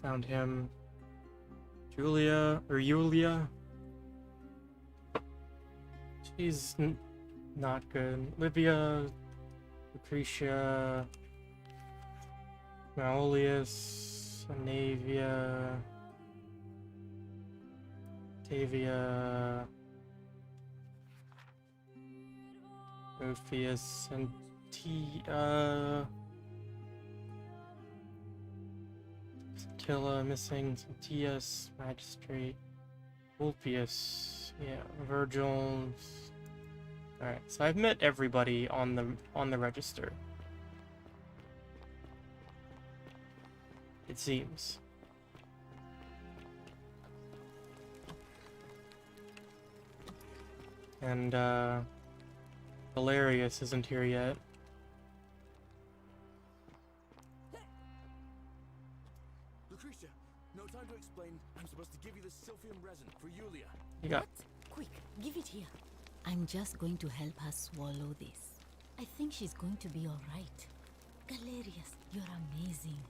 found him. Julia, she's not good. Livia, Lucretia, Maolius, Anavia, Tavia, Ruphius, and Tilla missing, Tias, Magistrate, Ulpius, yeah, Virgil. Alright, so I've met everybody on the register. It seems. And Valerius isn't here yet. Lucretia, no time to explain. I'm supposed to give you the Sylphium resin for Yulia. You got... Quick, give it here. I'm just going to help her swallow this. I think she's going to be alright. Galerius, you're amazing.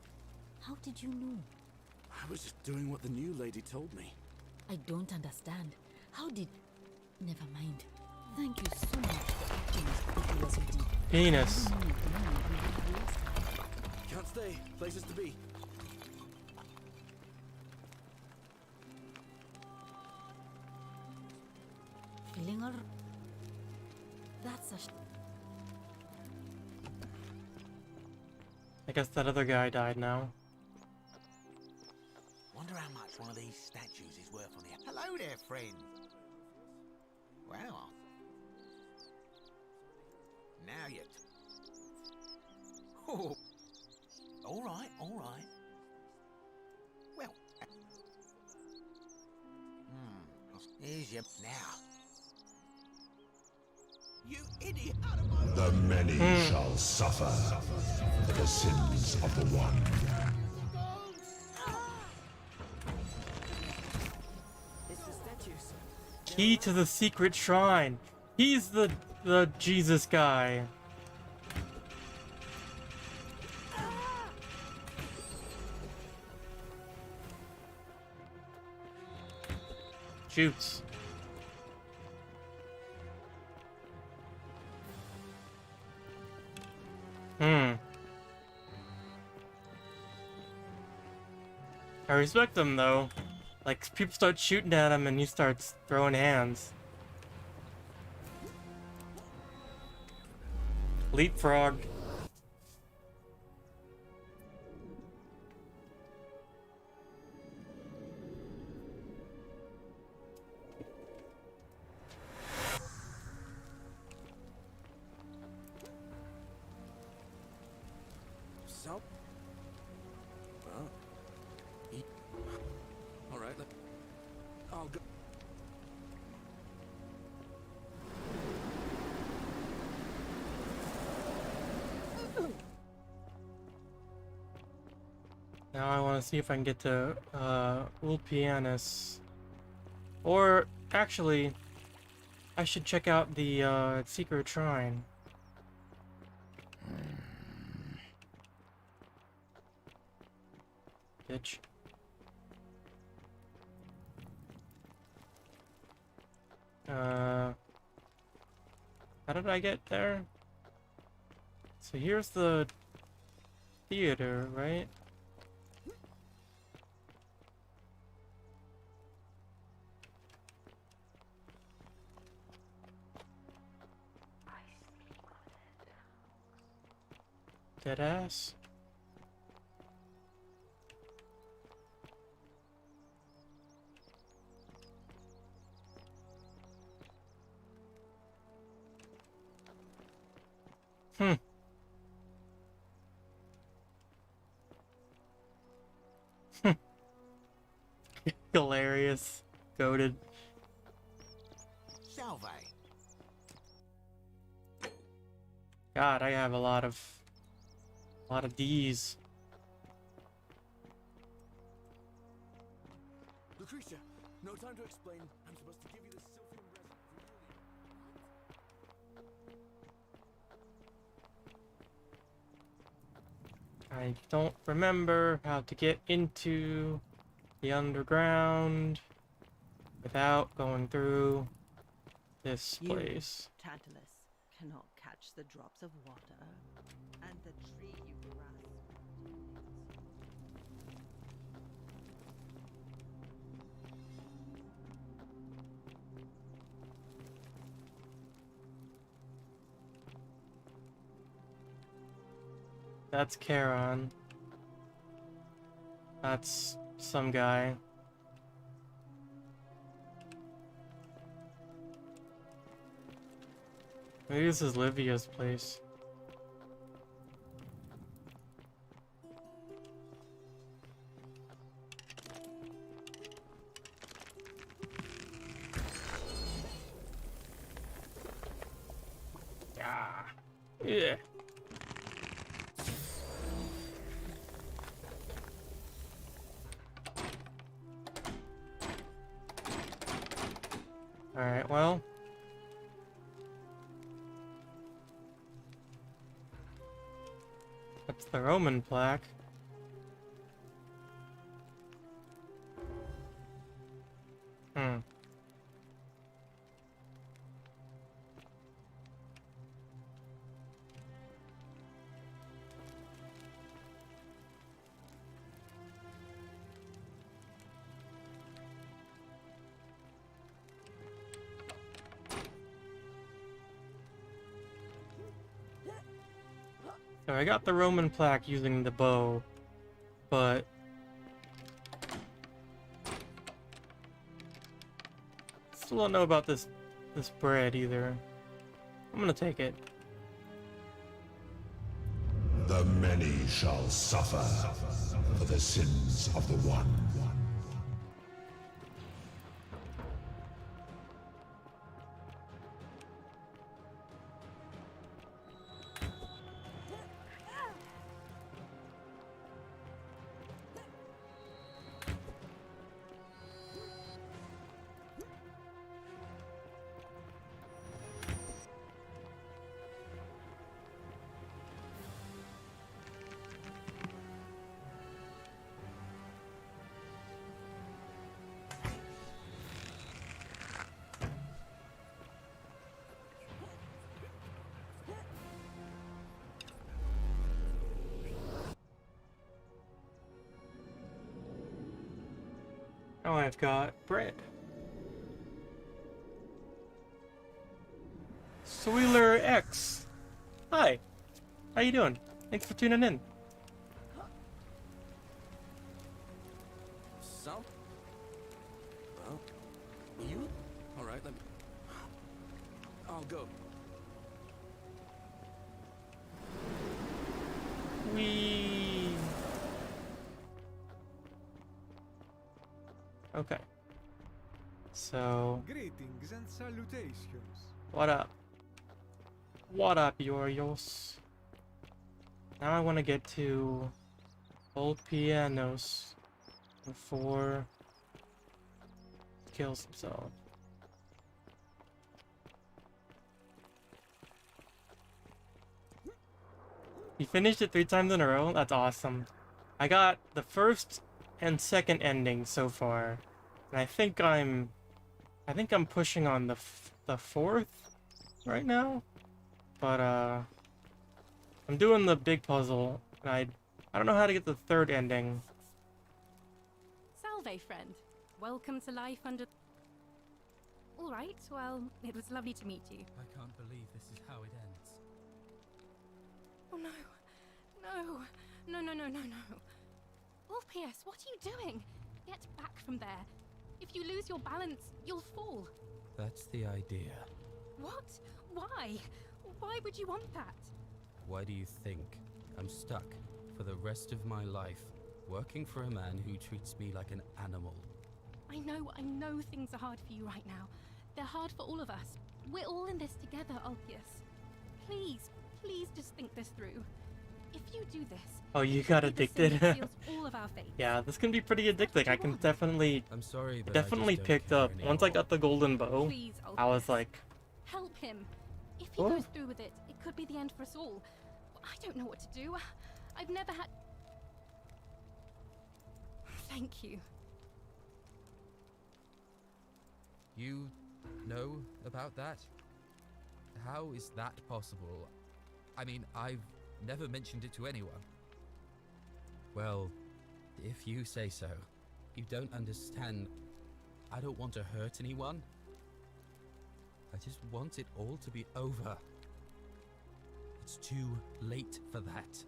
How did you know? I was just doing what the new lady told me. I don't understand. How did... Never mind. Thank you so much for acting as quickly as you did. Penis. Can't stay. Places to be. Feeling her... That's a... I guess that other guy died now. Wonder how much one of these statues is worth on the... Hello there, friend. Wow. Now you... Oh. All right, all right. Well... Here's your... Now. You idiot! Out of my The many shall suffer for the sins of the one. Key to the secret shrine. He's the Jesus guy. Shoots. I respect him though. Like, people start shooting at him and he starts throwing hands. Leapfrog. So? Well... Alright, I'll go... Now I want to see if I can get to Ulpianus. Or, actually, I should check out the secret shrine. Bitch. How did I get there? So here's the theater, right? Deadass. Hmm. Hilarious. Goated. Salve. God, I have a lot of D's. Lucretia, no time to explain. I'm supposed to give you this Sylphian resin for Yulia. I don't remember how to get into the underground without going through this place. Tantalus, cannot catch the drops of water, and the tree you grasp. That's Charon. That's some guy. Maybe this is Livia's place. Yeah. Alright, well. That's the Roman plaque. Hmm. So I got the Roman plaque using the bow, but still don't know about this bread either. I'm gonna take it. The many shall suffer for the sins of the one. Now I've got bread. Sweeler X. Hi. How you doing? Thanks for tuning in. So? Well, you? Alright, let me... I'll go. Whee! Okay. So... Greetings and salutations. What up? What up, Yorios? Now I want to get to Old pianos before he kills himself. You finished it 3 times in a row? That's awesome. I got the first and second ending so far. And I think I'm pushing on the fourth right now. But I'm doing the big puzzle and I don't know how to get the third ending. Salve, friend. Welcome to life under... Alright, well, it was lovely to meet you. I can't believe this is how it ends. Oh no. No. No, no, no, no, no. Orpheus, what are you doing? Get back from there. If you lose your balance, you'll fall. That's the idea. What? Why? Why would you want that? Why do you think I'm stuck for the rest of my life working for a man who treats me like an animal? I know things are hard for you right now. They're hard for all of us. We're all in this together, Orpheus. Please, please just think this through. If you do this... Oh, you got addicted? all of our fates. Yeah, this can be pretty addicting. I can definitely... I'm sorry, but definitely picked up. Once I got the golden bow, Please, I was like... Help him. If he goes through with it, it could be the end for us all. I don't know what to do. I've never had... Thank you. You know about that? How is that possible? I mean, I've never mentioned it to anyone. Well, if you say so. You don't understand. I don't want to hurt anyone. I just want it all to be over. It's too late for that.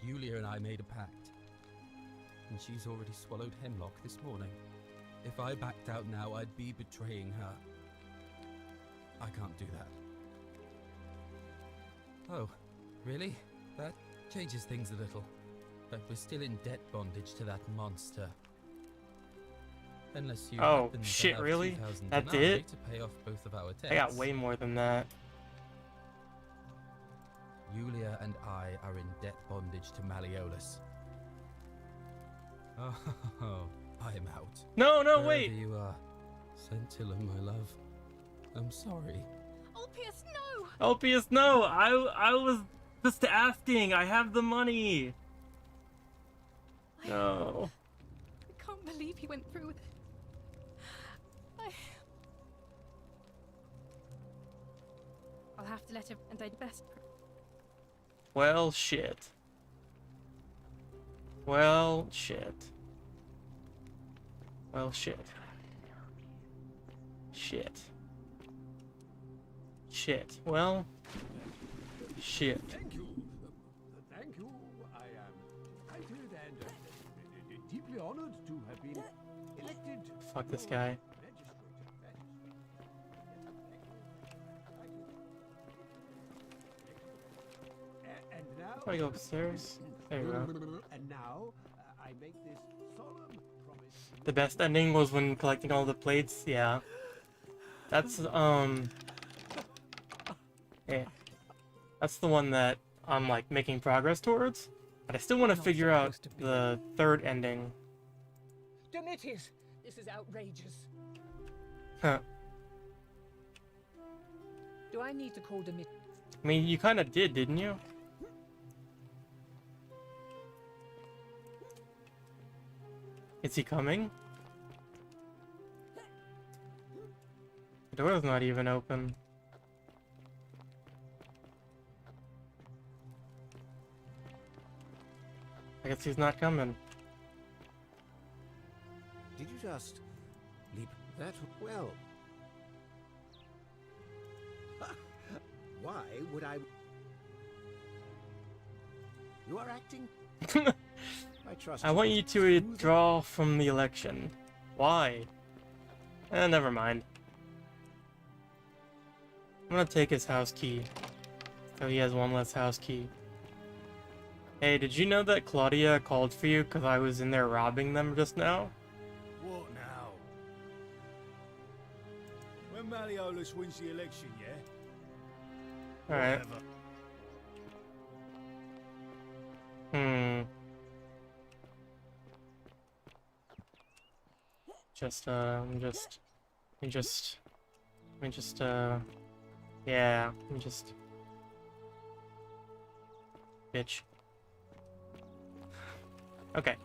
Yulia and I made a pact, and she's already swallowed hemlock this morning. If I backed out now, I'd be betraying her. I can't do that. Oh, really? That changes things a little. But we're still in debt bondage to that monster. Unless you Oh, happen to shit, have really? 2,000 That's denarii it? to pay off both of our debts. I got way more than that. Yulia and I are in debt bondage to Malleolus. Oh, I'm out. No, no, Wherever wait! you are, Scintilla, my love. I'm sorry. Orpheus, no! Elpius, no! I was just asking. I have the money. No. I can't believe he went through with it. I'll have to let him, and I'd best... Well, shit. Well, shit. Well, shit. Shit. Shit. Well, shit. Thank you. Thank you. I am delighted and deeply honored to have been elected. Fuck this guy. And now, I go upstairs. There we go. And now, I make this solemn promise. The best ending was when collecting all the plates. Yeah. That's yeah. That's the one that I'm like making progress towards. But I still want to figure out the third ending. Domitius, this is outrageous. Huh. Do I need to call Domitius? I mean, you kind of did, didn't you? Is he coming? The door's not even open. I guess he's not coming. Did you just leap that well? Why would I? You are acting. I trust. I want you to withdraw from the election. Why? Never mind. I'm gonna take his house key. So he has one less house key. Hey, did you know that Claudia called for you because I was in there robbing them just now? What now? When Malleolus wins the election, yeah? Alright. Whatever. Hmm. Yeah, bitch. Okay.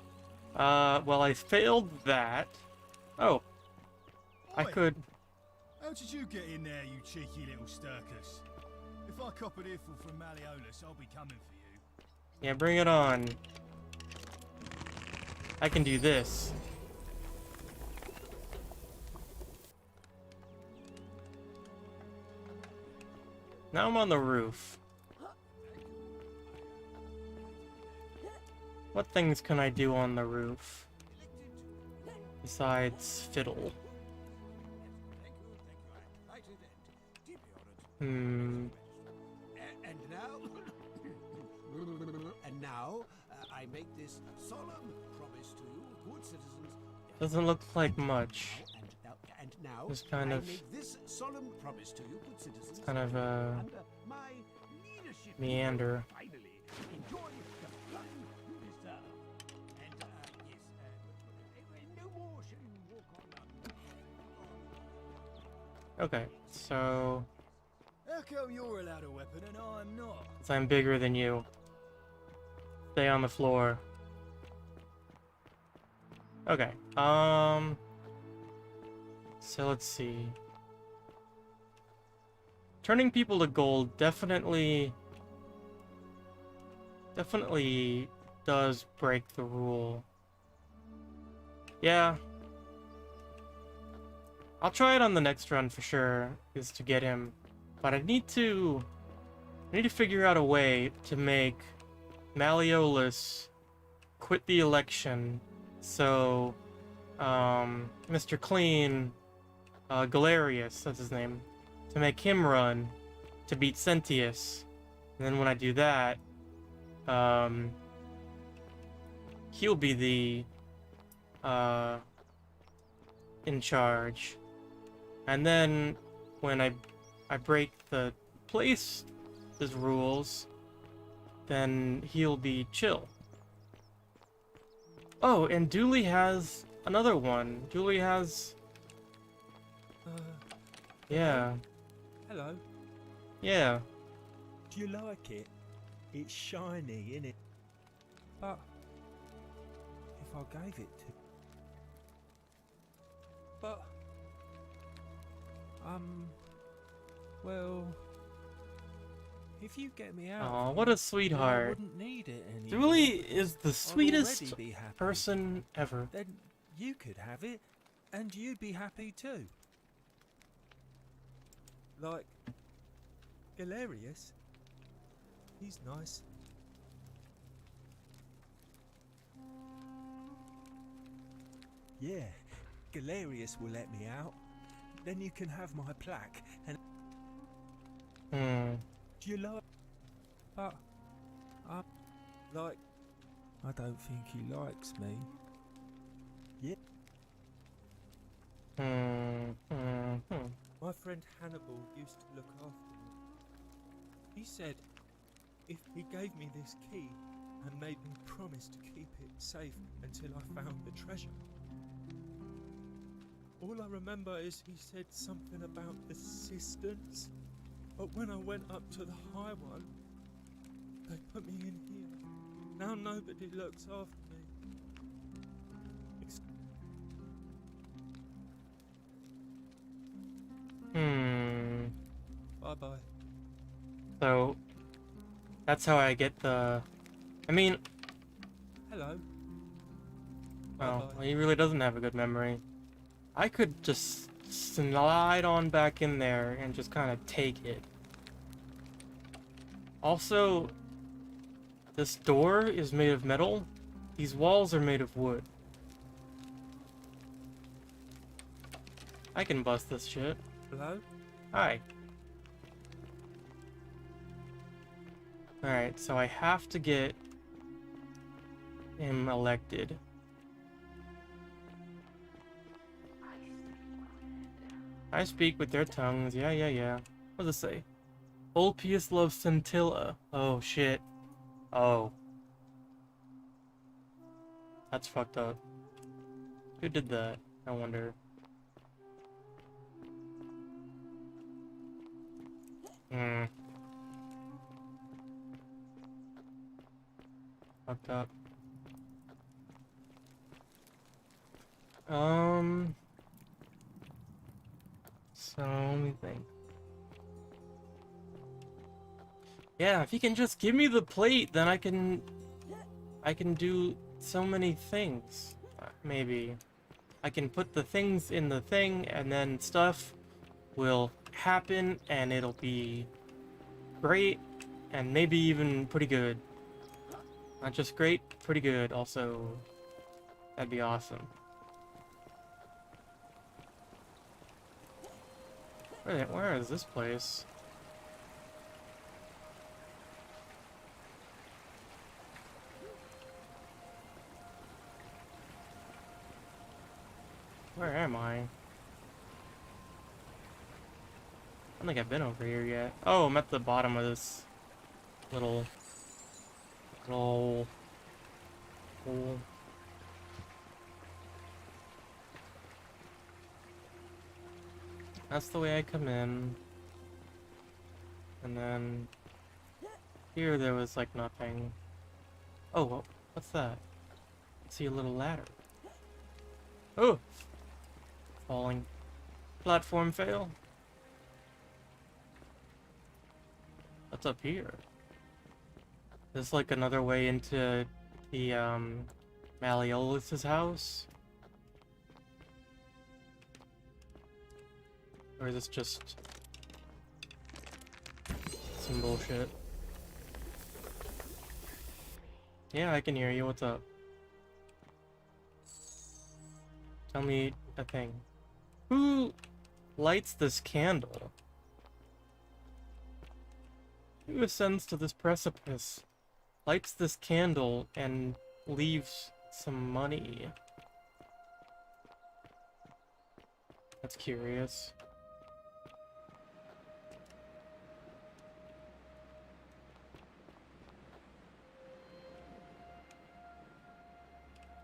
Well, I failed that. Oh. I Oi! could... How did you get in there, you cheeky little Sturkus? If I cop an earful from Malleolus, I'll be coming for you. Yeah, bring it on. I can do this. Now I'm on the roof. What things can I do on the roof? Besides fiddle. Hmm. And now, I make this solemn promise to you, good citizens. Doesn't look like much. And now, Just kind of... make this solemn promise to you, good citizens. Kind of, under my leadership, meander. finally enjoy the fun you deserve. And no more shall you walk on. Okay, so... How come you're allowed a weapon and I'm not? 'Cause I'm bigger than you. Stay on the floor. Okay, so let's see. Turning people to gold definitely does break the rule. Yeah. I'll try it on the next run for sure, is to get him. But I need to figure out a way to make Malleolus quit the election, so Mr. Clean, Galerius, that's his name, to make him run to beat Sentius. And then when I do that, he'll be the in charge. And then when I break the place's rules, then he'll be chill. Oh, and Dooley has another one. Dooley has... yeah. Hello. Yeah. Do you like it? It's shiny, innit? But if I gave it to... But... well... If you get me out... Aw, what a sweetheart. I wouldn't need it anymore. Dooley is the sweetest I'd already be happy. person ever. Then you could have it, and you'd be happy too. Like... Galerius. He's nice. Yeah, Galerius will let me out. Then you can have my plaque and... Do you like... But... like... I don't think he likes me. Yeah. My friend Hannibal used to look after me. He said if he gave me this key and made me promise to keep it safe until I found the treasure. All I remember is he said something about the cisterns, but when I went up to the high one, they put me in here. Now nobody looks after me. Bye-bye. So, that's how I get the... I mean... Hello. Well, he really doesn't have a good memory. I could just slide on back in there and just kind of take it. Also, this door is made of metal. These walls are made of wood. I can bust this shit. Hello? Hi. Alright, so I have to get him elected. I speak with their tongues. Yeah. What does it say? Ulpius loves Scintilla. Oh, shit. Oh. That's fucked up. Who did that? I wonder. Hmm. Fucked up. So let me think. Yeah, if you can just give me the plate, then I can do so many things. Maybe. I can put the things in the thing, and then stuff will happen, and it'll be great, and maybe even pretty good. Not just great, pretty good also. That'd be awesome. Where is this place? Where am I? I don't think I've been over here yet. Oh, I'm at the bottom of this little hole. That's the way I come in. And then here there was like nothing. Oh, what's that? I see a little ladder. Oh! Falling. Platform fail. What's up here? There's like another way into the Malleolus' house? Or is this just some bullshit? Yeah, I can hear you. What's up? Tell me a thing. Who lights this candle? Who ascends to this precipice, lights this candle, and leaves some money? That's curious.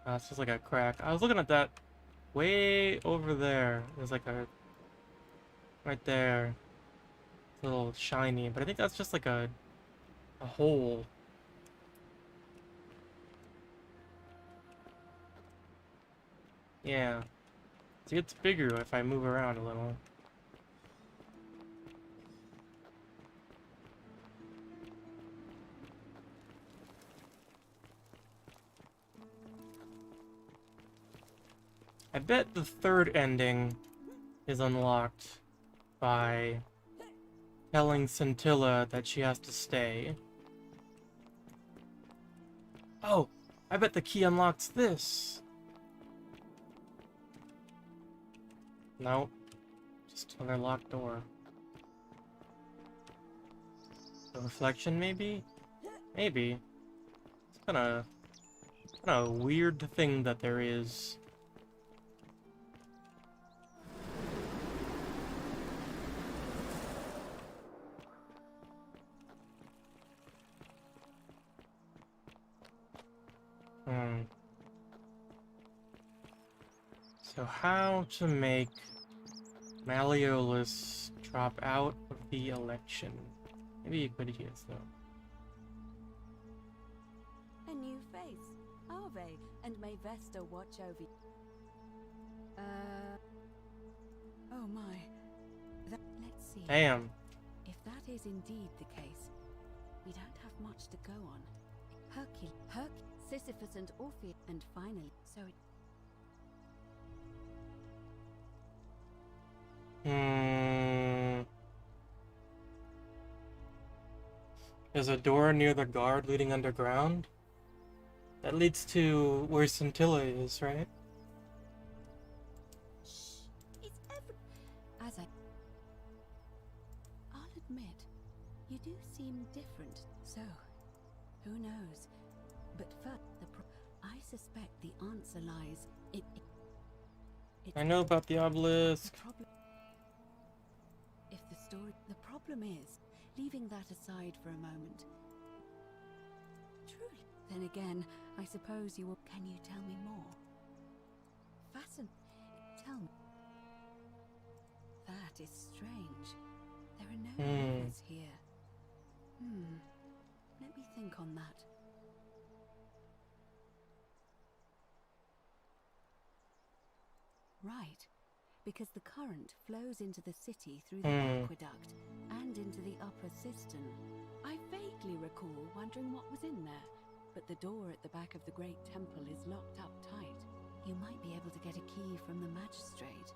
It's just like a crack. I was looking at that way over there. There's like a... right there. It's a little shiny, but I think that's just like a hole. Yeah. See, it's bigger if I move around a little. I bet the third ending is unlocked by telling Scintilla that she has to stay. Oh, I bet the key unlocks this. Nope. Just another locked door. The reflection, maybe? Maybe. It's kind of a weird thing that there is. So how to make Malleolus drop out of the election? Maybe you could use though. A new face, Ave, and may Vesta watch over you. Oh my. Let's see. Damn. If that is indeed the case, we don't have much to go on. Sisyphus and Orpheus, and finally, so it... There's a door near the guard leading underground. That leads to where Scintilla is, right? It's As I'll admit, you do seem different. So, who knows? But first, I suspect the answer lies in... I know about the obelisk. The problem is, leaving that aside for a moment. Truly. Then again, I suppose you will. Can you tell me more? Tell me. That is strange. There are no rivers here. Let me think on that. Right, because the current flows into the city through the aqueduct and into the upper cistern. I vaguely recall wondering what was in there, but the door at the back of the great temple is locked up tight. You might be able to get a key from the magistrate,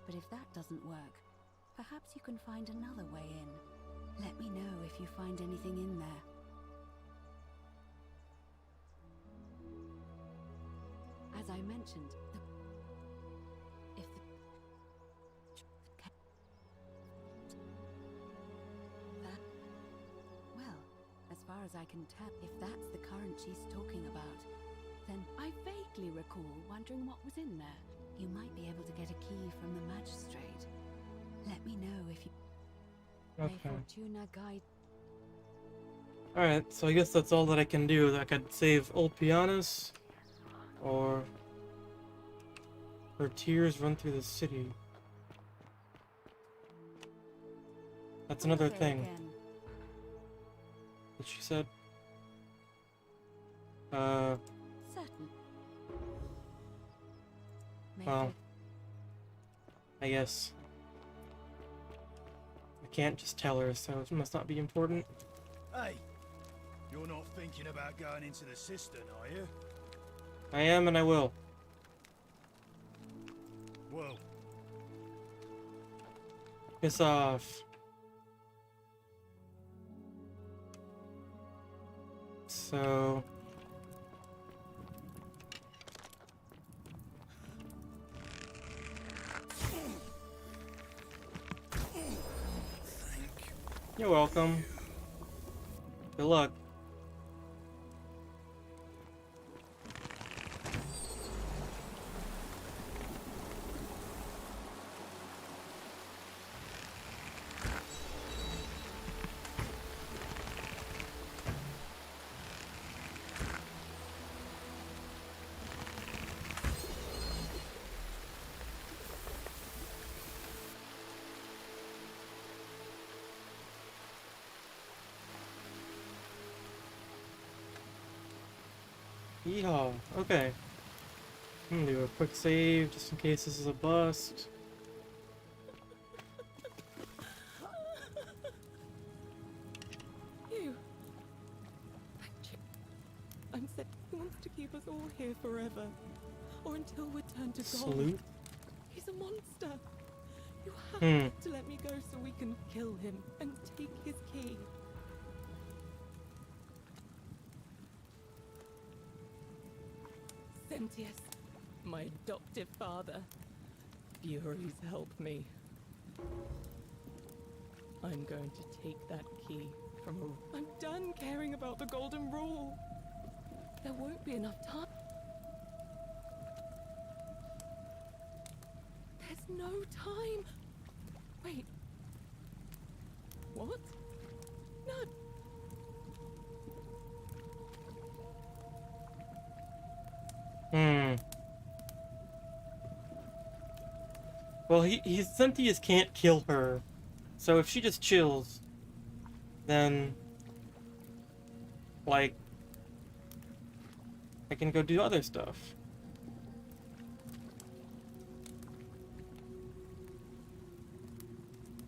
but if that doesn't work, perhaps you can find another way in. Let me know if you find anything in there. As I mentioned, as far as I can tell, if that's the current she's talking about, then I vaguely recall wondering what was in there. You might be able to get a key from the magistrate. Let me know if you... Okay. Fortuna guide. Alright, so I guess that's all that I can do. I could save Ulpianus, or her tears run through the city. That's another thing that she said. Certain. Well, I guess I can't just tell her, so it must not be important. Hey, you're not thinking about going into the cistern, are you? I am, and I will. Well, piss off. So you're welcome. Good luck. Yeehaw. Okay. I'm gonna do a quick save just in case this is a bust. You. I'm said he wants to keep us all here forever. Or until we're turned to gold. Salute. He's a monster. You have to let me go so we can kill him and take his key. Sentius, my adoptive father. Furies help me. I'm going to take that key from her. I'm done caring about the golden rule. There won't be enough time. There's no time. Wait. What? No. Well, Sentius can't kill her, so if she just chills, then, like, I can go do other stuff.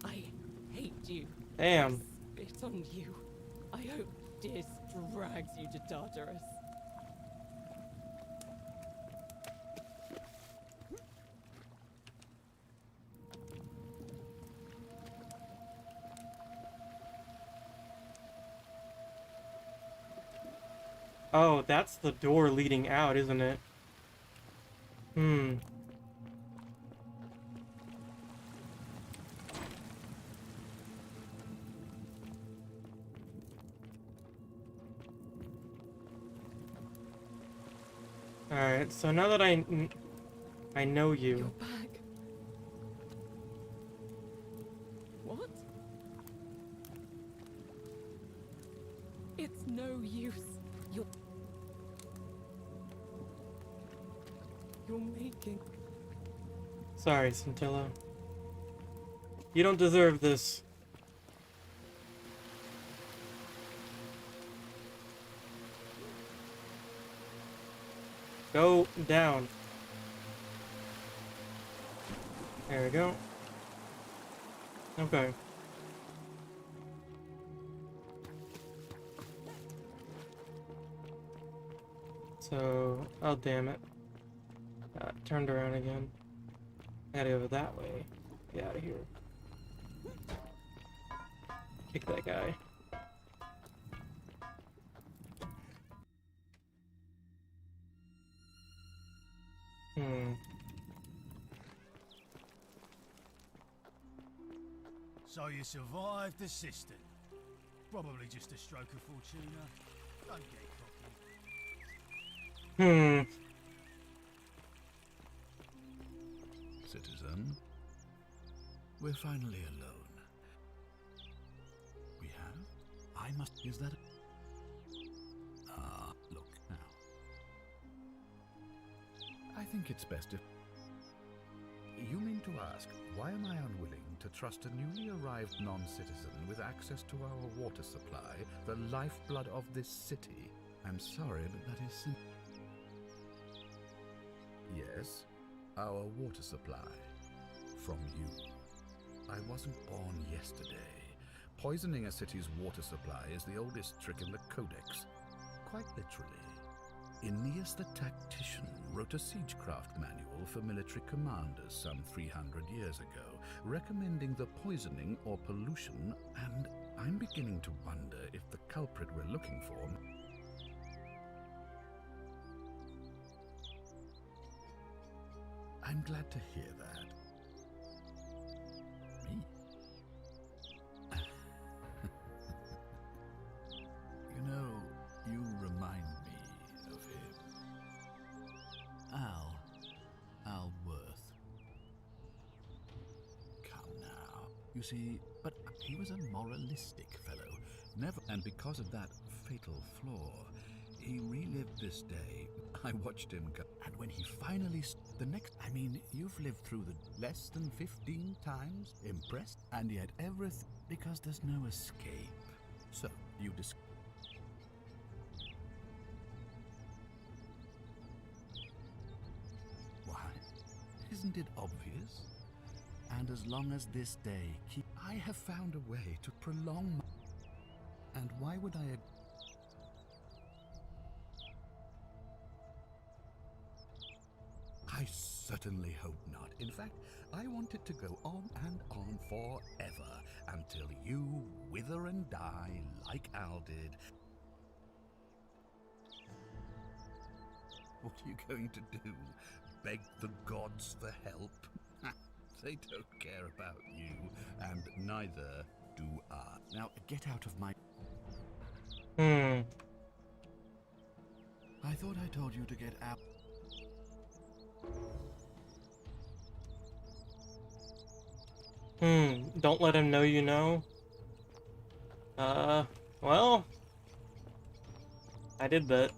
I hate you. Damn. I spit on you. I hope Dis drags you to Tartarus. Oh, that's the door leading out, isn't it? Alright, so now that I know you. You're back. What? It's no use. you're making. Sorry, Scintilla. You don't deserve this. Go down. There we go. Okay. So, oh damn it. Turned around again. I gotta go that way. Get out of here. Kick that guy. So you survived the cistern. Probably just a stroke of fortuna. Don't get cocky. Citizen, we're finally alone. We have? I must... Is that... Look now. I think it's best if... You mean to ask, why am I unwilling to trust a newly arrived non-citizen with access to our water supply, the lifeblood of this city? I'm sorry, but that is simple. Yes, our water supply. From you. I wasn't born yesterday. Poisoning a city's water supply is the oldest trick in the Codex. Quite literally. Aeneas the Tactician wrote a siegecraft manual for military commanders some 300 years ago, recommending the poisoning or pollution, and I'm beginning to wonder if the culprit we're looking for... I'm glad to hear that. Me? You know, you remind me of him. Al Worth. Come now. You see, but he was a moralistic fellow. Never, and because of that fatal flaw, he relived this day. I watched him go, and when he finally... The next... I mean, you've lived through the less than 15 times, impressed, and yet everything... Because there's no escape. So, you Why? Isn't it obvious? And as long as this day I have found a way to prolong my... And why would I... I certainly hope not. In fact, I want it to go on and on forever, until you wither and die like Al did. What are you going to do? Beg the gods for help? They don't care about you, and neither do I. Now, get out of my... I thought I told you to get out. Don't let him know you know. Well, I did that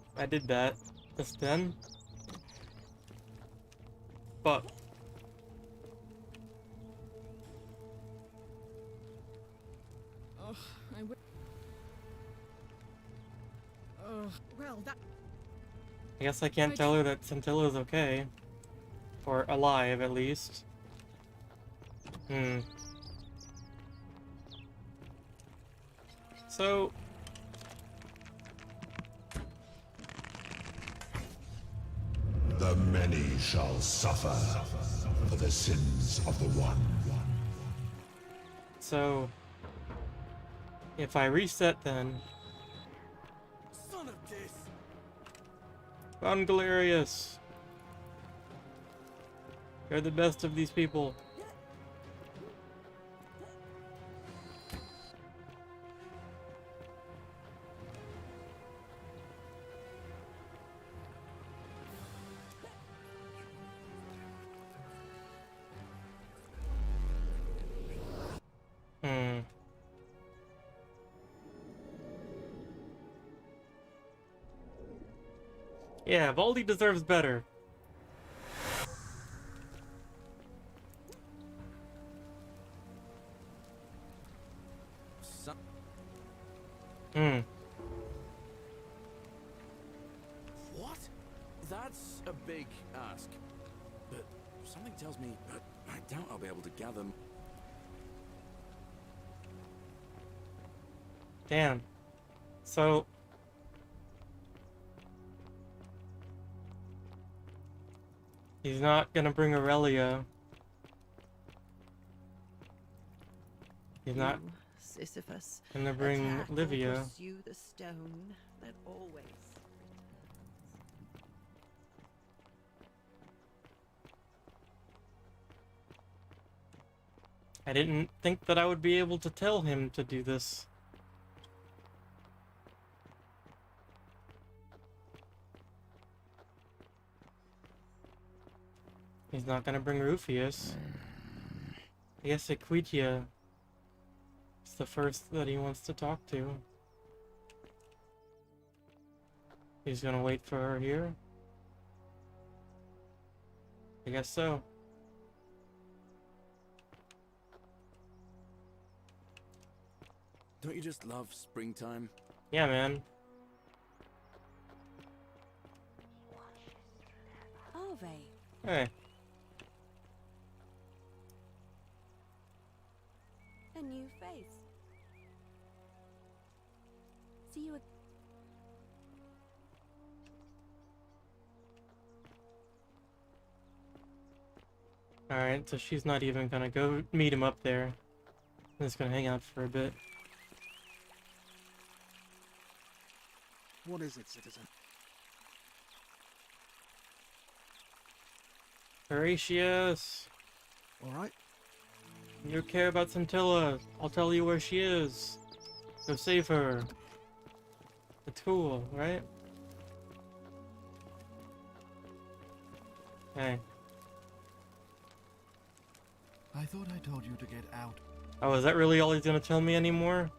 just then. But Well, that... I guess I can't tell her that Scintilla's okay. Or alive, at least. So... The many shall suffer for the sins of the one. So... If I reset then... Son of this! Found Galerius! You're the best of these people. Yeah, Voldy deserves better. Hmm. What? That's a big ask. But something tells me I doubt I'll be able to gather. Damn. So he's not gonna bring Aurelia. He's not You, Sisyphus, gonna bring attack or Livia. pursue the stone that always I didn't think that I would be able to tell him to do this. He's not gonna bring Rufius. I guess Equitia is the first that he wants to talk to. He's gonna wait for her here? I guess so. Don't you just love springtime? Yeah, man. Ave. Hey. A new face. See you. Alright, so she's not even gonna go meet him up there. Just gonna hang out for a bit. What is it, citizen? Horatius! Alright. You care about Scintilla? I'll tell you where she is. Go save her. It's cool, right? Hey. I thought I told you to get out. Oh, is that really all he's gonna tell me anymore?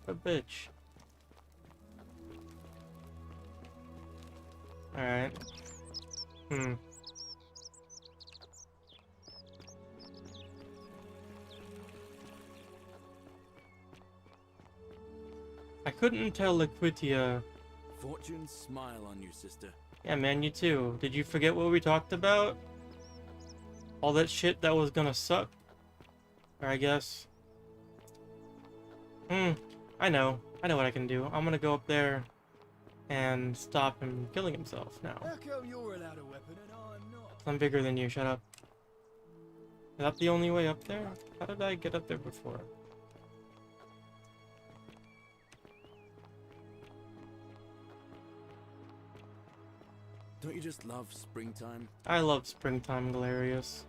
What a bitch. Alright. I couldn't tell Liquitia. Fortune smile on you, sister. Yeah, man, you too. Did you forget what we talked about? All that shit that was gonna suck. Or I guess. I know what I can do. I'm gonna go up there and stop him killing himself now. How come you're allowed a weapon and I'm not? I'm bigger than you, shut up. Is that the only way up there? How did I get up there before? Don't you just love springtime? I love springtime, Galerius.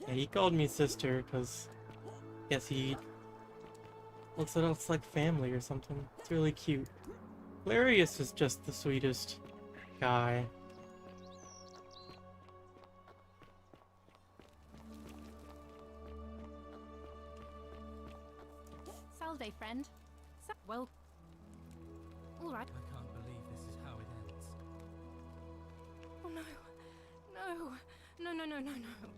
Yeah, he called me sister because I guess he looks at us like family or something. It's really cute. Galerius is just the sweetest guy. Salve, friend. Well, all right. I can't believe this is how it ends. Oh no, no, no, no, no, no, no.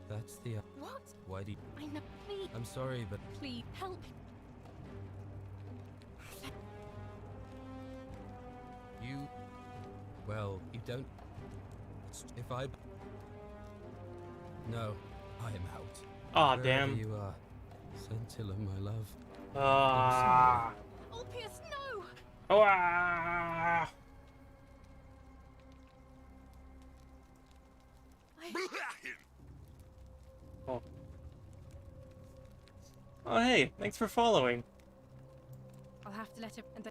That's the... What? Why do you... I know. Please. I'm sorry, but... Please help. You... Well, you don't... If I... No, I am out. Aw, Wherever damn. you are. Scintilla, my love. Ah. Ulpius, no! Oh, ah. Oh. Oh, hey, thanks for following. I'll have to let her... And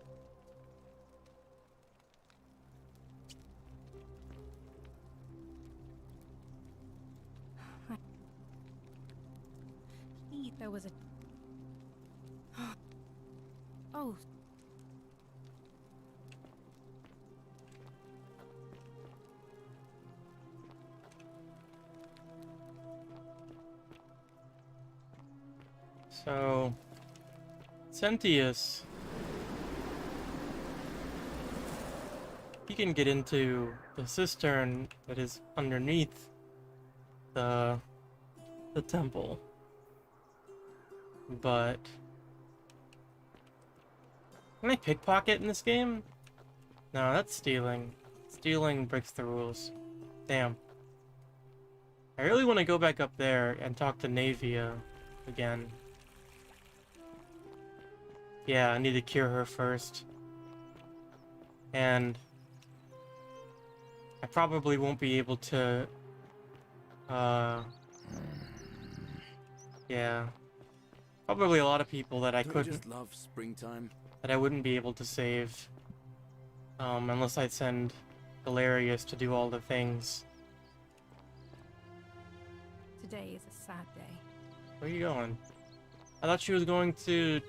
there was a... Oh. So, Sentius. you can get into the cistern that is underneath the temple. But can I pickpocket in this game? No, that's stealing. Stealing breaks the rules. Damn. I really want to go back up there and talk to Navia again. Yeah, I need to cure her first. And I probably won't be able to, yeah. Probably a lot of people that I Don't you couldn't, just love springtime? that I wouldn't be able to save, unless I send Galerius to do all the things. Today is a sad day. Where are you going? I thought she was going to,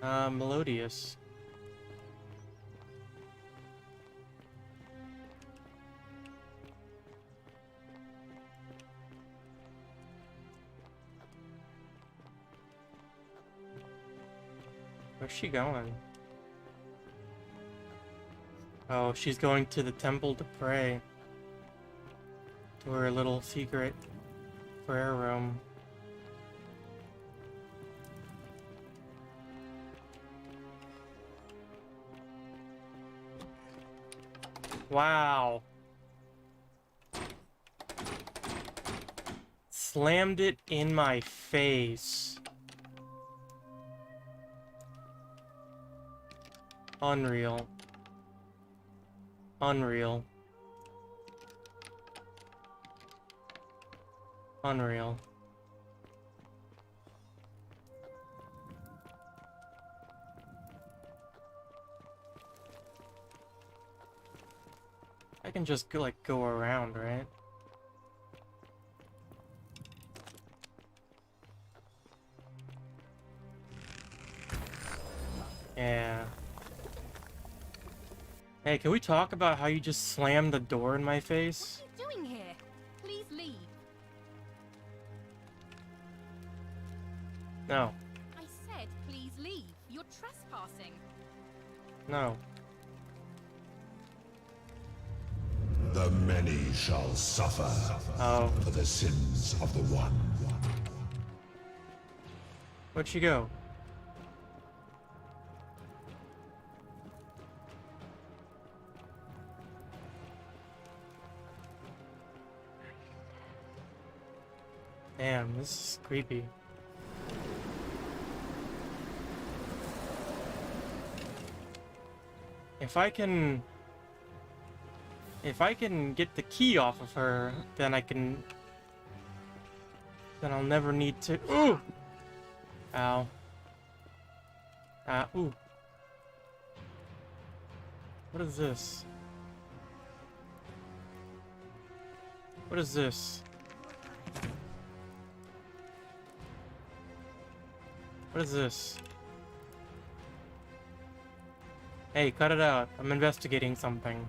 Melodious. Where's she going? Oh, she's going to the temple to pray. To her little secret prayer room. Wow. Slammed it in my face. Unreal. Unreal. Unreal. I can just go, like, go around, right? Yeah. Hey, can we talk about how you just slammed the door in my face? What are you doing here? Please leave. No. I said please leave. You're trespassing. No. The many shall suffer for the sins of the one. Where'd she go? Damn, this is creepy. If I can get the key off of her, then then I'll never need to. Ooh! Ow. Ooh. What is this? What is this? What is this? Hey, cut it out. I'm investigating something.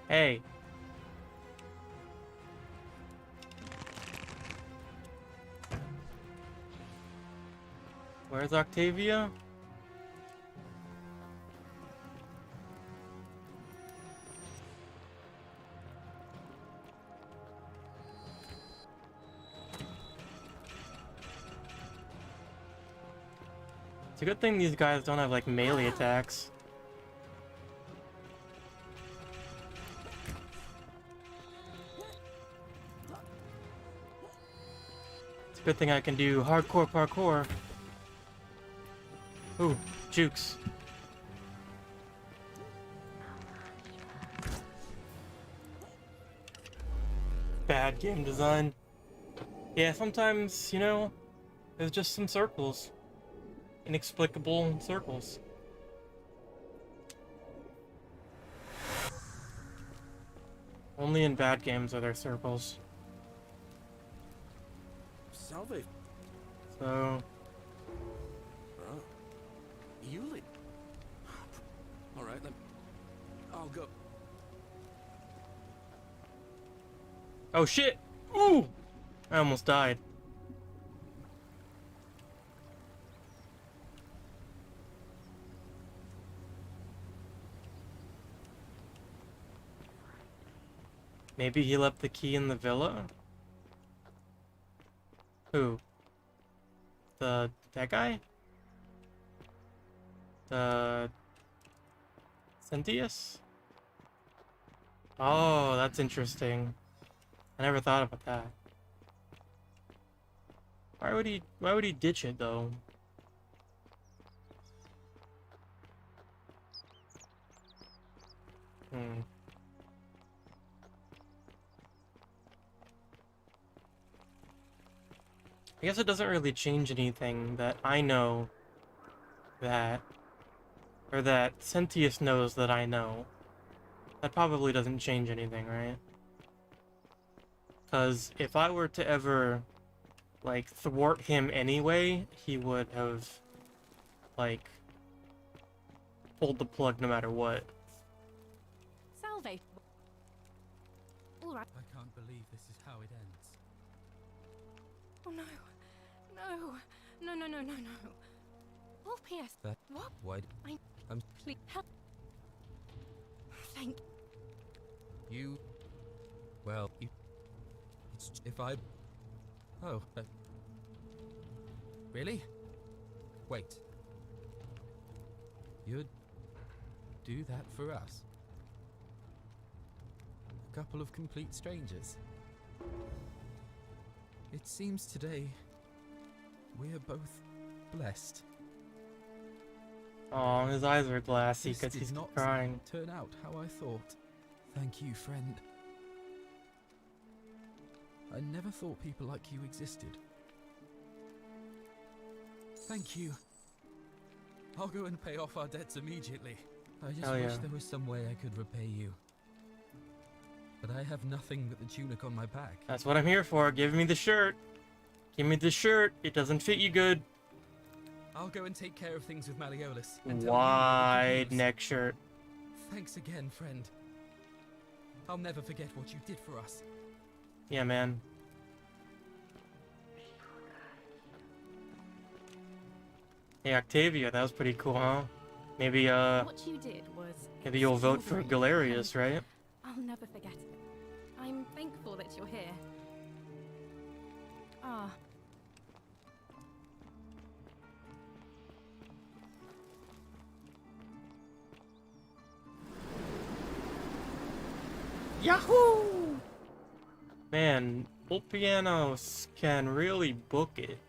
Hey. Where's Octavia? It's a good thing these guys don't have, like, melee attacks. It's a good thing I can do hardcore parkour. Ooh, jukes. Bad game design. Yeah, sometimes, you know, there's just some circles. Inexplicable circles. Only in bad games are there circles. Salve. So... Oh. Yuli. Alright then. I'll go. Oh shit! Ooh! I almost died. Maybe he left the key in the villa? Who? That guy? Cynthius? Oh, that's interesting. I never thought about that. Why would he ditch it though? Hmm. I guess it doesn't really change anything that I know that, or that Cynthius knows that I know. That probably doesn't change anything, right? Because if I were to ever, like, thwart him anyway, he would have, like, pulled the plug no matter what. Salve. All right. I can't believe this is how it ends. Oh no. No. No, no, no, no, no. Oh, P.S. That... What? Why... I'm... Please help. Thank You... Well, you... It's... If I... Oh, really? Wait. You'd... do that for us? A couple of complete strangers? It seems today... we're both... blessed. Oh, his eyes are glassy because This he's did not crying. turn out how I thought. Thank you, friend. I never thought people like you existed. Thank you. I'll go and pay off our debts immediately. I just Hell wish yeah. there was some way I could repay you. But I have nothing but the tunic on my back. That's what I'm here for. Give me the shirt. Give me the shirt. It doesn't fit you good. I'll go and take care of things with Malleolus. and tell you Wide the good news. neck shirt. Thanks again, friend. I'll never forget what you did for us. Yeah, man. Hey, Octavia, that was pretty cool, huh? Maybe, what you did was maybe you'll vote for extraordinary. Galerius, right? I'll never forget it. I'm thankful that you're here. Ah. Yahoo! Man, Ulpianos can really book it.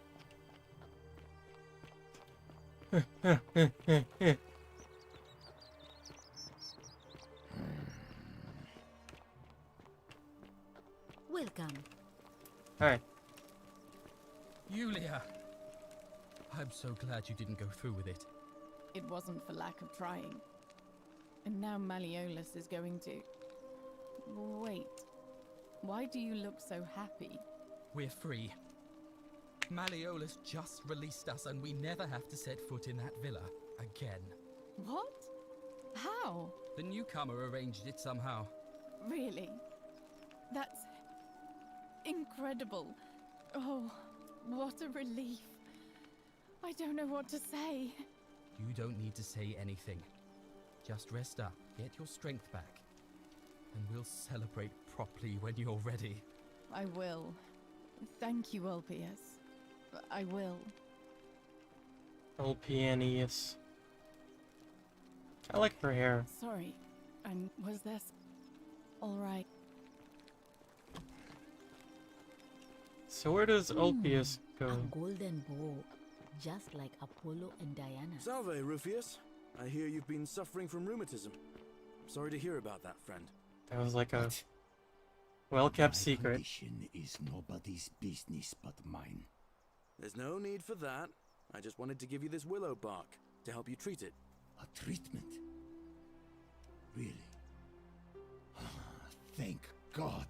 Welcome. Alright. Yulia! I'm so glad you didn't go through with it. It wasn't for lack of trying. And now Malleolus is going to... Wait. Why do you look so happy? We're free. Malleolus just released us and we never have to set foot in that villa again. What? How? The newcomer arranged it somehow. Really? That's... incredible. Oh, what a relief. I don't know what to say. You don't need to say anything. Just rest up, get your strength back, and we'll celebrate properly when you're ready. I will. Thank you, Ulpius. I will. Ulpianius. I like her hair. Sorry. And was this... alright? So where does Ulpius go? A golden bow, just like Apollo and Diana. Salve, Rufius. I hear you've been suffering from rheumatism. Sorry to hear about that, friend. That was like a well-kept secret. Condition is nobody's business but mine. There's no need for that. I just wanted to give you this willow bark to help you treat it. A treatment? Really? Thank God.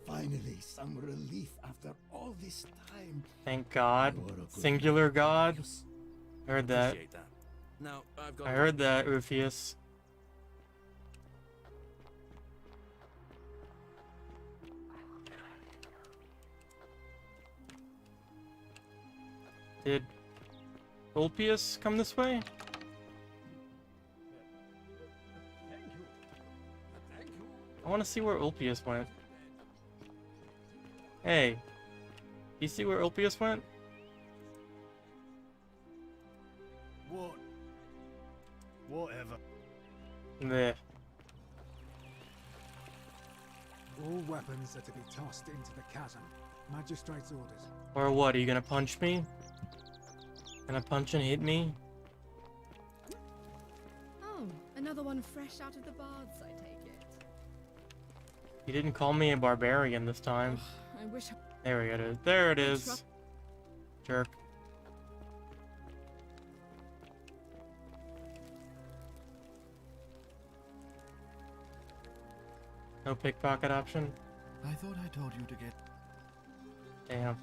Finally, some relief after all this time. Thank God. You're a good Singular God. I heard that. Appreciate that. Now, I've got... I heard that, Rufius. Did Ulpius come this way? Thank you. Thank you. I want to see where Ulpius went. Hey, you see where Ulpius went? What? Whatever. Meh. All weapons are to be tossed into the chasm. Magistrate's orders. Or what? Are you gonna punch me? Gonna punch and hit me? Oh, another one fresh out of the baths, I take it. You didn't call me a barbarian this time. I wish. There it is. There it is. Jerk. No pickpocket option? I thought I told you to get... Damn.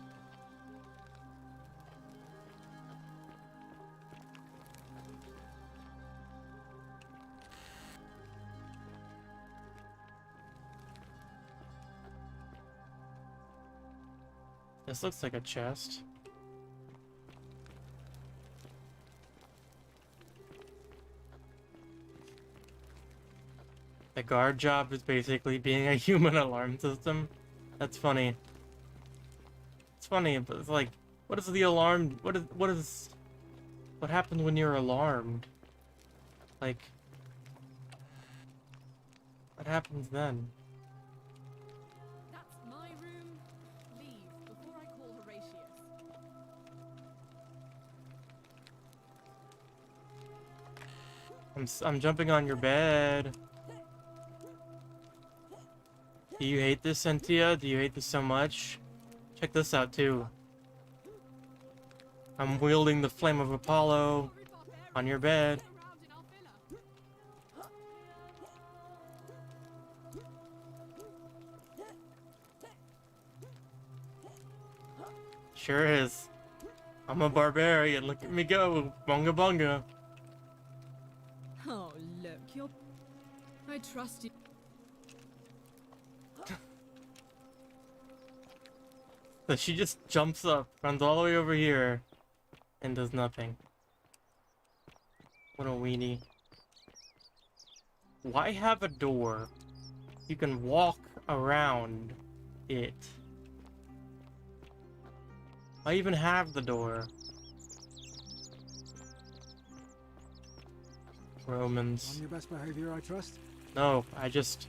This looks like a chest. The guard job is basically being a human alarm system. That's funny. It's funny, but it's like, what is the alarm? What happens when you're alarmed? Like, what happens then? That's my room. Leave before I call Horatius. I'm jumping on your bed. Do you hate this, Cynthia? Do you hate this so much? Check this out, too. I'm wielding the Flame of Apollo on your bed. Sure is. I'm a barbarian. Look at me go. Bunga bunga. Oh, look, you're. I trust you. So she just jumps up, runs all the way over here, and does nothing. What a weenie. Why have a door? You can walk around it. Why even have the door? Romans. On your best behavior, I trust? No, I just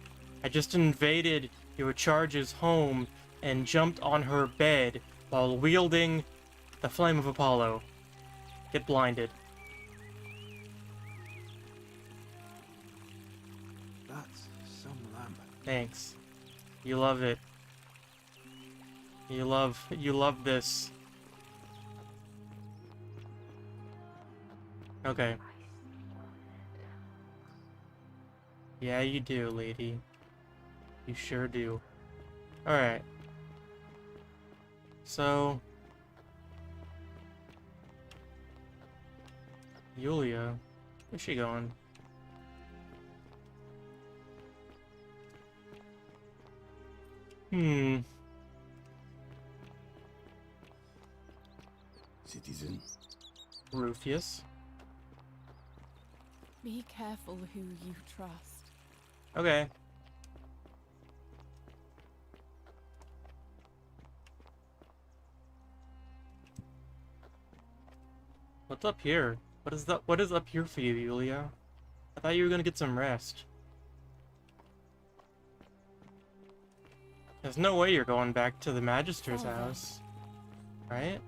invaded your charge's home and jumped on her bed while wielding the Flame of Apollo. Get blinded. That's some lamp. Thanks. You love it. You love this. Okay. Yeah, you do, lady. You sure do. Alright. So... Yulia. Where's she going? Citizen. Rufius. Be careful who you trust. Okay. What's up here? What is that? What is up here for you, Yulia? I thought you were gonna get some rest. There's no way you're going back to the Magister's house, right?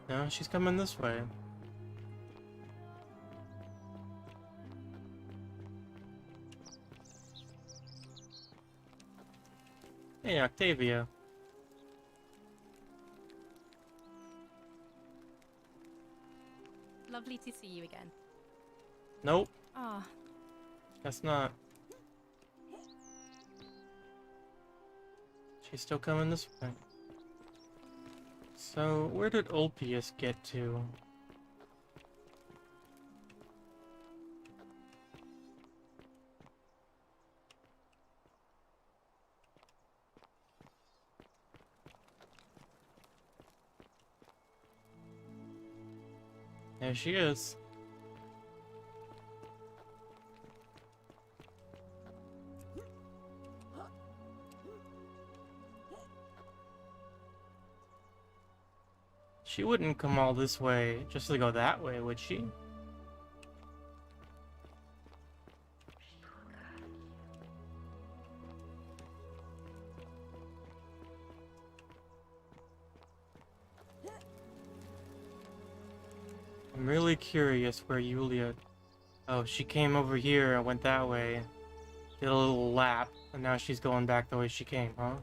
No, she's coming this way. Hey, Octavia. Lovely to see you again. Nope. Ah, Guess not. She's still coming this way. So, where did Ulpius get to? There she is. She wouldn't come all this way just to go that way, would she? I'm really curious where Yulia... Oh, she came over here and went that way. Did a little lap, and now she's going back the way she came, huh?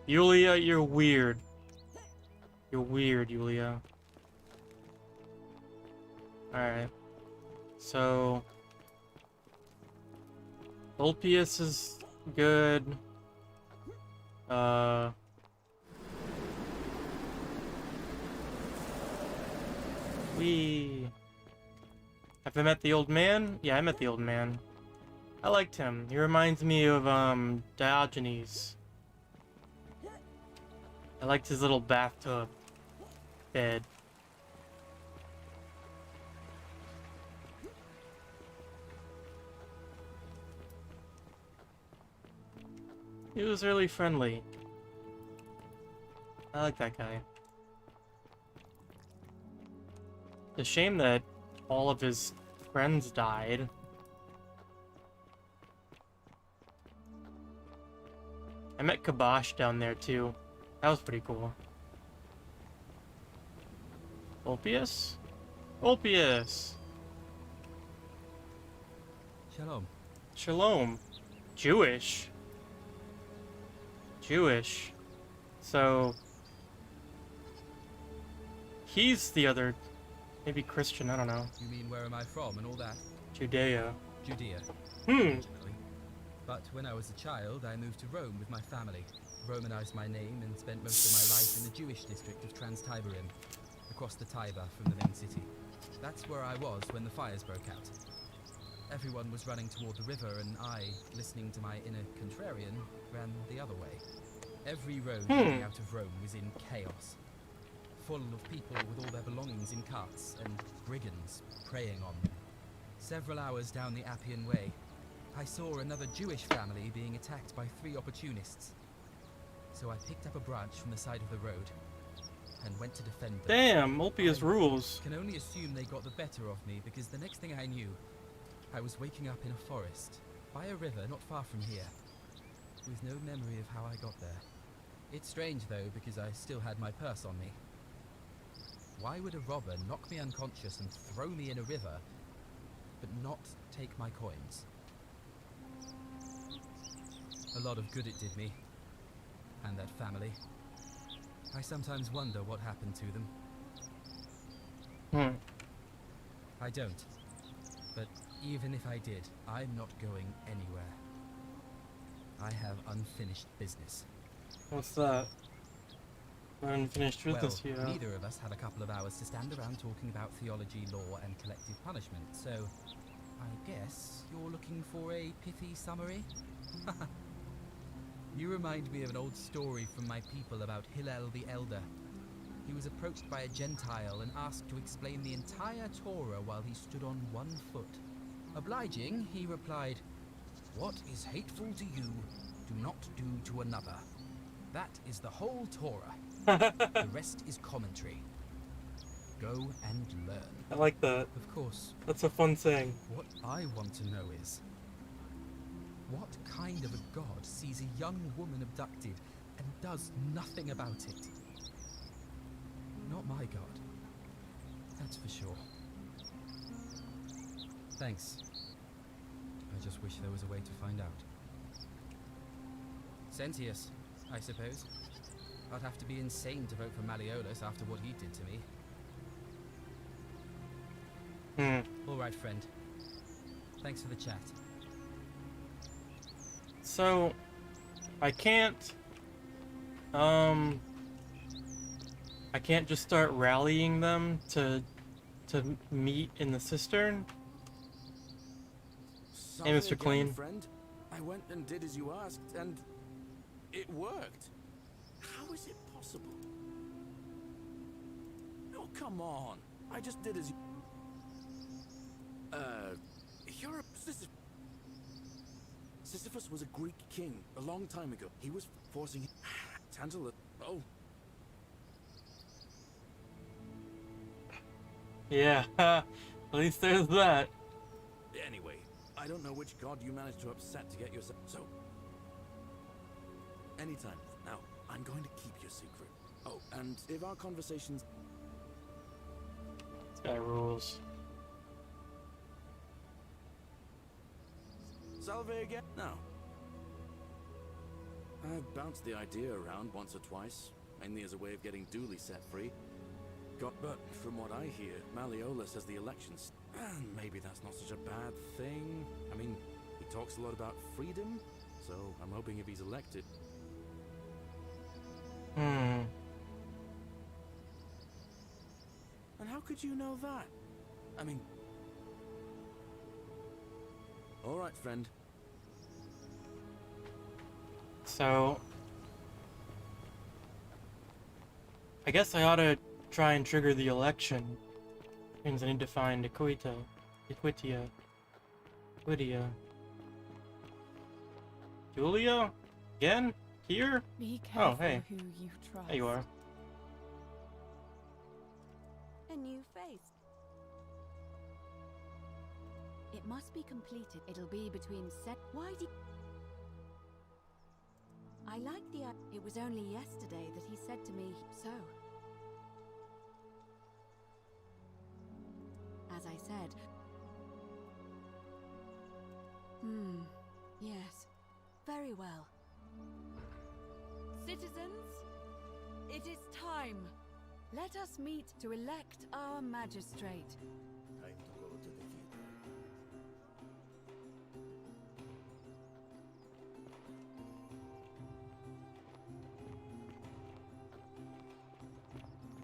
Yulia, you're weird. You're weird, Yulia. Alright. So... Ulpius is good. Have I met the old man? Yeah, I met the old man. I liked him. He reminds me of, Diogenes. I liked his little bathtub bed. He was really friendly. I like that guy. It's a shame that all of his friends died. I met Kabosh down there too. That was pretty cool. Ulpius? Ulpius! Shalom. Shalom. Jewish. Jewish. So... he's the other... maybe Christian, I don't know. You mean where am I from and all that? Judea. Judea. Hmm. But when I was a child, I moved to Rome with my family, Romanized my name, and spent most of my life in the Jewish district of Trans-Tiberim, across the Tiber from the main city. That's where I was when the fires broke out. Everyone was running toward the river, and I, listening to my inner contrarian, ran the other way. Every road leading out of Rome was in chaos, full of people with all their belongings in carts, and brigands preying on them. Several hours down the Appian Way, I saw another Jewish family being attacked by 3 opportunists. So I picked up a branch from the side of the road and went to defend them. Damn, Ulpius rules. I can only assume they got the better of me, because the next thing I knew, I was waking up in a forest, by a river not far from here, with no memory of how I got there. It's strange though, because I still had my purse on me. Why would a robber knock me unconscious and throw me in a river, but not take my coins? A lot of good it did me, and that family. I sometimes wonder what happened to them. I don't, but even if I did, I'm not going anywhere. I have unfinished business. What's that? Unfinished business here. Well, neither of us had a couple of hours to stand around talking about theology, law, and collective punishment, so I guess you're looking for a pithy summary? You remind me of an old story from my people about Hillel the Elder. He was approached by a Gentile and asked to explain the entire Torah while he stood on one foot. Obliging, he replied, "What is hateful to you, do not do to another. That is the whole Torah. The rest is commentary. Go and learn." I like that. Of course. That's a fun saying. What I want to know is, what kind of a god sees a young woman abducted and does nothing about it? Not my god. That's for sure. Thanks. I just wish there was a way to find out. Sentius, I suppose. I'd have to be insane to vote for Malleolus after what he did to me. All right, friend. Thanks for the chat. So, I can't just start rallying them to meet in the cistern? Hey, Mr. Again, Clean. friend. I went and did as you asked, and it worked. How is it possible? Oh, come on. I just did as you... You're a... Sisyphus was a Greek king a long time ago. He was forcing... Tantalus... Oh. Yeah, at least there's that. Anyway, I don't know which god you managed to upset to get yourself... So... Anytime from now, I'm going to keep your secret. Oh, and if our conversations... This guy rules. Salve again? No. I've bounced the idea around once or twice, mainly as a way of getting Dooley set free. But from what I hear, Malleolus has the elections. And maybe that's not such a bad thing. I mean, he talks a lot about freedom, so I'm hoping if he's elected... And how could you know that? I mean... All right, friend. So... I guess I ought to try and trigger the election. Means I need to find Equitia. Julia? Again? Here? Be careful oh, hey. who you trust. There you are. A new face. It must be completed. It'll be between set. Why do I like the... It was only yesterday that he said to me, so. As I said. Yes. Very well. Citizens, it is time. Let us meet to elect our magistrate. Time to go to the theater.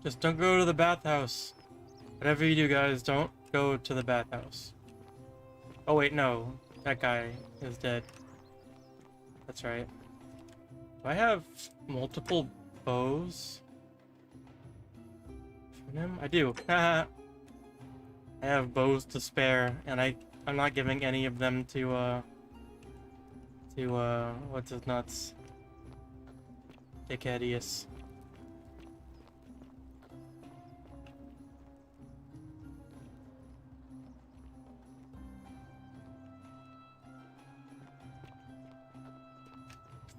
Just don't go to the bathhouse. Whatever you do, guys, don't go to the bathhouse. Oh wait, no. That guy is dead. That's right. Do I have multiple bows from him? I do. I have bows to spare, and I'm not giving any of them to what's his nuts? Dickheadius.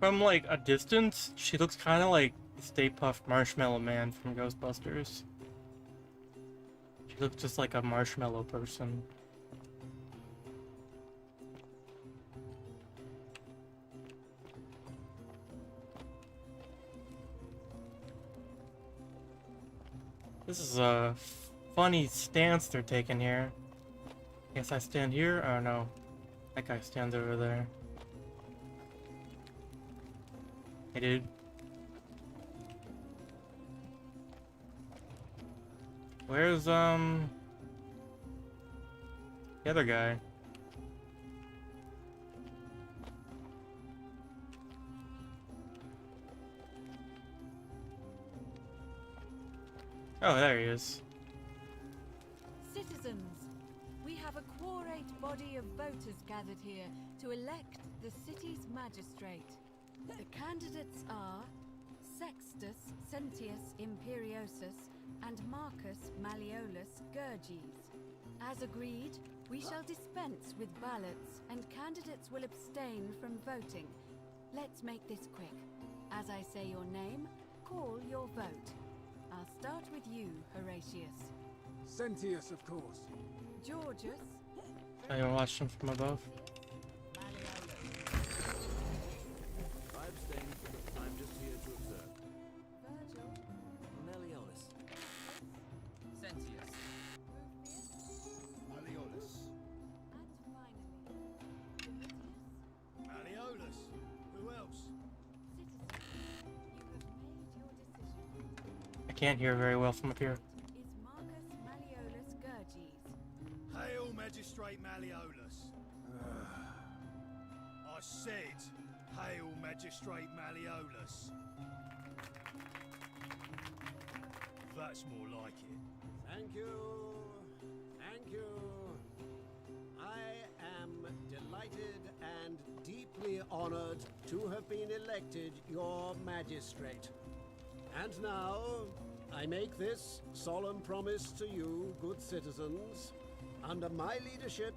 From like a distance, she looks kind of like the Stay Puft Marshmallow Man from Ghostbusters. She looks just like a marshmallow person. This is a funny stance they're taking here. Guess I stand here? Oh no. That guy stands over there. Hey, dude. Where's, the other guy? Oh, there he is. Citizens, we have a quorate body of voters gathered here to elect the city's magistrate. The candidates are Sextus Sentius Imperiosus and Marcus Malleolus Gurges. As agreed, we shall dispense with ballots and candidates will abstain from voting. Let's make this quick. As I say your name, call your vote. I'll start with you, Horatius. Sentius, of course. Georgius. I can watch him from above. I abstain. I'm just here to observe. Virgil. Malleolus. Sentius. Malleolus. And finally, Domitius. Malleolus. Who else? Citizens, you have made your decision. I can't hear very well from up here. Is Marcus Malleolus Gurges. Hail, Magistrate Malleolus. I said, hail, Magistrate Malleolus. That's more like it. Thank you. Thank you. I am delighted and deeply honored to have been elected your magistrate. And now, I make this solemn promise to you, good citizens. Under my leadership,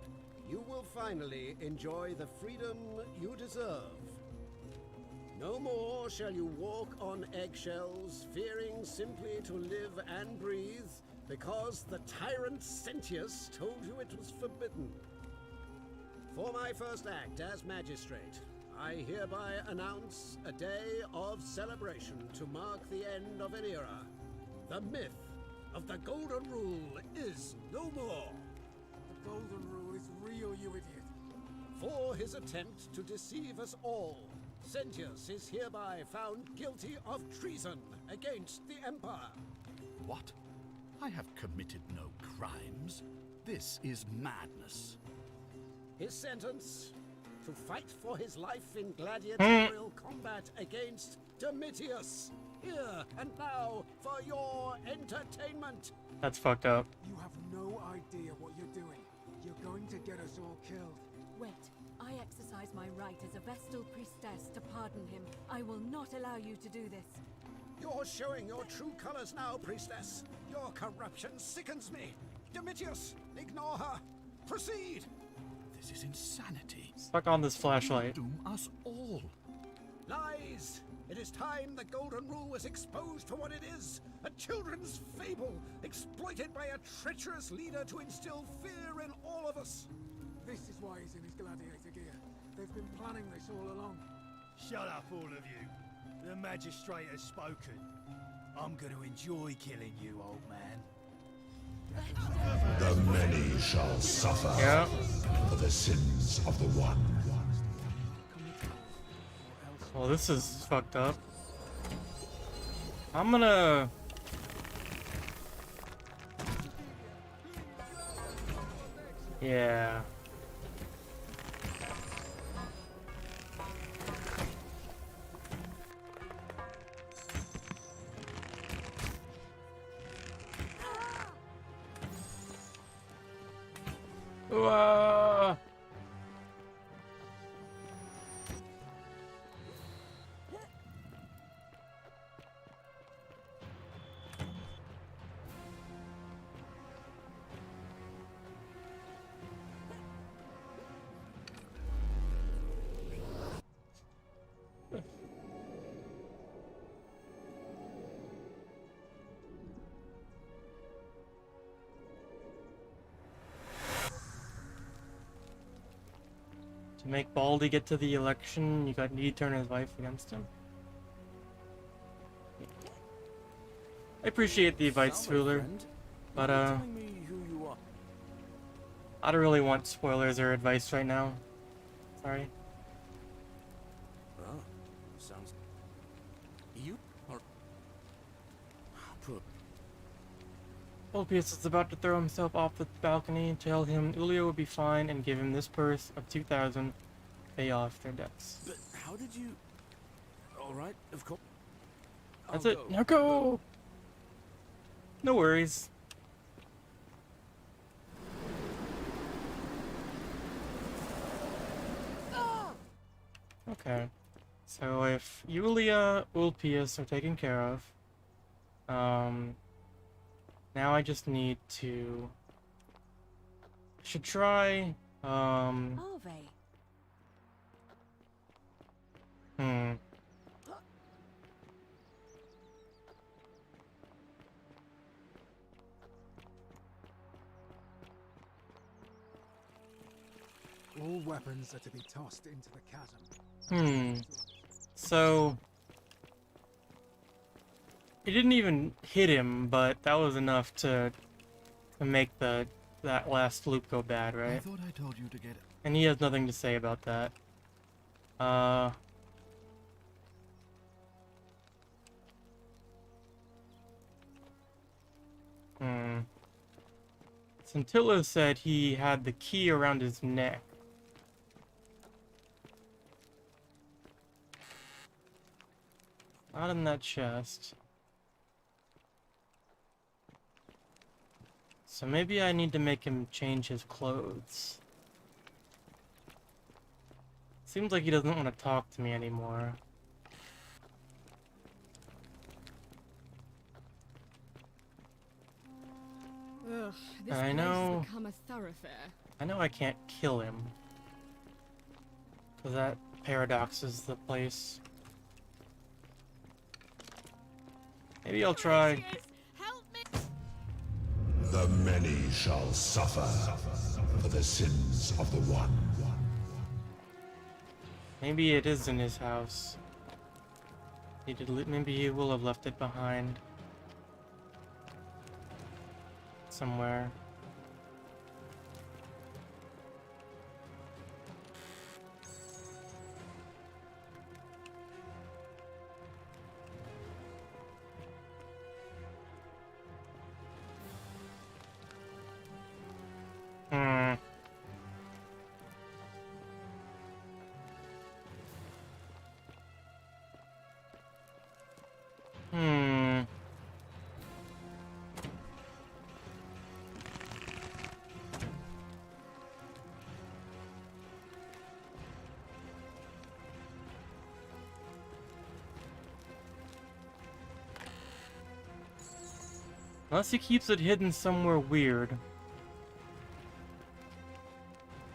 you will finally enjoy the freedom you deserve. No more shall you walk on eggshells, fearing simply to live and breathe, because the tyrant Sentius told you it was forbidden. For my first act as magistrate, I hereby announce a day of celebration to mark the end of an era. The myth of the Golden Rule is no more. The Golden Rule is real, you idiot. For his attempt to deceive us all, Sentius is hereby found guilty of treason against the Empire. What? I have committed no crimes. This is madness. His sentence: to fight for his life in gladiatorial combat against Domitius. Here and now for your entertainment. That's fucked up. You have no idea what you're doing. You're going to get us all killed. Wait, I exercise my right as a Vestal priestess to pardon him. I will not allow you to do this. You're showing your true colors now, priestess. Your corruption sickens me. Domitius, ignore her. Proceed. This is insanity. Stuck on this flashlight. Doom us all. Lies. It is time the Golden Rule was exposed for what it is. A children's fable, exploited by a treacherous leader to instill fear in all of us. This is why he's in his gladiator gear. They've been planning this all along. Shut up, all of you. The magistrate has spoken. I'm going to enjoy killing you, old man. The many shall suffer for the sins of the one. Well, this is fucked up. I'm gonna... Yeah. Whoa. To make Baldy get to the election, you need to turn his wife against him. I appreciate the advice, Fuller, but I don't really want spoilers or advice right now. Sorry. Oh, sounds... You are... Poor... Ulpius is about to throw himself off the balcony. Tell him Ulio will be fine and give him this purse of 2,000 to pay off their debts. But how did you... Alright, of course. That's it. Now go! No worries. Okay. So if Yulia, Ulpius are taken care of, now I just need to... should try, All weapons are to be tossed into the chasm. So... It didn't even hit him, but that was enough to make that last loop go bad, right? I thought I told you to get it. And he has nothing to say about that. Scintilla said he had the key around his neck. Not in that chest. So maybe I need to make him change his clothes. Seems like he doesn't want to talk to me anymore. Ugh, this I place know. has become a thoroughfare. I know I can't kill him. Because that paradox is the place. Maybe I'll try. The many shall suffer for the sins of the one. Maybe it is in his house. Maybe he will have left it behind. Somewhere. Hmm. Unless he keeps it hidden somewhere weird.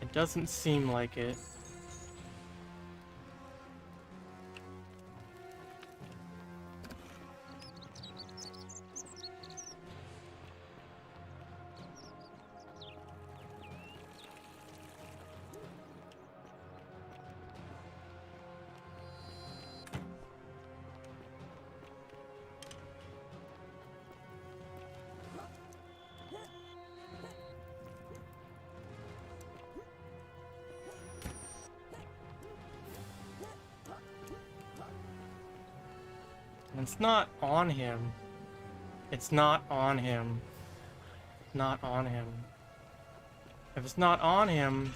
It doesn't seem like it. It's not on him. It's not on him. Not on him. If it's not on him,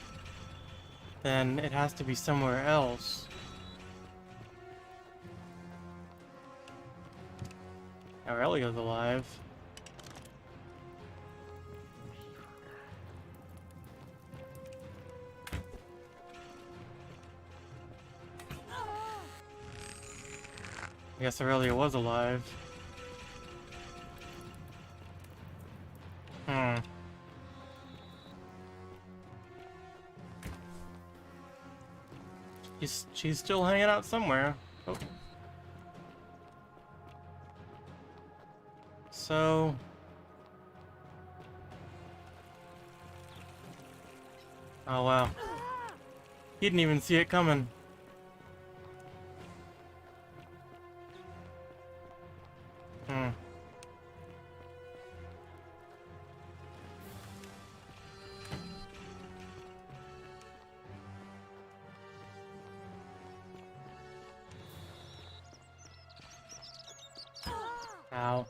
then it has to be somewhere else. Aurelio's alive. I guess Aurelia was alive. Hmm. She's still hanging out somewhere. Oh. So... Oh wow. He didn't even see it coming. Hmm. Ow.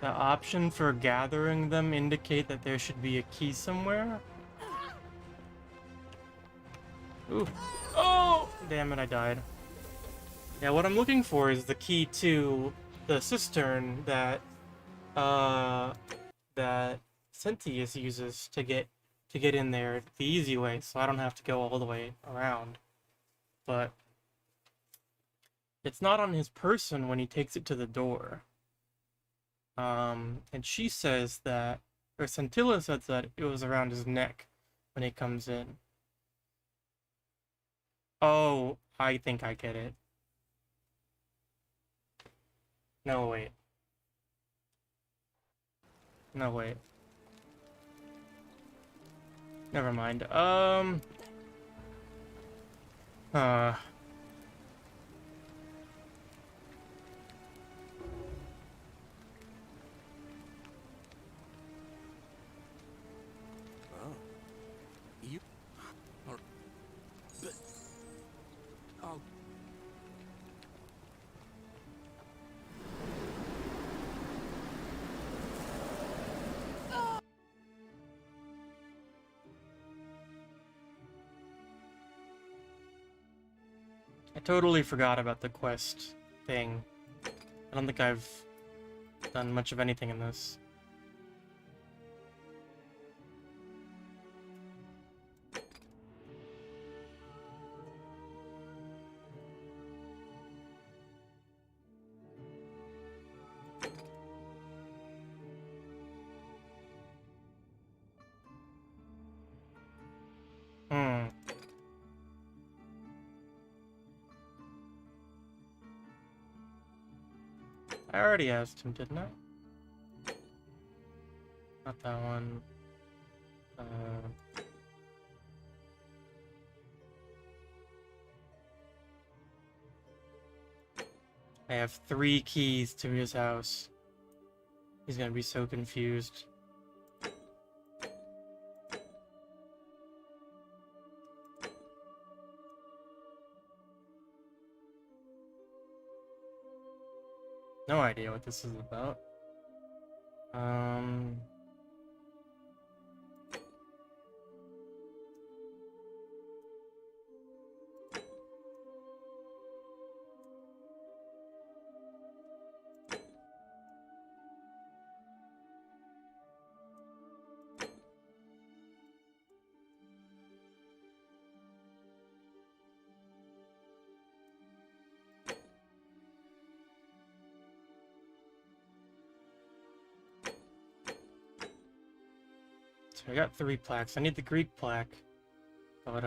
The option for gathering them indicate that there should be a key somewhere? Ooh. Oh! Damn it, I died. Yeah, what I'm looking for is the key to the cistern that, that Sentius uses to get in there the easy way, so I don't have to go all the way around. But it's not on his person when he takes it to the door. And she says that, or Centilla says that it was around his neck when he comes in. Oh, I think I get it. No, wait. No, wait. Never mind. You... Or... But... Oh... totally forgot about the quest thing. I don't think I've done much of anything in this. I already asked him, didn't I? Not that one. I have 3 keys to his house. He's gonna be so confused. No idea what this is about. So I got 3 plaques. I need the Greek plaque, but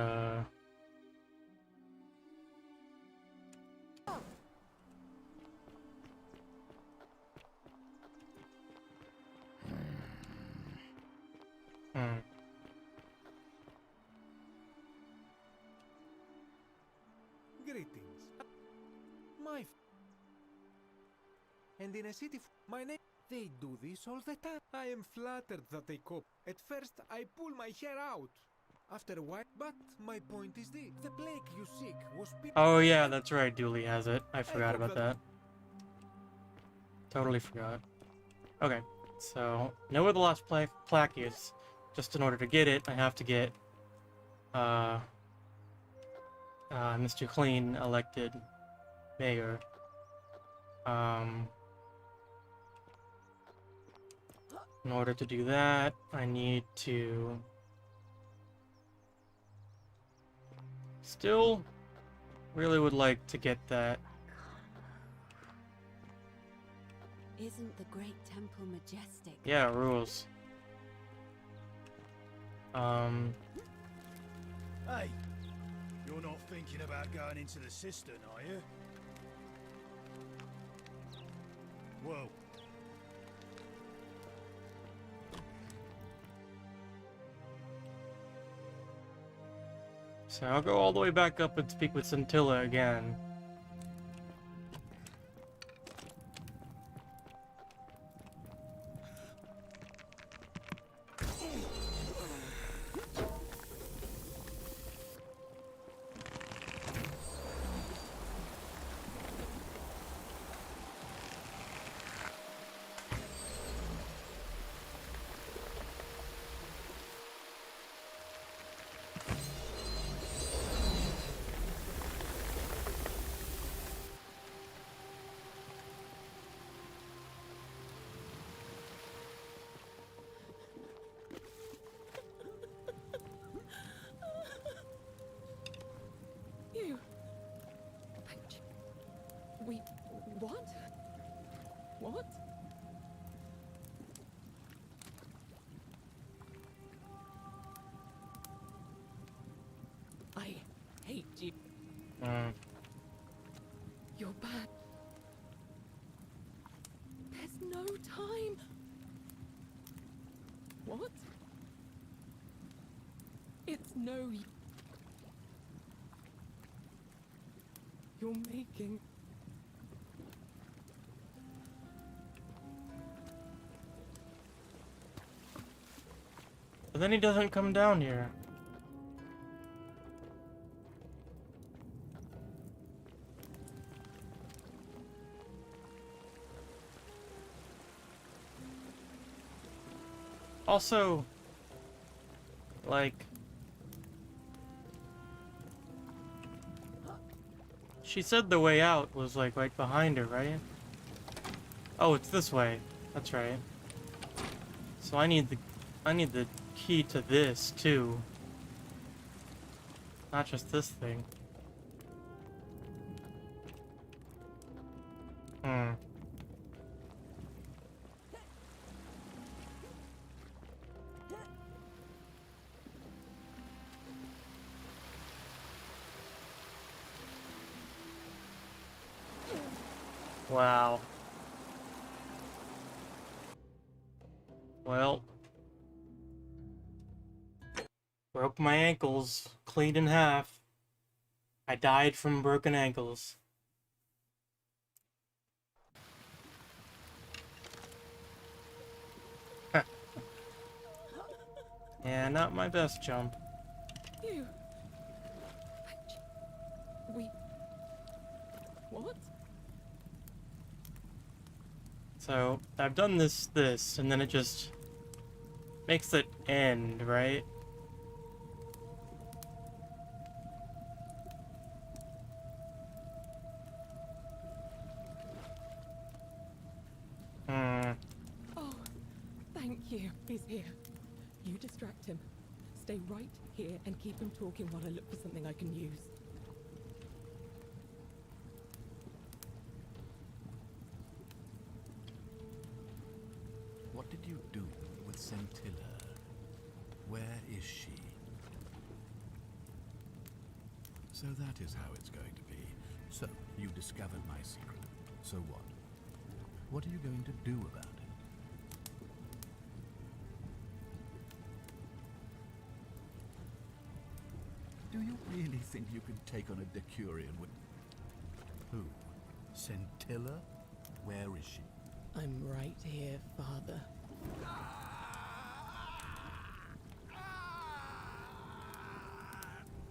Greetings. And in a city, my name. They do this all the time. I am flattered that they cope. At first, I pull my hair out. After a while, but my point is this: the plague you seek was. Oh yeah, that's right. Dooley has it. I forgot about that. Totally forgot. Okay, so know where the last plaque is. Just in order to get it, I have to get Mr. Clean elected mayor. In order to do that, I need to still really would like to get that. Isn't the great temple majestic? Yeah, it rules. Hey, you're not thinking about going into the cistern, are you? Whoa. So I'll go all the way back up and speak with Scintilla again. You. We. What? What? I hate you. You're bad. There's no time. What? It's no. You're making. But then he doesn't come down here. Also, like, She said the way out was like right behind her, right? Oh, it's this way. That's right. So I need the key to this too. Not just this thing. Hmm. Wow. Well. Broke my ankles, clean in half. I died from broken ankles. Yeah, not my best jump. You. We. What? So, I've done this, and then it just makes it end, right? Hmm. Oh, thank you. He's here. You distract him. Stay right here and keep him talking while I look for something I can use. What did you do with Scintilla? Where is she? So that is how it's going to be. So, you discovered my secret. So what? What are you going to do about it? Do you really think you can take on a Decurion with... Who? Scintilla? Where is she? I'm right here, Father.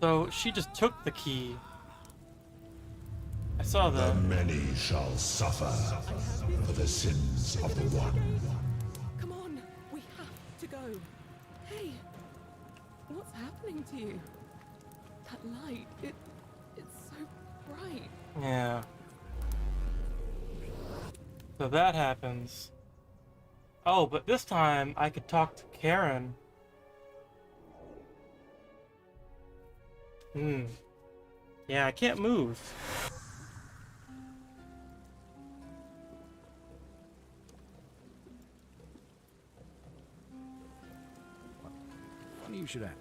So, she just took the key. I saw The that. many shall suffer for the sins of the one. Come on, we have to go. Hey, what's happening to you? That light, it's so bright. Yeah. So that happens. Oh, but this time I could talk to Karen. Hmm. Yeah, I can't move. Funny you should ask.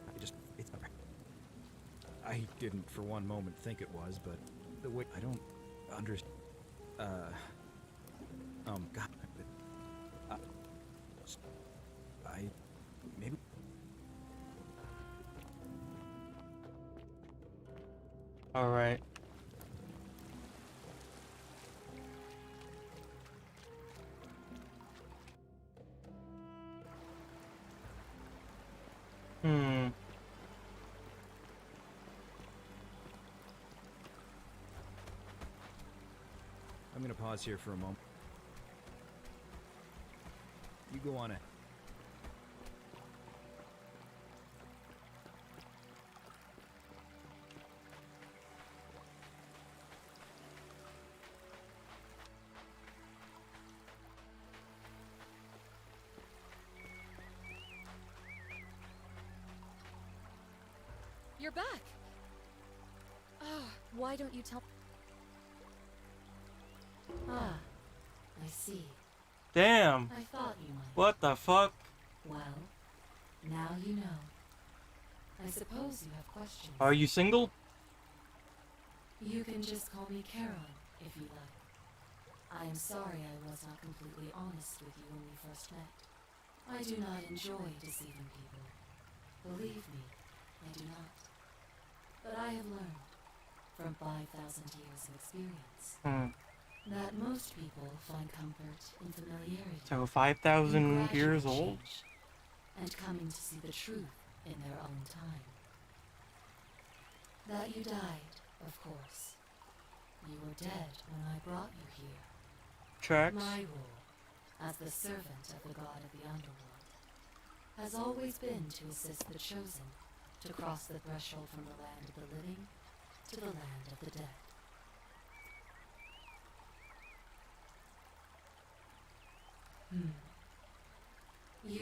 I didn't for one moment think it was, but the way I don't understand. God. Maybe. All right. Hmm. I'm gonna pause here for a moment. You go on it. You're back. Why don't you tell? Ah, I see. Damn. I thought you might. What the fuck? Well, now you know. I suppose you have questions. Are you single? You can just call me Caroline, if you like. I am sorry I was not completely honest with you when we first met. I do not enjoy deceiving people. Believe me, I do not. But I have learned, from 5,000 years of experience, that most people find comfort in familiarity. So 5,000 in years gradual old? change, and coming to see the truth in their own time. That you died, of course. You were dead when I brought you here. Tracks. My role, as the servant of the god of the underworld, has always been to assist the chosen to cross the threshold from the land of the living to the land of the dead.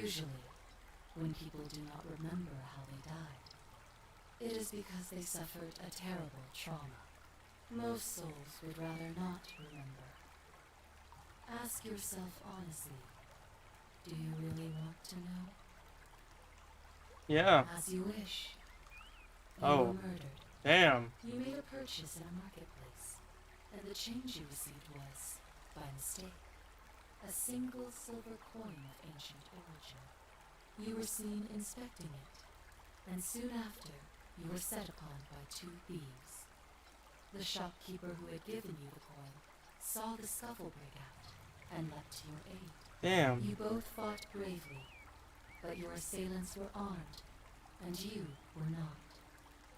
Usually, when people do not remember how they died, it is because they suffered a terrible trauma. Most souls would rather not remember. Ask yourself honestly, do you really want to know? Yeah. As you wish. You Oh. were murdered. Damn. You made a purchase in a marketplace, and the change you received was, by mistake, a single silver coin of ancient origin. You were seen inspecting it, and soon after, you were set upon by 2 thieves. The shopkeeper who had given you the coin saw the scuffle break out and leapt to your aid. Damn. You both fought bravely, but your assailants were armed, and you were not.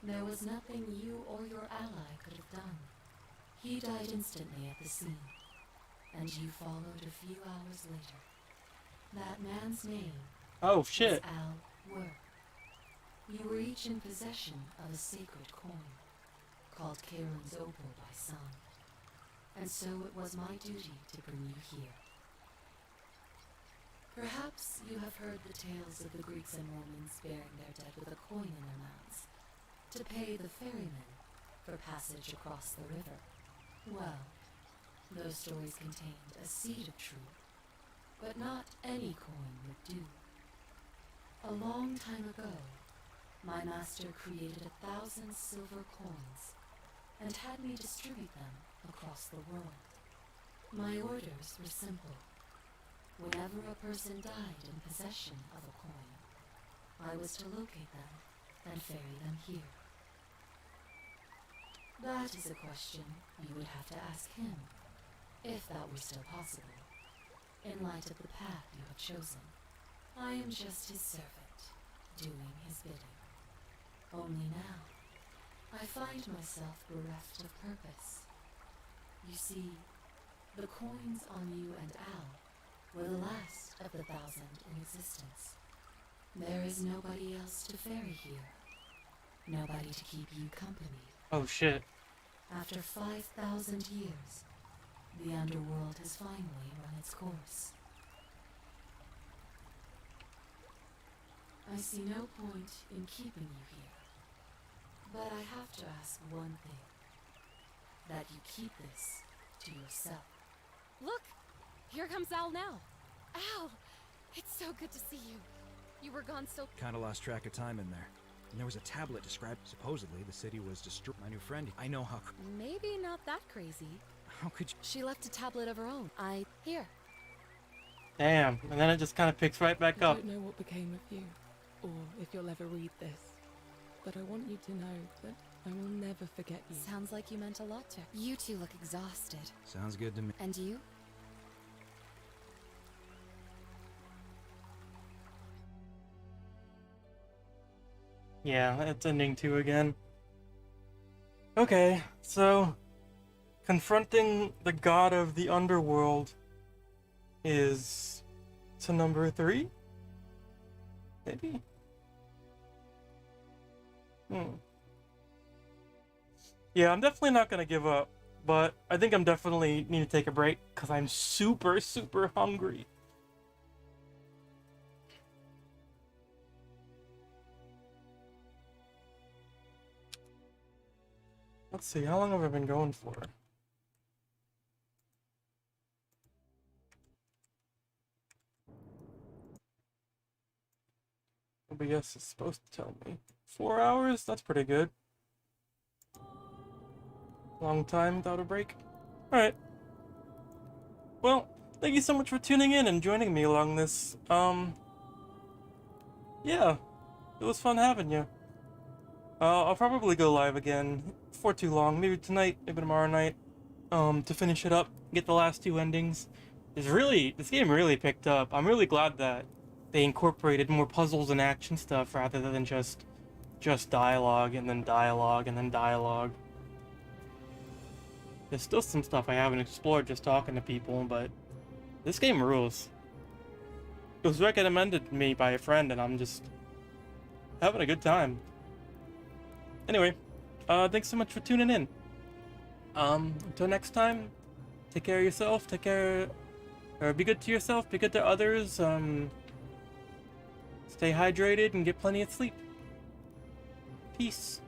There was nothing you or your ally could have done. He died instantly at the scene, and you followed a few hours later. That man's name Oh shit. was Al Work. You were each in possession of a sacred coin, called Karen's Opal by some, and so it was my duty to bring you here. Perhaps you have heard the tales of the Greeks and Romans burying their dead with a coin in their mouths, to pay the ferrymen for passage across the river. Well, those stories contained a seed of truth, but not any coin would do. A long time ago, my master created 1,000 silver coins and had me distribute them across the world. My orders were simple. Whenever a person died in possession of a coin, I was to locate them and ferry them here. That is a question you would have to ask him, if that were still possible, in light of the path you have chosen. I am just his servant, doing his bidding. Only now, I find myself bereft of purpose. You see, the coins on you and Al were the last of the 1,000 in existence. There is nobody else to ferry here. Nobody to keep you company. Oh shit. After 5,000 years, the underworld has finally run its course. I see no point in keeping you here. But I have to ask one thing. That you keep this to yourself. Look! Here comes Al now. Al! It's so good to see you. You were gone so... Kinda lost track of time in there. And there was a tablet described. Supposedly, the city was destroyed. My new friend, I know how... Maybe not that crazy. How could you... She left a tablet of her own. Here. Damn. And then it just kind of picks right back I up. don't know what became of you, or if you'll ever read this, but I want you to know that I will never forget you. Sounds like you meant a lot to her. You two look exhausted. Sounds good to me. And you? Yeah, it's ending 2 again. Okay, so confronting the god of the underworld is to number 3? Maybe? Yeah, I'm definitely not gonna give up, but I think I'm definitely need to take a break because I'm super, super hungry. Let's see, how long have I been going for? OBS is supposed to tell me. 4 hours? That's pretty good. Long time without a break. Alright. Well, thank you so much for tuning in and joining me along this. Yeah. It was fun having you. I'll probably go live again before too long. Maybe tonight, maybe tomorrow night. To finish it up, get the last 2 endings. This game really picked up. I'm really glad that they incorporated more puzzles and action stuff rather than just dialogue and then dialogue and then dialogue. There's still some stuff I haven't explored just talking to people, but this game rules. It was recommended to me by a friend and I'm just having a good time. Anyway, thanks so much for tuning in. Until next time, take care of yourself, be good to yourself, be good to others, Stay hydrated and get plenty of sleep. Peace.